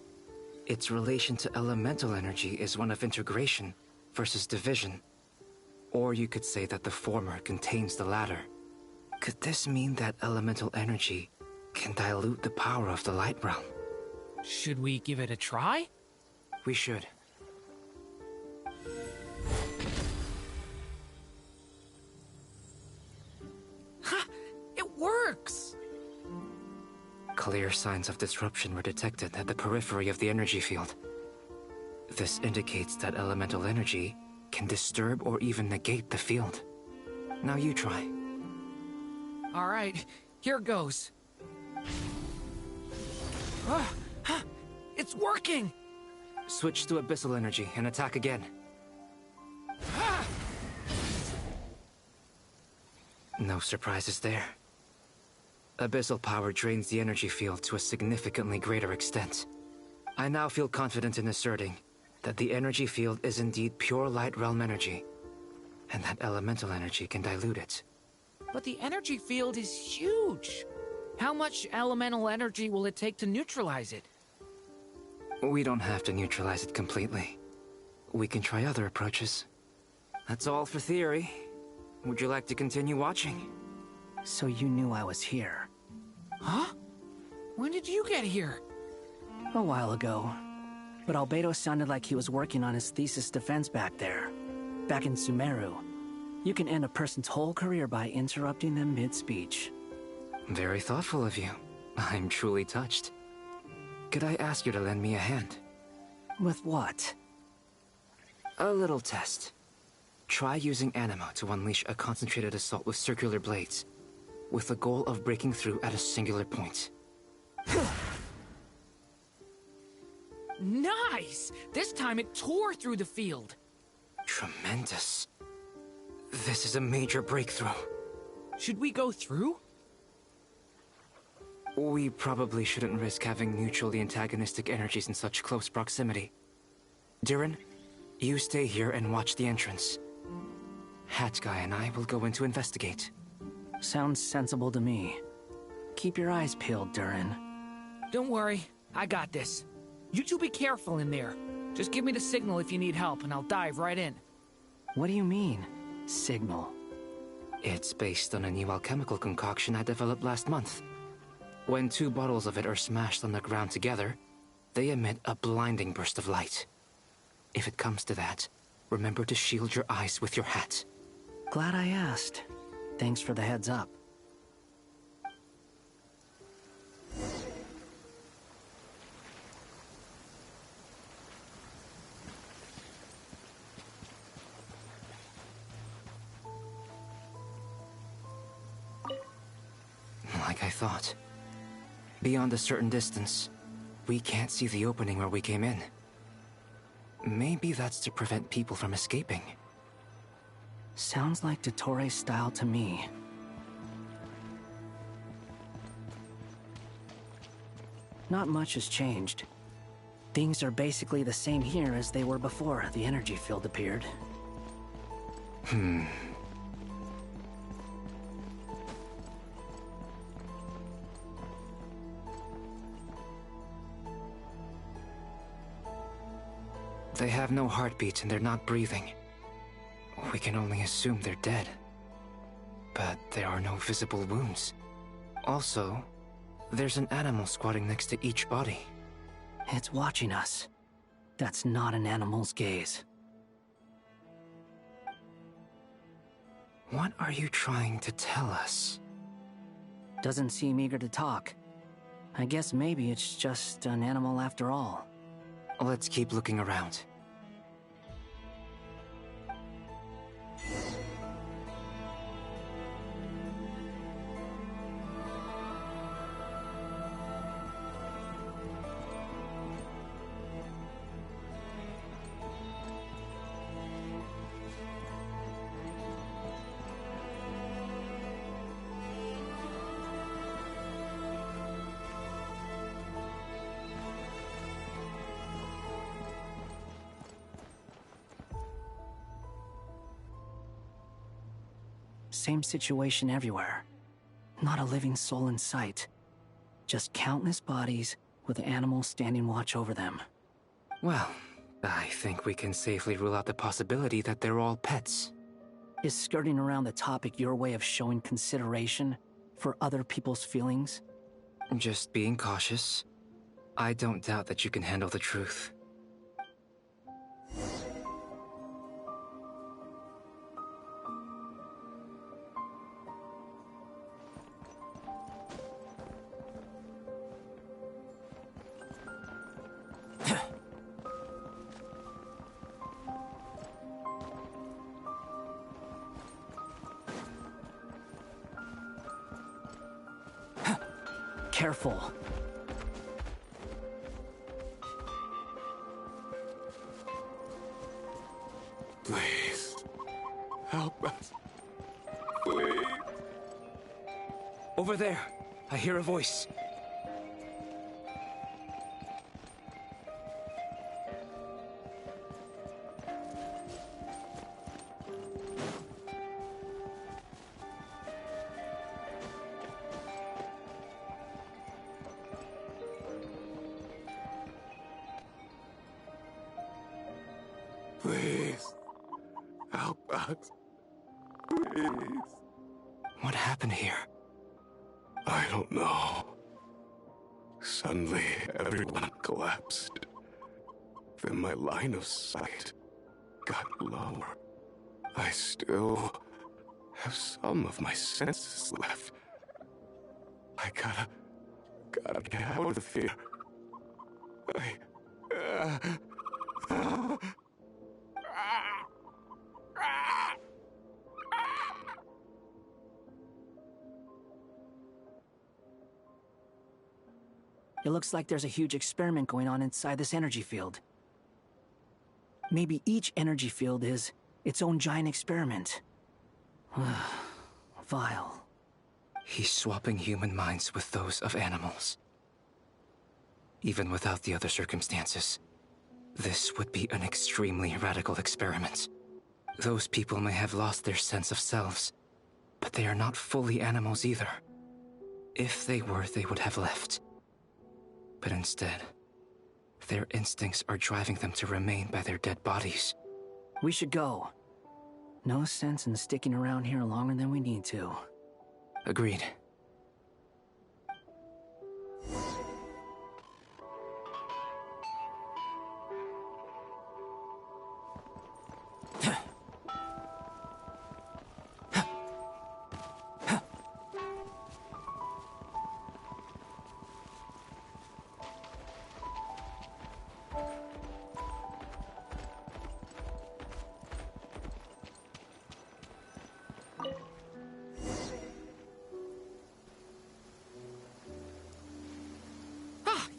its relation to elemental energy is one of integration versus division. Or you could say that the former contains the latter. Could this mean that elemental energy can dilute the power of the light realm? Should we give it a try? We should. Ha! It works! Clear signs of disruption were detected at the periphery of the energy field. This indicates that elemental energy can disturb or even negate the field. Now you try. All right, here goes. It's working! Switch to abyssal energy and attack again. No surprises there. Abyssal power drains the energy field to a significantly greater extent. I now feel confident in asserting that the energy field is indeed pure light realm energy, and that elemental energy can dilute it. But the energy field is huge! How much elemental energy will it take to neutralize it? We don't have to neutralize it completely. We can try other approaches. That's all for theory. Would you like to continue watching? So you knew I was here. Huh? When did you get here? A while ago. But Albedo sounded like he was working on his thesis defense back there. Back in Sumeru. You can end a person's whole career by interrupting them mid-speech. Very thoughtful of you. I'm truly touched. Could I ask you to lend me a hand? With what? A little test. Try using Anima to unleash a concentrated assault with circular blades, with the goal of breaking through at a singular point. Nice! This time it tore through the field. Tremendous. This is a major breakthrough. Should we go through? We probably shouldn't risk having mutually antagonistic energies in such close proximity. Durin, you stay here and watch the entrance. Hat Guy and I will go in to investigate. Sounds sensible to me. Keep your eyes peeled, Durin. Don't worry, I got this. You two be careful in there. Just give me the signal if you need help and I'll dive right in. What do you mean, signal? It's based on a new alchemical concoction I developed last month. When 2 bottles of it are smashed on the ground together, they emit a blinding burst of light. If it comes to that, remember to shield your eyes with your hat. Glad I asked. Thanks for the heads up. Like I thought. Beyond a certain distance, we can't see the opening where we came in. Maybe that's to prevent people from escaping. Sounds like Dottore style to me. Not much has changed. Things are basically the same here as they were before the energy field appeared. They have no heartbeats and they're not breathing. We can only assume they're dead. But there are no visible wounds. Also, there's an animal squatting next to each body. It's watching us. That's not an animal's gaze. What are you trying to tell us? Doesn't seem eager to talk. I guess maybe it's just an animal after all. Let's keep looking around. Same situation everywhere. Not a living soul in sight. Just countless bodies with animals standing watch over them. Well, I think we can safely rule out the possibility that they're all pets. Is skirting around the topic your way of showing consideration for other people's feelings? Just being cautious. I don't doubt that you can handle the truth. Careful. Please, help us. Please. Over there, I hear a voice. Please, help us. Please. What happened here? I don't know. Suddenly, everyone collapsed. Then my line of sight got lower. I still have some of my senses left. I gotta get out of here. It looks like there's a huge experiment going on inside this energy field. Maybe each energy field is its own giant experiment. Vile. He's swapping human minds with those of animals. Even without the other circumstances, this would be an extremely radical experiment. Those people may have lost their sense of selves, but they are not fully animals either. If they were, they would have left. But instead, their instincts are driving them to remain by their dead bodies. We should go. No sense in sticking around here longer than we need to. Agreed.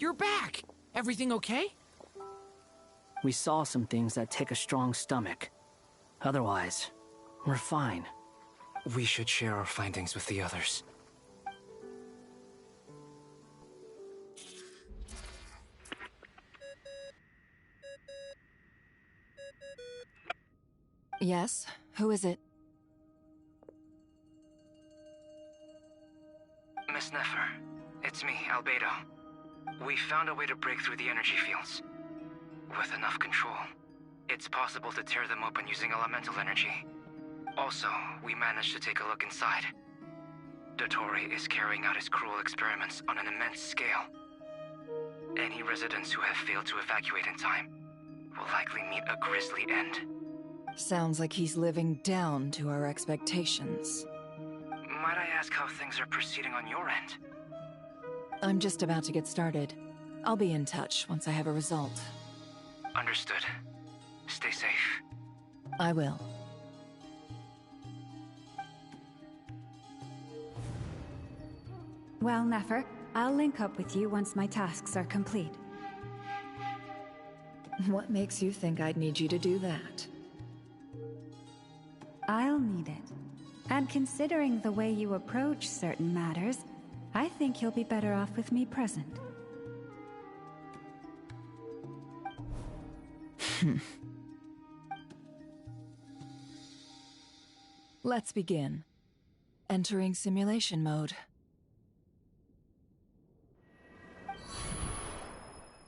You're back! Everything okay? We saw some things that take a strong stomach. Otherwise, we're fine. We should share our findings with the others. Yes? Who is it? Miss Nefer, it's me, Albedo. We found a way to break through the energy fields. With enough control, it's possible to tear them open using elemental energy. Also, we managed to take a look inside. Dottore is carrying out his cruel experiments on an immense scale. Any residents who have failed to evacuate in time will likely meet a grisly end. Sounds like he's living down to our expectations. Might I ask how things are proceeding on your end? I'm just about to get started. I'll be in touch once I have a result. Understood. Stay safe. I will. Well, Nefer, I'll link up with you once my tasks are complete. What makes you think I'd need you to do that? I'll need it. And considering the way you approach certain matters, I think you'll be better off with me present. Let's begin. Entering simulation mode.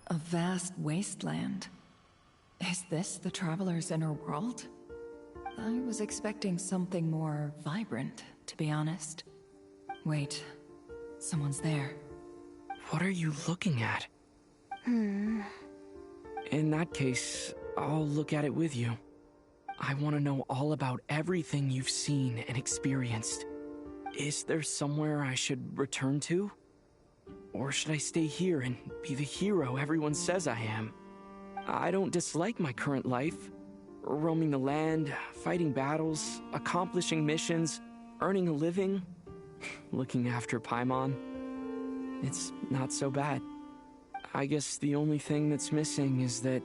A vast wasteland. Is this the Traveler's inner world? I was expecting something more vibrant, to be honest. Wait, someone's there. What are you looking at? In that case, I'll look at it with you. I want to know all about everything you've seen and experienced. Is there somewhere I should return to? Or should I stay here and be the hero everyone says I am? I don't dislike my current life. Roaming the land, fighting battles, accomplishing missions, earning a living, looking after Paimon. It's not so bad. I guess the only thing that's missing is that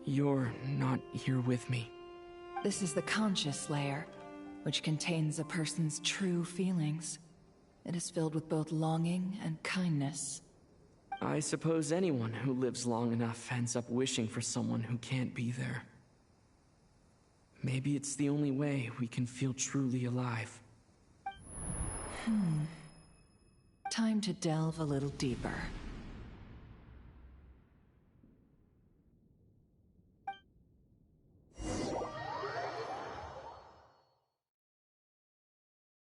you're not here with me. This is the conscious layer, which contains a person's true feelings. It is filled with both longing and kindness. I suppose anyone who lives long enough ends up wishing for someone who can't be there. Maybe it's the only way we can feel truly alive. Time to delve a little deeper.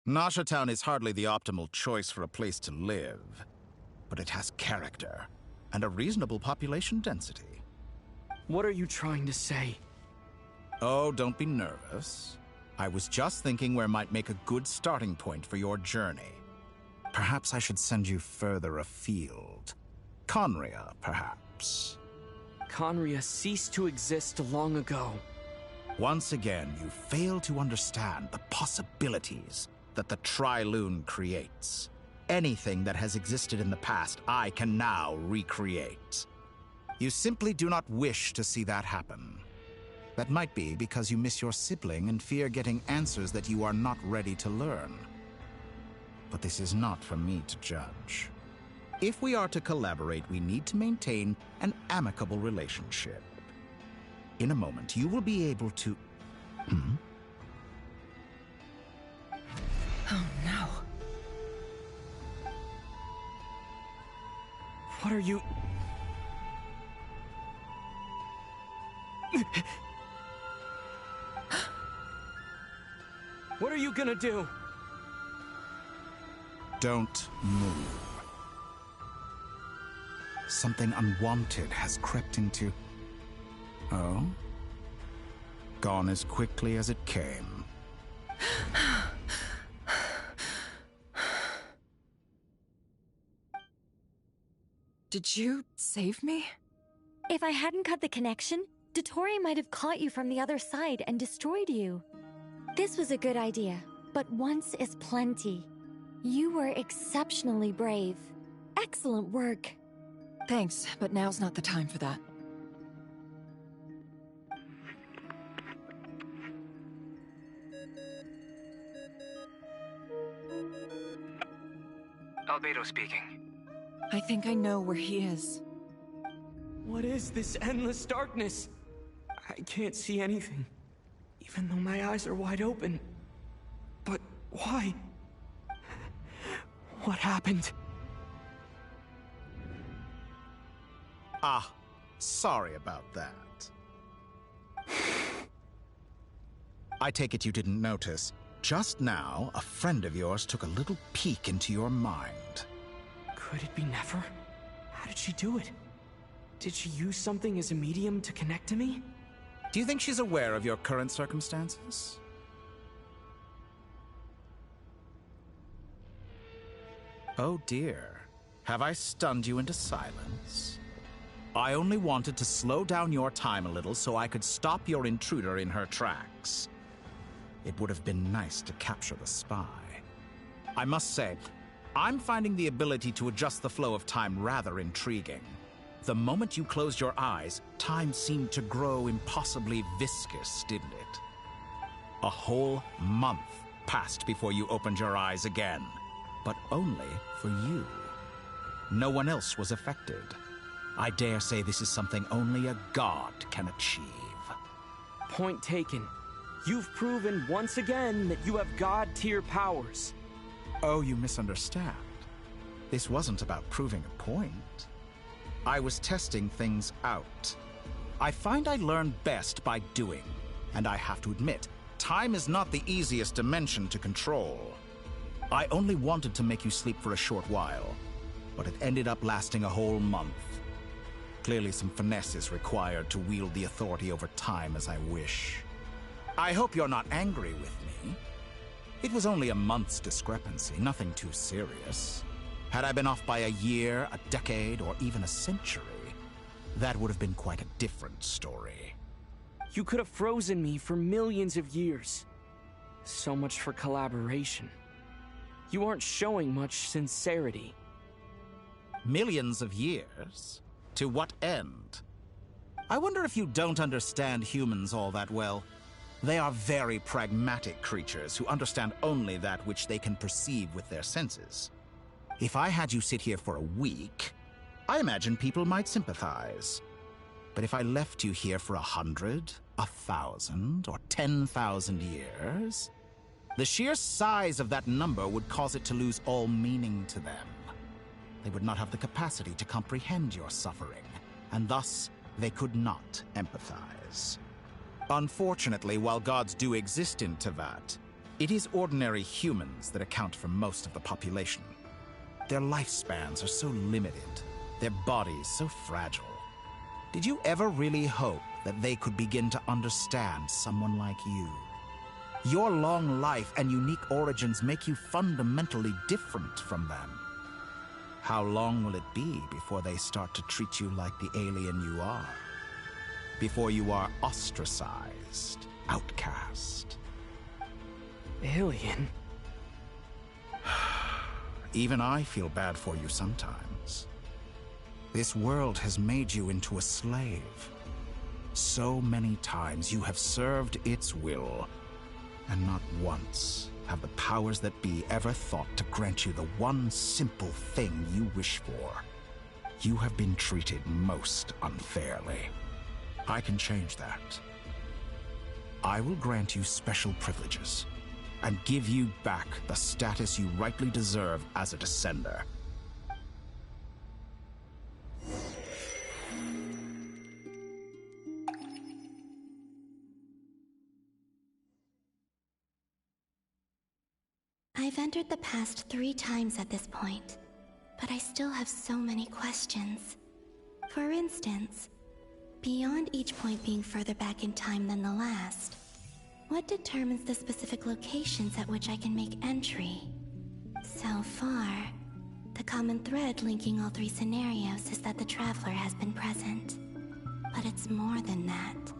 Nasha Town is hardly the optimal choice for a place to live, but it has character and a reasonable population density. What are you trying to say? Oh, don't be nervous. I was just thinking where might make a good starting point for your journey. Perhaps I should send you further afield. Conria, perhaps. Conria ceased to exist long ago. Once again, you fail to understand the possibilities that the Tri-Lune creates. Anything that has existed in the past, I can now recreate. You simply do not wish to see that happen. That might be because you miss your sibling and fear getting answers that you are not ready to learn. But this is not for me to judge. If we are to collaborate, we need to maintain an amicable relationship. In a moment, you will be able to... Oh no. What are you... What are you gonna do? Don't move. Something unwanted has crept into... Oh? Gone as quickly as it came. Did you save me? If I hadn't cut the connection, Dottore might have caught you from the other side and destroyed you. This was a good idea, but once is plenty. You were exceptionally brave. Excellent work. Thanks, but now's not the time for that. Albedo speaking. I think I know where he is. What is this endless darkness? I can't see anything, even though my eyes are wide open. But why? What happened? Ah, sorry about that. I take it you didn't notice. Just now, a friend of yours took a little peek into your mind. Could it be Nefer? How did she do it? Did she use something as a medium to connect to me? Do you think she's aware of your current circumstances? Oh dear. Have I stunned you into silence? I only wanted to slow down your time a little so I could stop your intruder in her tracks. It would have been nice to capture the spy. I must say, I'm finding the ability to adjust the flow of time rather intriguing. The moment you closed your eyes, time seemed to grow impossibly viscous, didn't it? A whole month passed before you opened your eyes again, but only for you. No one else was affected. I dare say this is something only a god can achieve. Point taken. You've proven once again that you have god-tier powers. Oh, you misunderstand. This wasn't about proving a point. I was testing things out. I find I learn best by doing, and I have to admit, time is not the easiest dimension to control. I only wanted to make you sleep for a short while, but it ended up lasting a whole month. Clearly some finesse is required to wield the authority over time as I wish. I hope you're not angry with me. It was only a month's discrepancy, nothing too serious. Had I been off by a year, a decade, or even a century, that would have been quite a different story. You could have frozen me for millions of years. So much for collaboration. You aren't showing much sincerity. Millions of years? To what end? I wonder if you don't understand humans all that well. They are very pragmatic creatures who understand only that which they can perceive with their senses. If I had you sit here for a week, I imagine people might sympathize. But if I left you here for 100, 1,000, or 10,000 years, the sheer size of that number would cause it to lose all meaning to them. They would not have the capacity to comprehend your suffering, and thus they could not empathize. Unfortunately, while gods do exist in Teyvat, it is ordinary humans that account for most of the population. Their lifespans are so limited, their bodies so fragile. Did you ever really hope that they could begin to understand someone like you? Your long life and unique origins make you fundamentally different from them. How long will it be before they start to treat you like the alien you are? Before you are ostracized, outcast? Alien? Even I feel bad for you sometimes. This world has made you into a slave. So many times you have served its will, and not once have the powers that be ever thought to grant you the one simple thing you wish for. You have been treated most unfairly. I can change that. I will grant you special privileges and give you back the status you rightly deserve as a descender. I've entered the past 3 times at this point, but I still have so many questions. For instance, beyond each point being further back in time than the last, what determines the specific locations at which I can make entry? So far, the common thread linking all 3 scenarios is that the Traveler has been present. But it's more than that.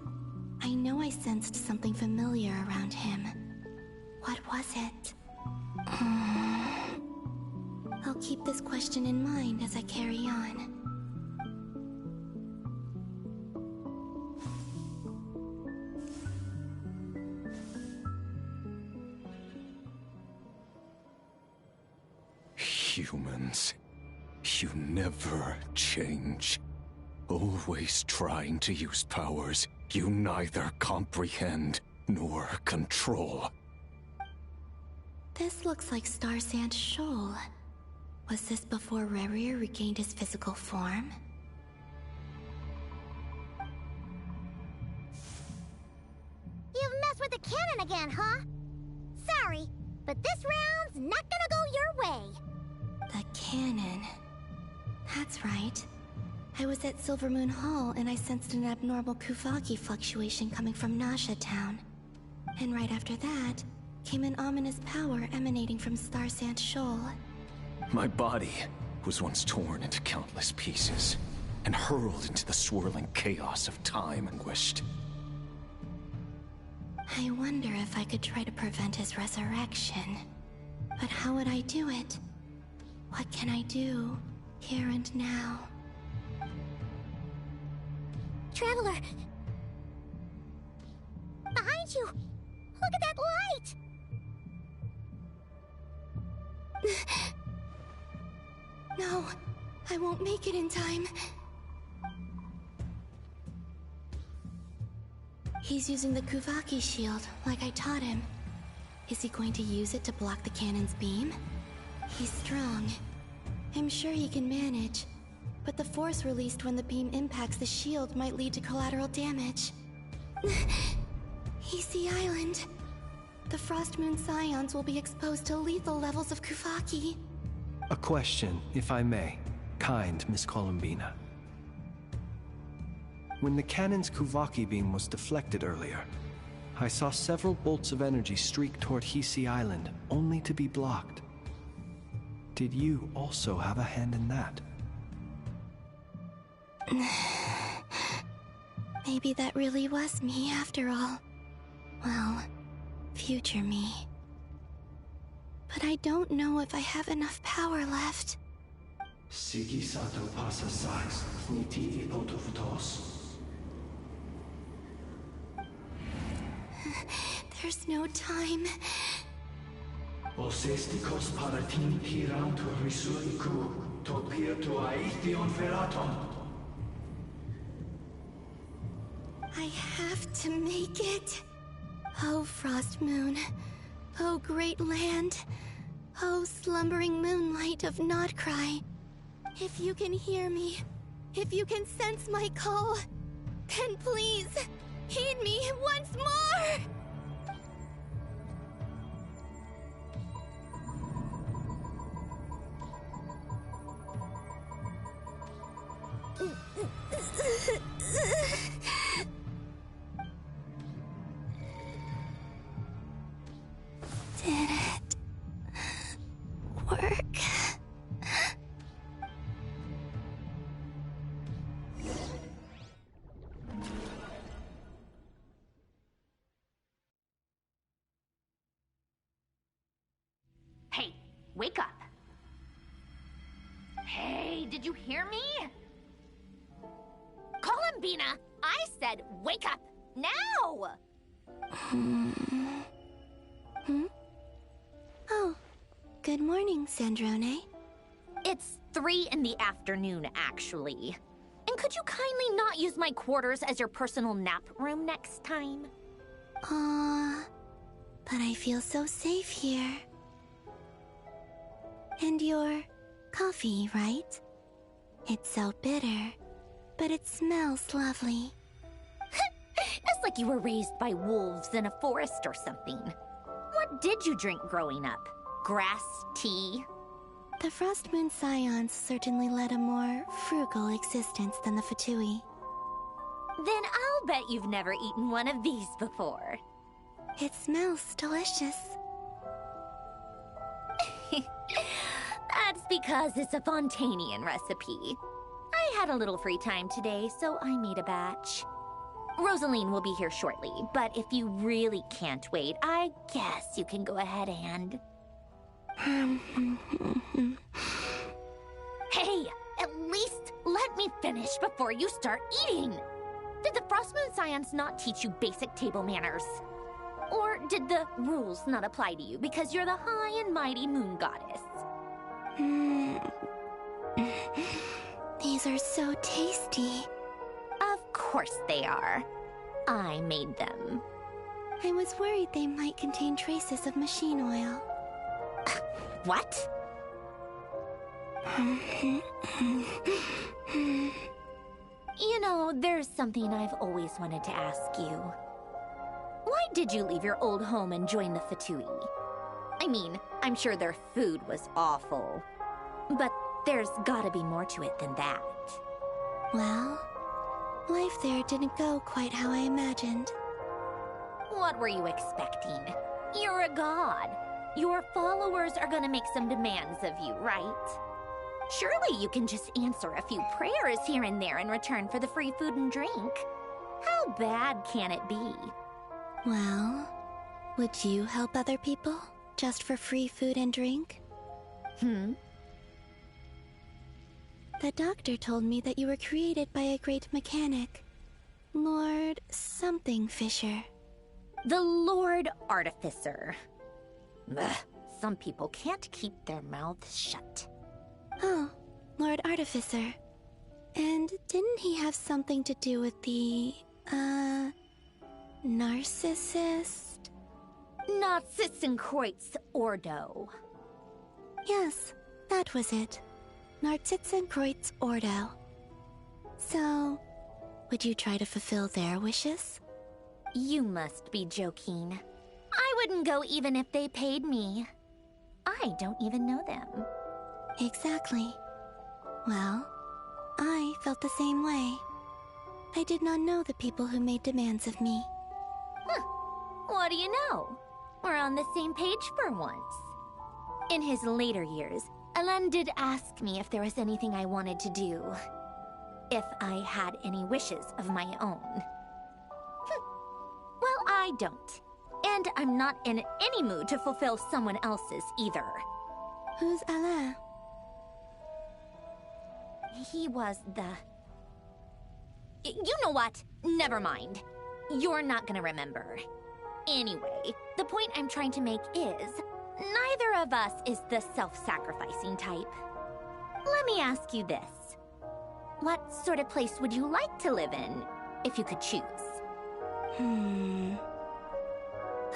I know I sensed something familiar around him. What was it? I'll keep this question in mind as I carry on. You Humans, you never change. Always trying to use powers you neither comprehend nor control. This looks like Star Sand Shoal. Was this before Rerir regained his physical form? You've messed with the cannon again, huh? Sorry, but this round's not gonna go your way. The cannon. That's right. I was at Silver Moon Hall and I sensed an abnormal Kuvaki fluctuation coming from Nasha Town. And right after that, came an ominous power emanating from Star Sand Shoal. My body was once torn into countless pieces and hurled into the swirling chaos of time anguished. I wonder if I could try to prevent his resurrection. But how would I do it? What can I do, here and now? Traveler! Behind you! Look at that light! No, I won't make it in time. He's using the Kuvaki shield, like I taught him. Is he going to use it to block the cannon's beam? He's strong. I'm sure he can manage. But the force released when the beam impacts the shield might lead to collateral damage. Ici Island. The Frost Moon Scions will be exposed to lethal levels of Kuvaki. A question, if I may. Kind Miss Columbina. When the cannon's Kuvaki beam was deflected earlier, I saw several bolts of energy streak toward Ici Island, only to be blocked. Did you also have a hand in that? Maybe that really was me after all. Well, future me. But I don't know if I have enough power left. Siki sato pasa sais, niti ipotofutos. There's no time. Osestikos paratin tiranto risuiku, topirto aithion feraton. I have to make it. Oh, Frost Moon. Oh, great land. Oh, slumbering moonlight of Nodcry. If you can hear me, if you can sense my call, then please, heed me once more! Did it work? Hey, wake up. Hey, did you hear me? Columbina, I said wake up now! Oh, good morning, Sandrone. It's 3 in the afternoon, actually. And could you kindly not use my quarters as your personal nap room next time? But I feel so safe here. And your coffee, right? It's so bitter, but it smells lovely. It's like you were raised by wolves in a forest or something. What did you drink growing up? Grass tea? The Frost Moon Scions certainly led a more frugal existence than the Fatui. Then I'll bet you've never eaten one of these before. It smells delicious. That's because it's a Fontanian recipe. I had a little free time today, so I made a batch. Rosaline will be here shortly, but if you really can't wait, I guess you can go ahead and... Hey, at least let me finish before you start eating! Did the Frost Moon Scions not teach you basic table manners? Or did the rules not apply to you because you're the high and mighty moon goddess? These are so tasty. Of course they are. I made them. I was worried they might contain traces of machine oil. What? You know, there's something I've always wanted to ask you. Why did you leave your old home and join the Fatui? I mean, I'm sure their food was awful. But there's gotta be more to it than that. Well, life there didn't go quite how I imagined. What were you expecting? You're a god. Your followers are gonna make some demands of you, right? Surely you can just answer a few prayers here and there in return for the free food and drink. How bad can it be? Well, would you help other people just for free food and drink? The doctor told me that you were created by a great mechanic, Lord something Fisher. The Lord Artificer. Ugh, some people can't keep their mouths shut. Oh, Lord Artificer. And didn't he have something to do with the, narcissist? Narcissenkreuz Ordo. Yes, that was it. Narcissenkreuz Ordo. So, would you try to fulfill their wishes? You must be joking. I wouldn't go even if they paid me. I don't even know them. Exactly. Well, I felt the same way. I did not know the people who made demands of me. What do you know? We're on the same page for once. In his later years, Alan did ask me if there was anything I wanted to do. If I had any wishes of my own. Well, I don't. And I'm not in any mood to fulfill someone else's either. Who's Alain? He was the... You know what? Never mind. You're not gonna remember. Anyway, the point I'm trying to make is, neither of us is the self-sacrificing type. Let me ask you this. What sort of place would you like to live in, if you could choose?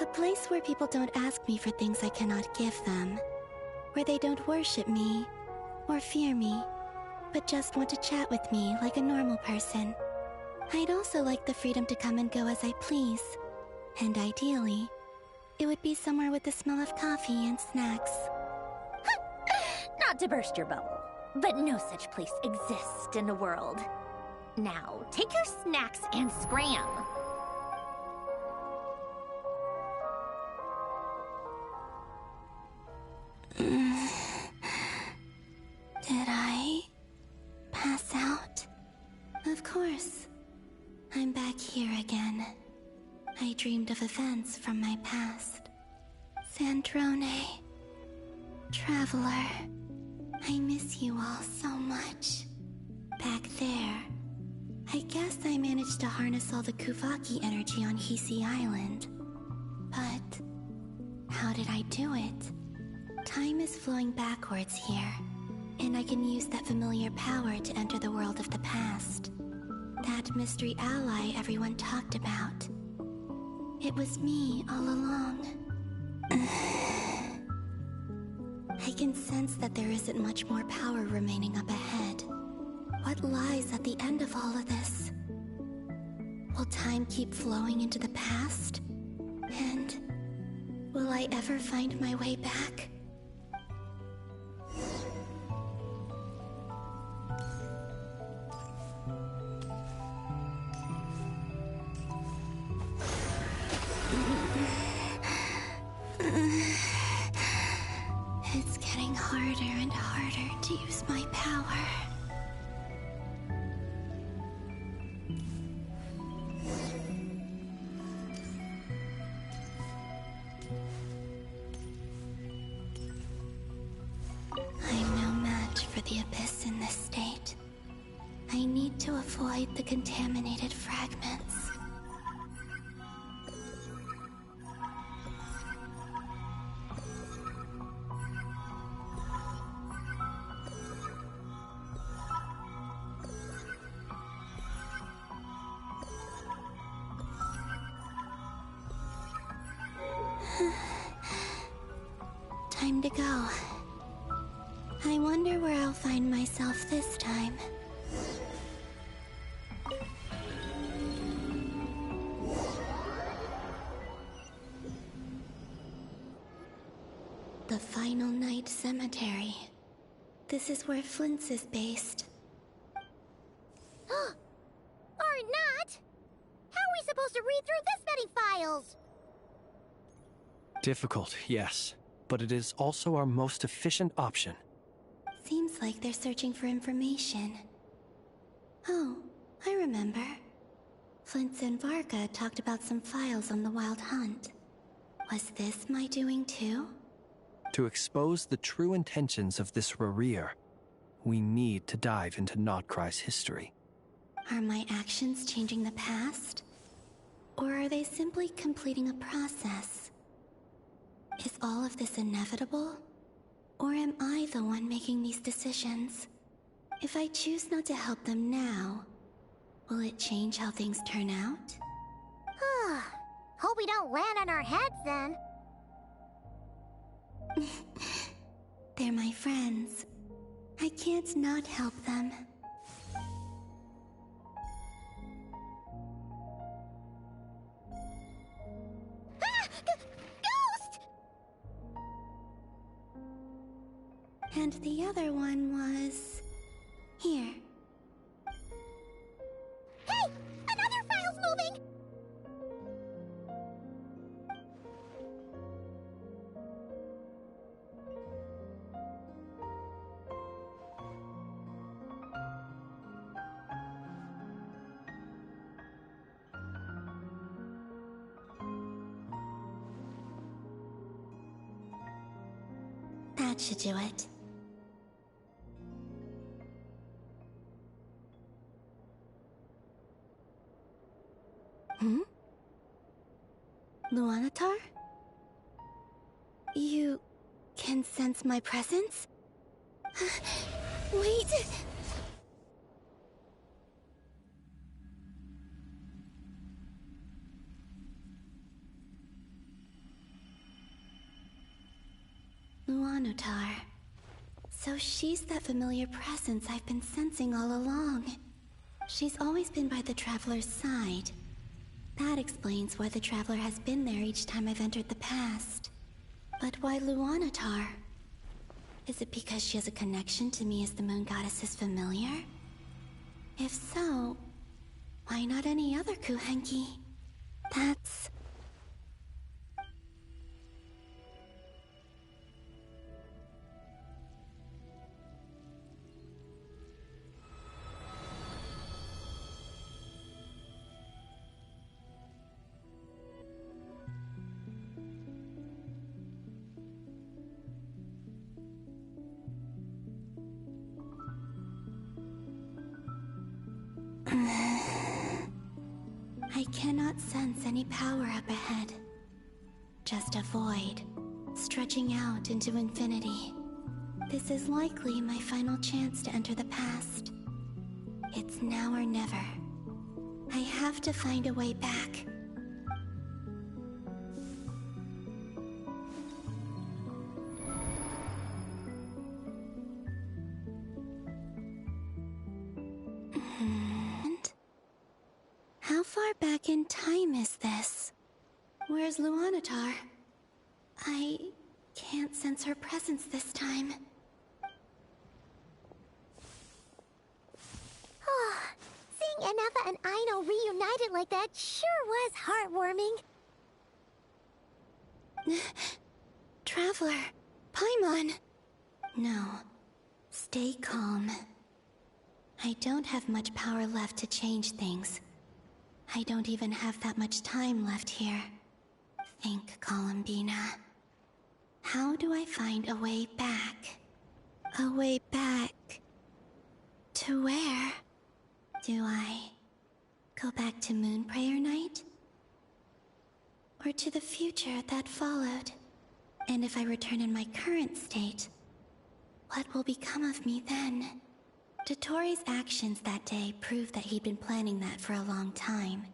A place where people don't ask me for things I cannot give them. Where they don't worship me, or fear me, but just want to chat with me like a normal person. I'd also like the freedom to come and go as I please. And ideally, it would be somewhere with the smell of coffee and snacks. Not to burst your bubble, but no such place exists in the world. Now, take your snacks and scram. Did I pass out? Of course. I'm back here again. I dreamed of events from my past. Sandrone. Traveler. I miss you all so much. Back there. I guess I managed to harness all the Kuvaki energy on Hisi Island. But how did I do it? Time is flowing backwards here, and I can use that familiar power to enter the world of the past. That mystery ally everyone talked about. It was me all along. I can sense that there isn't much more power remaining up ahead. What lies at the end of all of this? Will time keep flowing into the past? And will I ever find my way back? It's getting harder and harder to use my power. I'm no match for the Abyss in this state. I need to avoid the contaminated fragments. Time to go. I wonder where I'll find myself this time. The Final Night Cemetery. This is where Flint's is based. Or not! How are we supposed to read through this many files? Difficult, yes, but it is also our most efficient option. Seems like they're searching for information. Oh, I remember. Flint's and Varga talked about some files on the Wild Hunt. Was this my doing too? To expose the true intentions of this Rarir, we need to dive into Notcry's history. Are my actions changing the past? Or are they simply completing a process? Is all of this inevitable? Or am I the one making these decisions? If I choose not to help them now, will it change how things turn out? Hope we don't land on our heads then. They're my friends. I can't not help them. Ghost! And the other one was... here. Hey! Another file's moving! That should do it. Luanatar? You can sense my presence? Wait! Luanatar. So she's that familiar presence I've been sensing all along. She's always been by the Traveler's side. That explains why the Traveler has been there each time I've entered the past. But why Luanatar? Is it because she has a connection to me as the Moon Goddess's familiar? If so, why not any other Kuhenki? That's... I cannot sense any power up ahead. Just a void, stretching out into infinity. This is likely my final chance to enter the past. It's now or never. I have to find a way back. How far back in time is this? Where's Luanatar? I can't sense her presence this time. Seeing Enefa and Aino reunited like that sure was heartwarming. Traveler, Paimon. No, stay calm. I don't have much power left to change things. I don't even have that much time left here. Think, Columbina. How do I find a way back? A way back... to where? Do I go back to Moon Prayer Night? Or to the future that followed? And if I return in my current state, what will become of me then? Dotori's actions that day proved that he'd been planning that for a long time.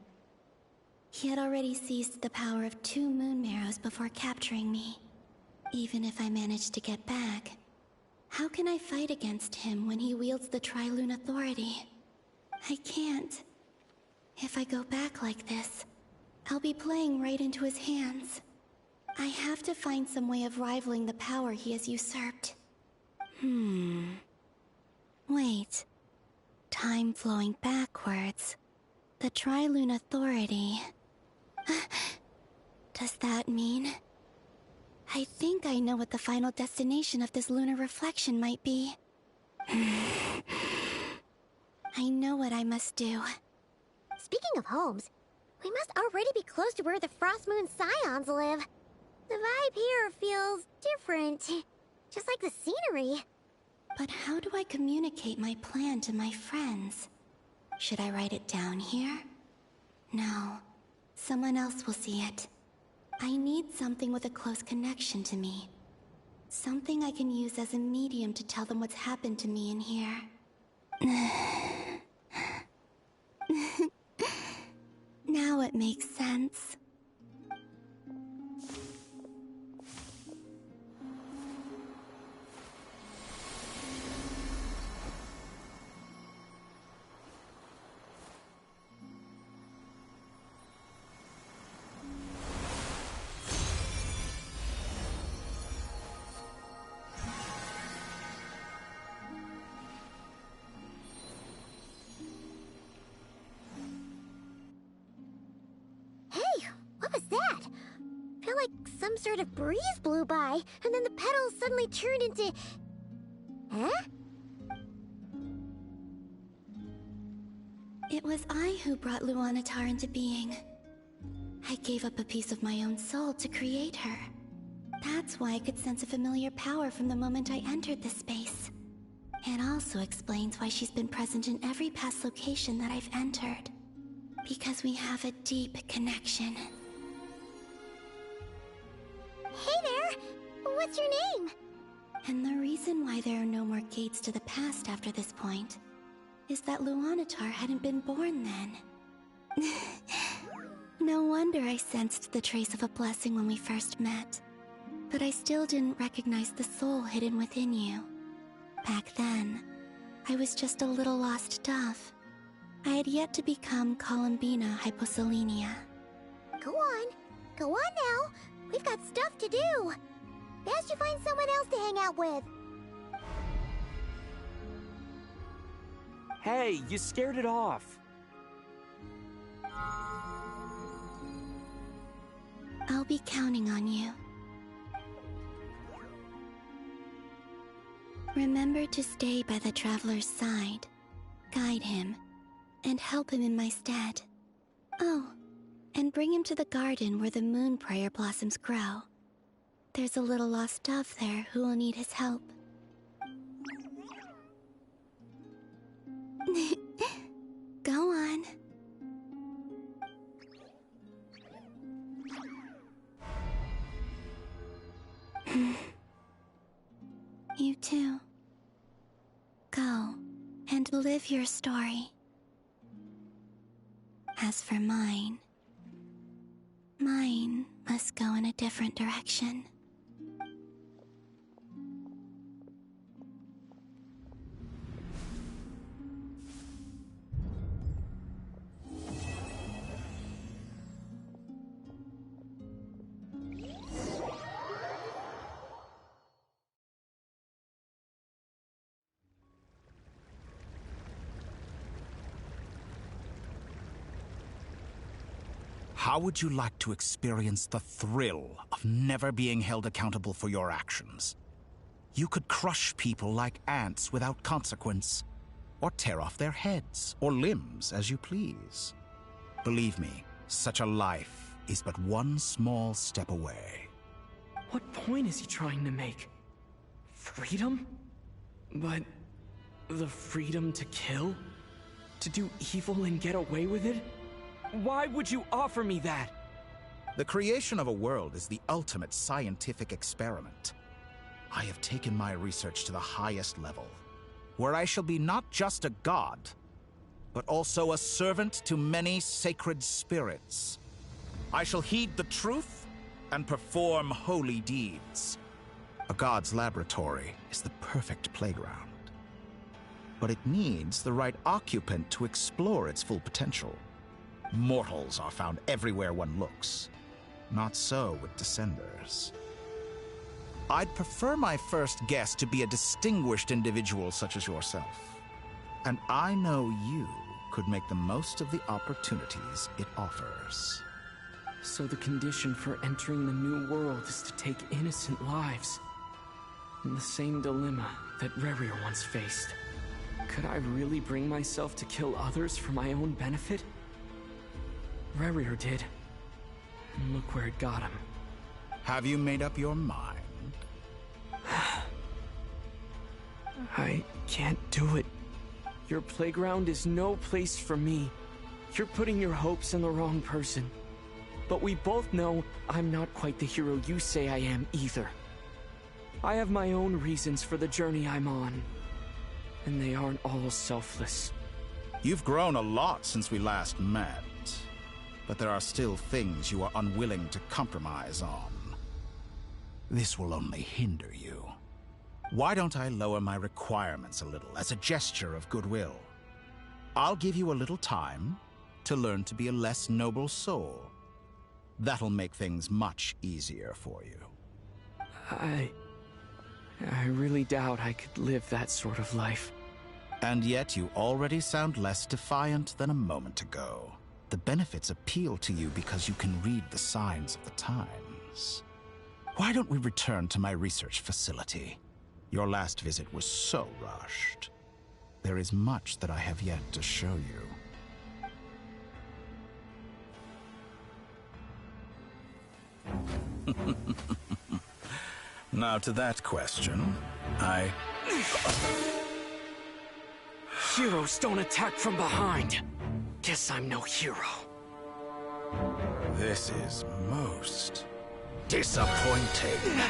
He had already seized the power of 2 moon marrows before capturing me. Even if I managed to get back, how can I fight against him when he wields the Tri-Lune Authority? I can't. If I go back like this, I'll be playing right into his hands. I have to find some way of rivaling the power he has usurped. Wait. Time flowing backwards. The Tri-Lune Authority. Does that mean... I think I know what the final destination of this lunar reflection might be. I know what I must do. Speaking of homes, we must already be close to where the Frost Moon Scions live. The vibe here feels different, just like the scenery. But how do I communicate my plan to my friends? Should I write it down here? No, someone else will see it. I need something with a close connection to me. Something I can use as a medium to tell them what's happened to me in here. Now it makes sense. Some sort of breeze blew by, and then the petals suddenly turned into... Huh? It was I who brought Luanatar into being. I gave up a piece of my own soul to create her. That's why I could sense a familiar power from the moment I entered this space. It also explains why she's been present in every past location that I've entered. Because we have a deep connection. Hey there! What's your name? And the reason why there are no more gates to the past after this point is that Luanatar hadn't been born then. No wonder I sensed the trace of a blessing when we first met. But I still didn't recognize the soul hidden within you. Back then, I was just a little lost dove. I had yet to become Columbina Hyposelenia. Go on now. We've got stuff to do. Best you find someone else to hang out with. Hey, you scared it off. I'll be counting on you. Remember to stay by the traveler's side, guide him, and help him in my stead. Oh, and bring him to the garden where the moon prayer blossoms grow. There's a little lost dove there who will need his help. Go on. You too. Go and live your story. As for mine must go in a different direction. How would you like to experience the thrill of never being held accountable for your actions? You could crush people like ants without consequence, or tear off their heads or limbs as you please. Believe me, such a life is but one small step away. What point is he trying to make? Freedom? But the freedom to kill? To do evil and get away with it? Why would you offer me that? The creation of a world is the ultimate scientific experiment. I have taken my research to the highest level, where I shall be not just a god, but also a servant to many sacred spirits. I shall heed the truth and perform holy deeds. A god's laboratory is the perfect playground. But it needs the right occupant to explore its full potential. Mortals are found everywhere one looks. Not so with Descenders. I'd prefer my first guest to be a distinguished individual such as yourself. And I know you could make the most of the opportunities it offers. So the condition for entering the new world is to take innocent lives. In the same dilemma that Rerir once faced. Could I really bring myself to kill others for my own benefit? Rerir did. And look where it got him. Have you made up your mind? I can't do it. Your playground is no place for me. You're putting your hopes in the wrong person. But we both know I'm not quite the hero you say I am either. I have my own reasons for the journey I'm on. And they aren't all selfless. You've grown a lot since we last met. But there are still things you are unwilling to compromise on. This will only hinder you. Why don't I lower my requirements a little as a gesture of goodwill? I'll give you a little time to learn to be a less noble soul. That'll make things much easier for you. I really doubt I could live that sort of life. And yet you already sound less defiant than a moment ago. The benefits appeal to you because you can read the signs of the times. Why don't we return to my research facility? Your last visit was so rushed. There is much that I have yet to show you. Now to that question, Heroes don't attack from behind. Guess I'm no hero. This is most disappointing.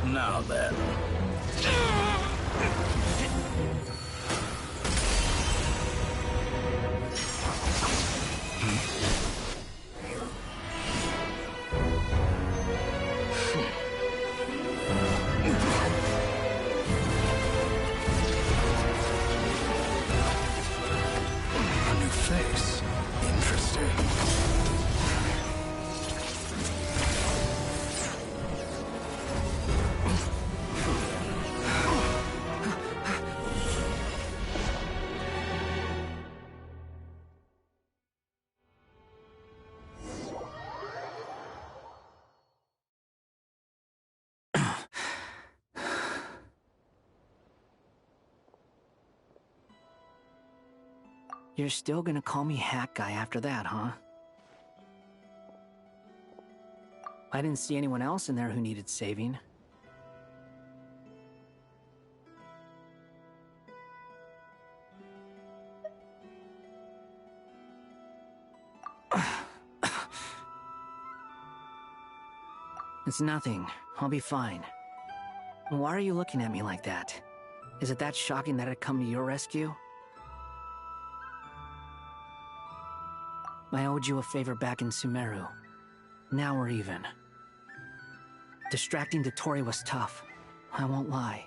Now then. A new face. Interesting. You're still gonna call me Hack Guy after that, huh? I didn't see anyone else in there who needed saving. It's nothing. I'll be fine. Why are you looking at me like that? Is it that shocking that I'd come to your rescue? I owed you a favor back in Sumeru. Now we're even. Distracting Dotori was tough, I won't lie.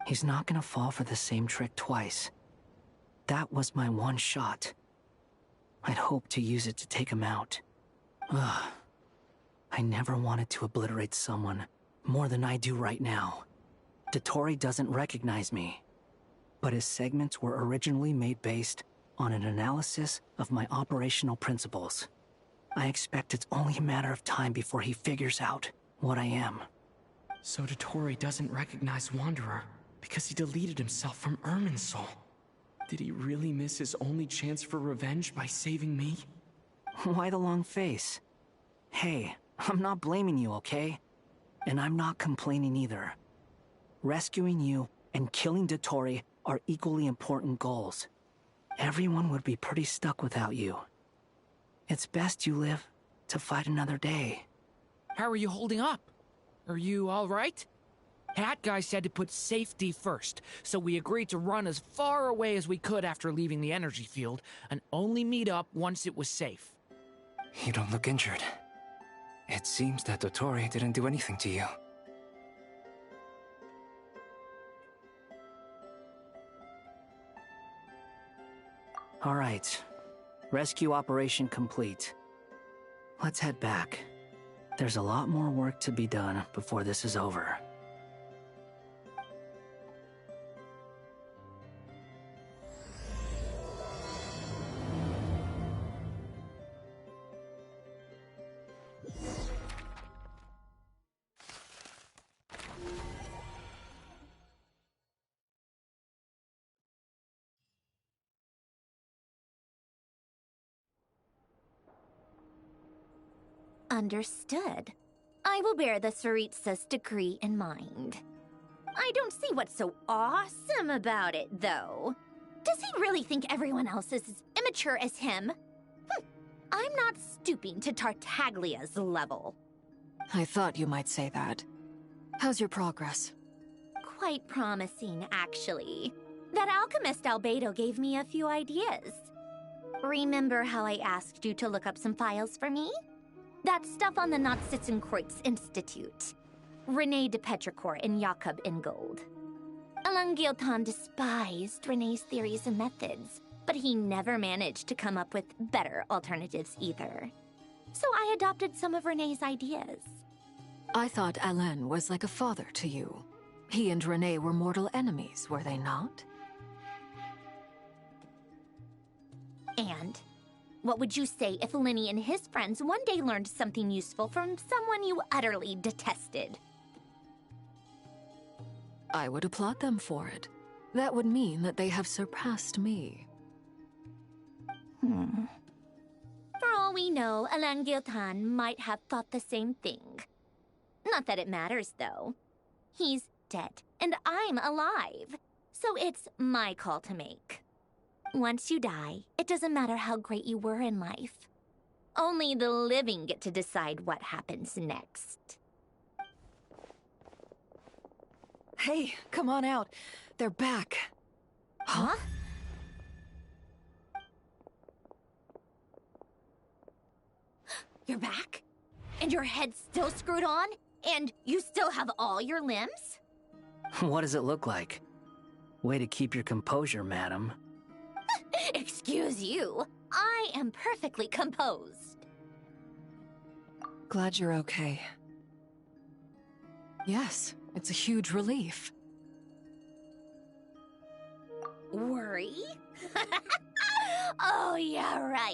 He's not gonna fall for the same trick twice. That was my one shot. I'd hoped to use it to take him out. Ugh. I never wanted to obliterate someone more than I do right now. Dotori doesn't recognize me, but his segments were originally made based on an analysis of my operational principles. I expect it's only a matter of time before he figures out what I am. So Dottore doesn't recognize Wanderer because he deleted himself from Irminsul. Did he really miss his only chance for revenge by saving me? Why the long face? Hey, I'm not blaming you, okay? And I'm not complaining either. Rescuing you and killing Dottore are equally important goals. Everyone would be pretty stuck without you. It's best you live to fight another day. How are you holding up? Are you all right? Hat Guy said to put safety first, so we agreed to run as far away as we could after leaving the energy field, and only meet up once it was safe. You don't look injured. It seems that Dottore didn't do anything to you. All right. Rescue operation complete. Let's head back. There's a lot more work to be done before this is over. Understood. I will bear the Tsaritsa's degree in mind. I don't see what's so awesome about it, though. Does he really think everyone else is as immature as him? I'm not stooping to Tartaglia's level. I thought you might say that. How's your progress? Quite promising, actually. That alchemist Albedo gave me a few ideas. Remember how I asked you to look up some files for me? That stuff on the Natsitzenkreuz Institute. René de Petrichor and Jakob Ingold. Alain Guillotin despised René's theories and methods, but he never managed to come up with better alternatives either. So I adopted some of René's ideas. I thought Alain was like a father to you. He and René were mortal enemies, were they not? And what would you say if Lenny and his friends one day learned something useful from someone you utterly detested? I would applaud them for it. That would mean that they have surpassed me. For all we know, Alain Guillotin might have thought the same thing. Not that it matters, though. He's dead, and I'm alive. So it's my call to make. Once you die, it doesn't matter how great you were in life. Only the living get to decide what happens next. Hey, come on out. They're back. Huh? You're back? And your head's still screwed on? And you still have all your limbs? What does it look like? Way to keep your composure, madam. Excuse you. I am perfectly composed. Glad you're okay. Yes, it's a huge relief. Worry? Oh, yeah, right.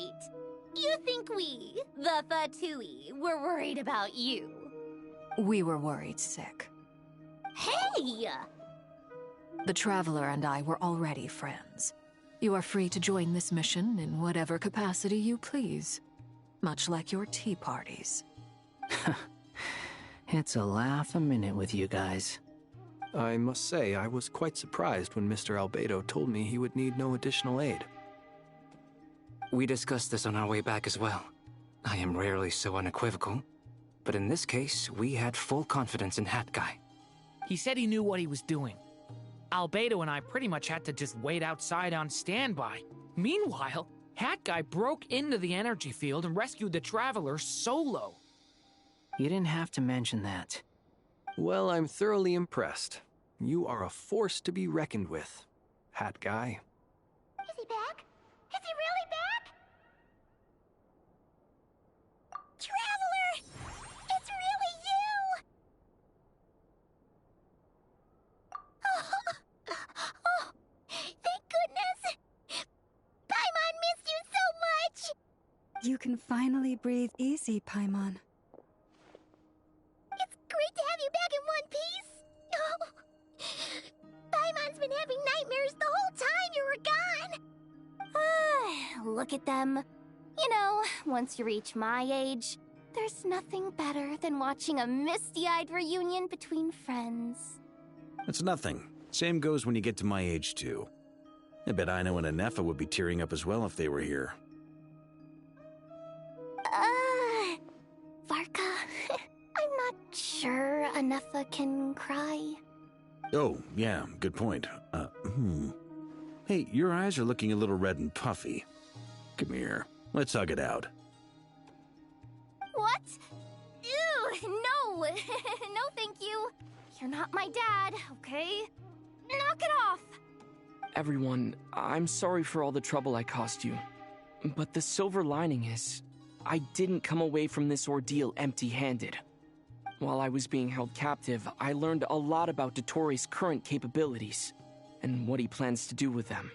You think we, the Fatui, were worried about you? We were worried sick. Hey! The Traveler and I were already friends. You are free to join this mission in whatever capacity you please. Much like your tea parties. It's a laugh a minute with you guys. I must say, I was quite surprised when Mr. Albedo told me he would need no additional aid. We discussed this on our way back as well. I am rarely so unequivocal, but in this case, we had full confidence in Hat Guy. He said he knew what he was doing. Albedo and I pretty much had to just wait outside on standby. Meanwhile, Hat Guy broke into the energy field and rescued the Traveler solo. You didn't have to mention that. Well, I'm thoroughly impressed. You are a force to be reckoned with, Hat Guy. Is he back? Is he really back? Traveler! It's really you! Oh, thank goodness! Paimon missed you so much! You can finally breathe easy, Paimon. It's great to have you back in one piece! Oh, Paimon's been having nightmares the whole time you were gone! Look at them. You know, once you reach my age, there's nothing better than watching a misty-eyed reunion between friends. It's nothing. Same goes when you get to my age, too. I bet Ino and Anefa would be tearing up as well if they were here. Varka, I'm not sure Anefa can cry. Oh, yeah, good point. Hey, your eyes are looking a little red and puffy. Come here, let's hug it out. What? Ew, no! No, thank you. You're not my dad, okay? Knock it off! Everyone, I'm sorry for all the trouble I caused you. But the silver lining is, I didn't come away from this ordeal empty-handed. While I was being held captive, I learned a lot about Dottoro's current capabilities, and what he plans to do with them.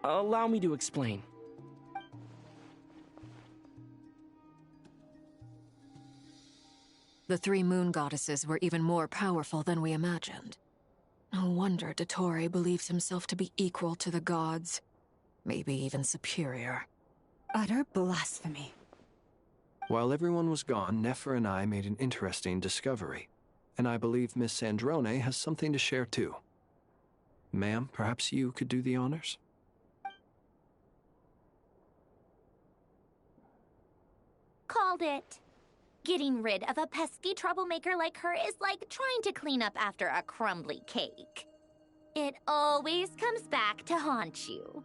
Allow me to explain. The three moon goddesses were even more powerful than we imagined. No wonder Dottore believes himself to be equal to the gods. Maybe even superior. Utter blasphemy. While everyone was gone, Nefer and I made an interesting discovery, and I believe Miss Sandrone has something to share too. Ma'am, perhaps you could do the honors? Called it. Getting rid of a pesky troublemaker like her is like trying to clean up after a crumbly cake. It always comes back to haunt you.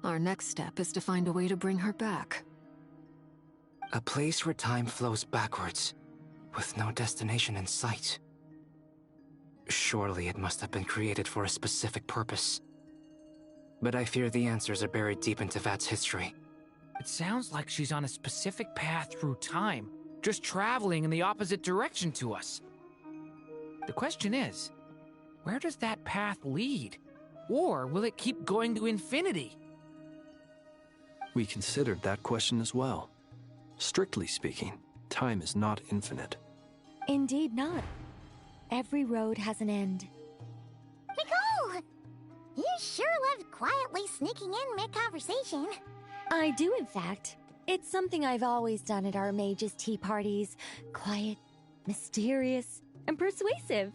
Our next step is to find a way to bring her back. A place where time flows backwards, with no destination in sight. Surely it must have been created for a specific purpose. But I fear the answers are buried deep in Tevat's history. It sounds like she's on a specific path through time, just traveling in the opposite direction to us. The question is, where does that path lead? Or will it keep going to infinity? We considered that question as well. Strictly speaking, time is not infinite. Indeed not. Every road has an end. Nicole! You sure love quietly sneaking in mid-conversation. I do, in fact. It's something I've always done at our mages' tea parties. Quiet, mysterious, and persuasive.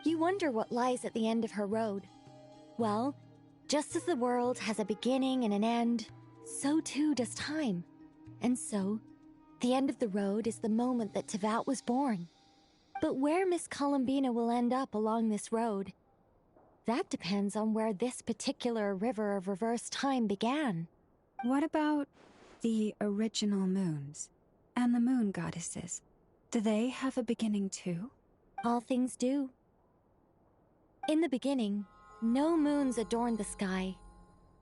You wonder what lies at the end of her road. Well, just as the world has a beginning and an end, so too does time. And so, the end of the road is the moment that Tevat was born. But where Miss Columbina will end up along this road, that depends on where this particular river of reverse time began. What about the original moons and the moon goddesses? Do they have a beginning too? All things do. In the beginning, no moons adorned the sky.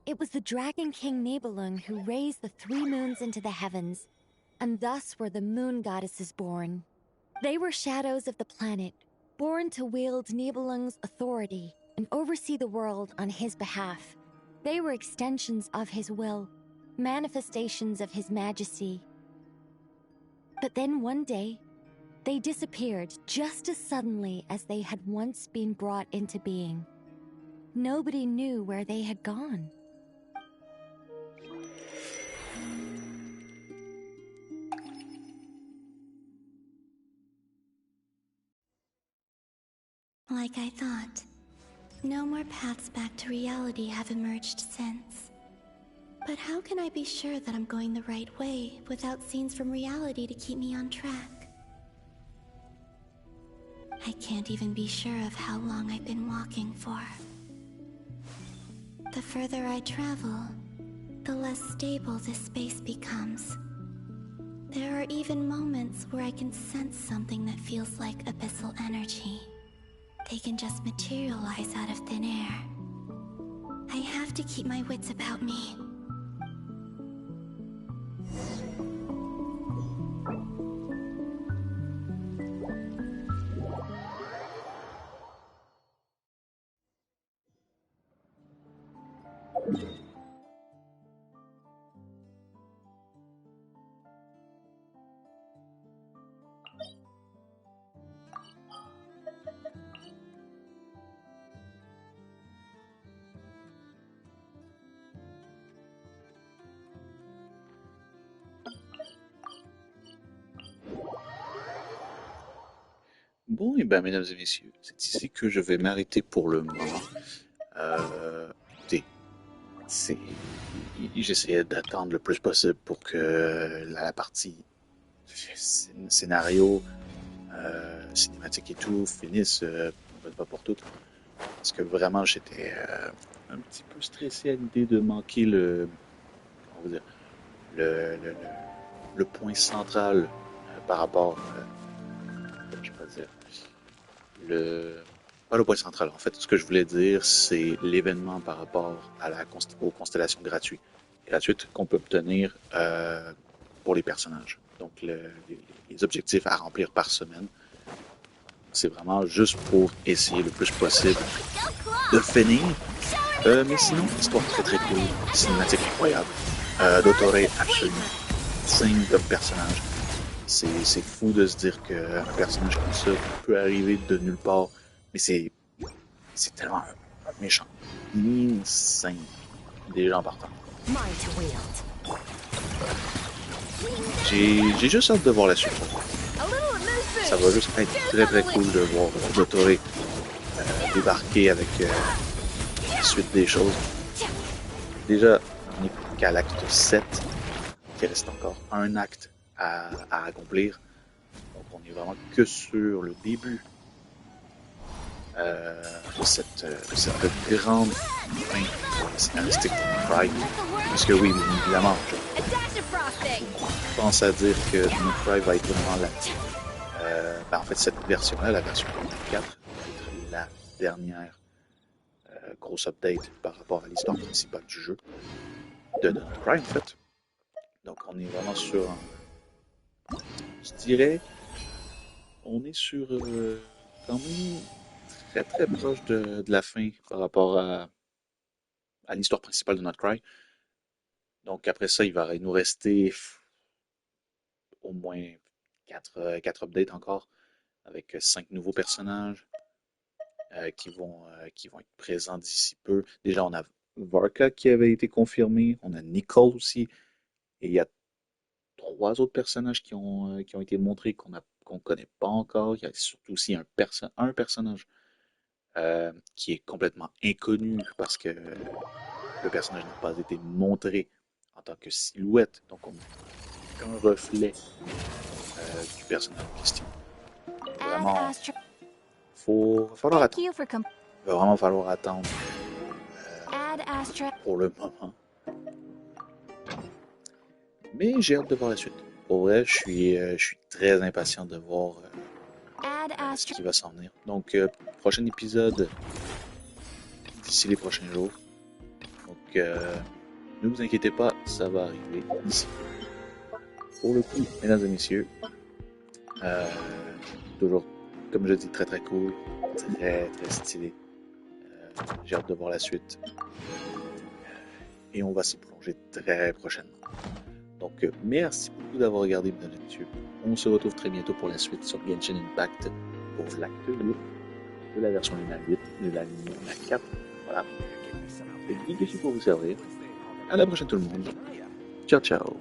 It was the Dragon King Nibelung who raised the 3 moons into the heavens, and thus were the moon goddesses born. They were shadows of the planet, born to wield Nibelung's authority and oversee the world on his behalf. They were extensions of his will, manifestations of his majesty. But then one day, they disappeared just as suddenly as they had once been brought into being. Nobody knew where they had gone. Like I thought, no more paths back to reality have emerged since. But how can I be sure that I'm going the right way without scenes from reality to keep me on track? I can't even be sure of how long I've been walking for. The further I travel, the less stable this space becomes. There are even moments where I can sense something that feels like abyssal energy. They can just materialize out of thin air. I have to keep my wits about me. Bon, et bien, mesdames et messieurs, c'est ici que je vais m'arrêter pour le moment. Écoutez, j'essayais d'attendre le plus possible pour que la partie scénario, cinématique et tout finisse, pas pour toutes. Parce que vraiment, j'étais un petit peu stressé à l'idée de manquer comment vous dire, le point central par rapport, je vais pas dire, pas le point central. En fait, ce que je voulais dire, c'est l'événement par rapport à aux constellations gratuites qu'on peut obtenir pour les personnages. Donc, les objectifs à remplir par semaine, c'est vraiment juste pour essayer le plus possible de finir. Mais sinon, histoire très très cool, cinématique incroyable, Dottore absolument digne comme personnage. C'est fou de se dire qu'un personnage comme ça peut arriver de nulle part, mais c'est tellement un méchant, insane, déjà en partant. J'ai juste hâte de voir la suite. Ça va juste être très très cool de voir Dottore débarquer avec la suite des choses. Déjà, on est qu'à l'acte 7, il reste encore un acte à accomplir. Donc on est vraiment que sur le début de cette grande fin scénaristique de Pride. Parce que oui, évidemment, je pense à dire que Pride va être vraiment en fait, cette version-là, la version 4, va être la dernière grosse update par rapport à l'histoire principale du jeu de Pride, en fait. Donc on est vraiment sur je dirais, on est sur quand même très très proche de la fin par rapport à l'histoire principale de Not Cry. Donc après ça, il va nous rester au moins 4 updates encore, avec 5 nouveaux personnages qui vont être présents d'ici peu. Déjà, on a Varka qui avait été confirmé, on a Nicole aussi, et il y a 3 autres personnages qui ont été montrés qu'on ne connaît pas encore. Il y a surtout aussi un personnage qui est complètement inconnu parce que le personnage n'a pas été montré en tant que silhouette. Donc on n'a qu'un reflet du personnage en question. Vraiment, va falloir attendre. Il va vraiment falloir attendre pour le moment. Mais j'ai hâte de voir la suite. Pour vrai, je suis très impatient de voir ce qui va s'en venir. Donc, prochain épisode d'ici les prochains jours. Donc, ne vous inquiétez pas, ça va arriver ici. Pour le coup, mesdames et messieurs, toujours, comme je dis, très très cool, très très stylé. J'ai hâte de voir la suite. Et on va s'y plonger très prochainement. Donc, merci beaucoup d'avoir regardé, mesdames et messieurs. On se retrouve très bientôt pour la suite sur Genshin Impact pour l'acte 2 de la version Luna 8, de la Luna 4. Voilà. C'est GeekYoshii pour vous servir. À la prochaine tout le monde. Ciao, ciao.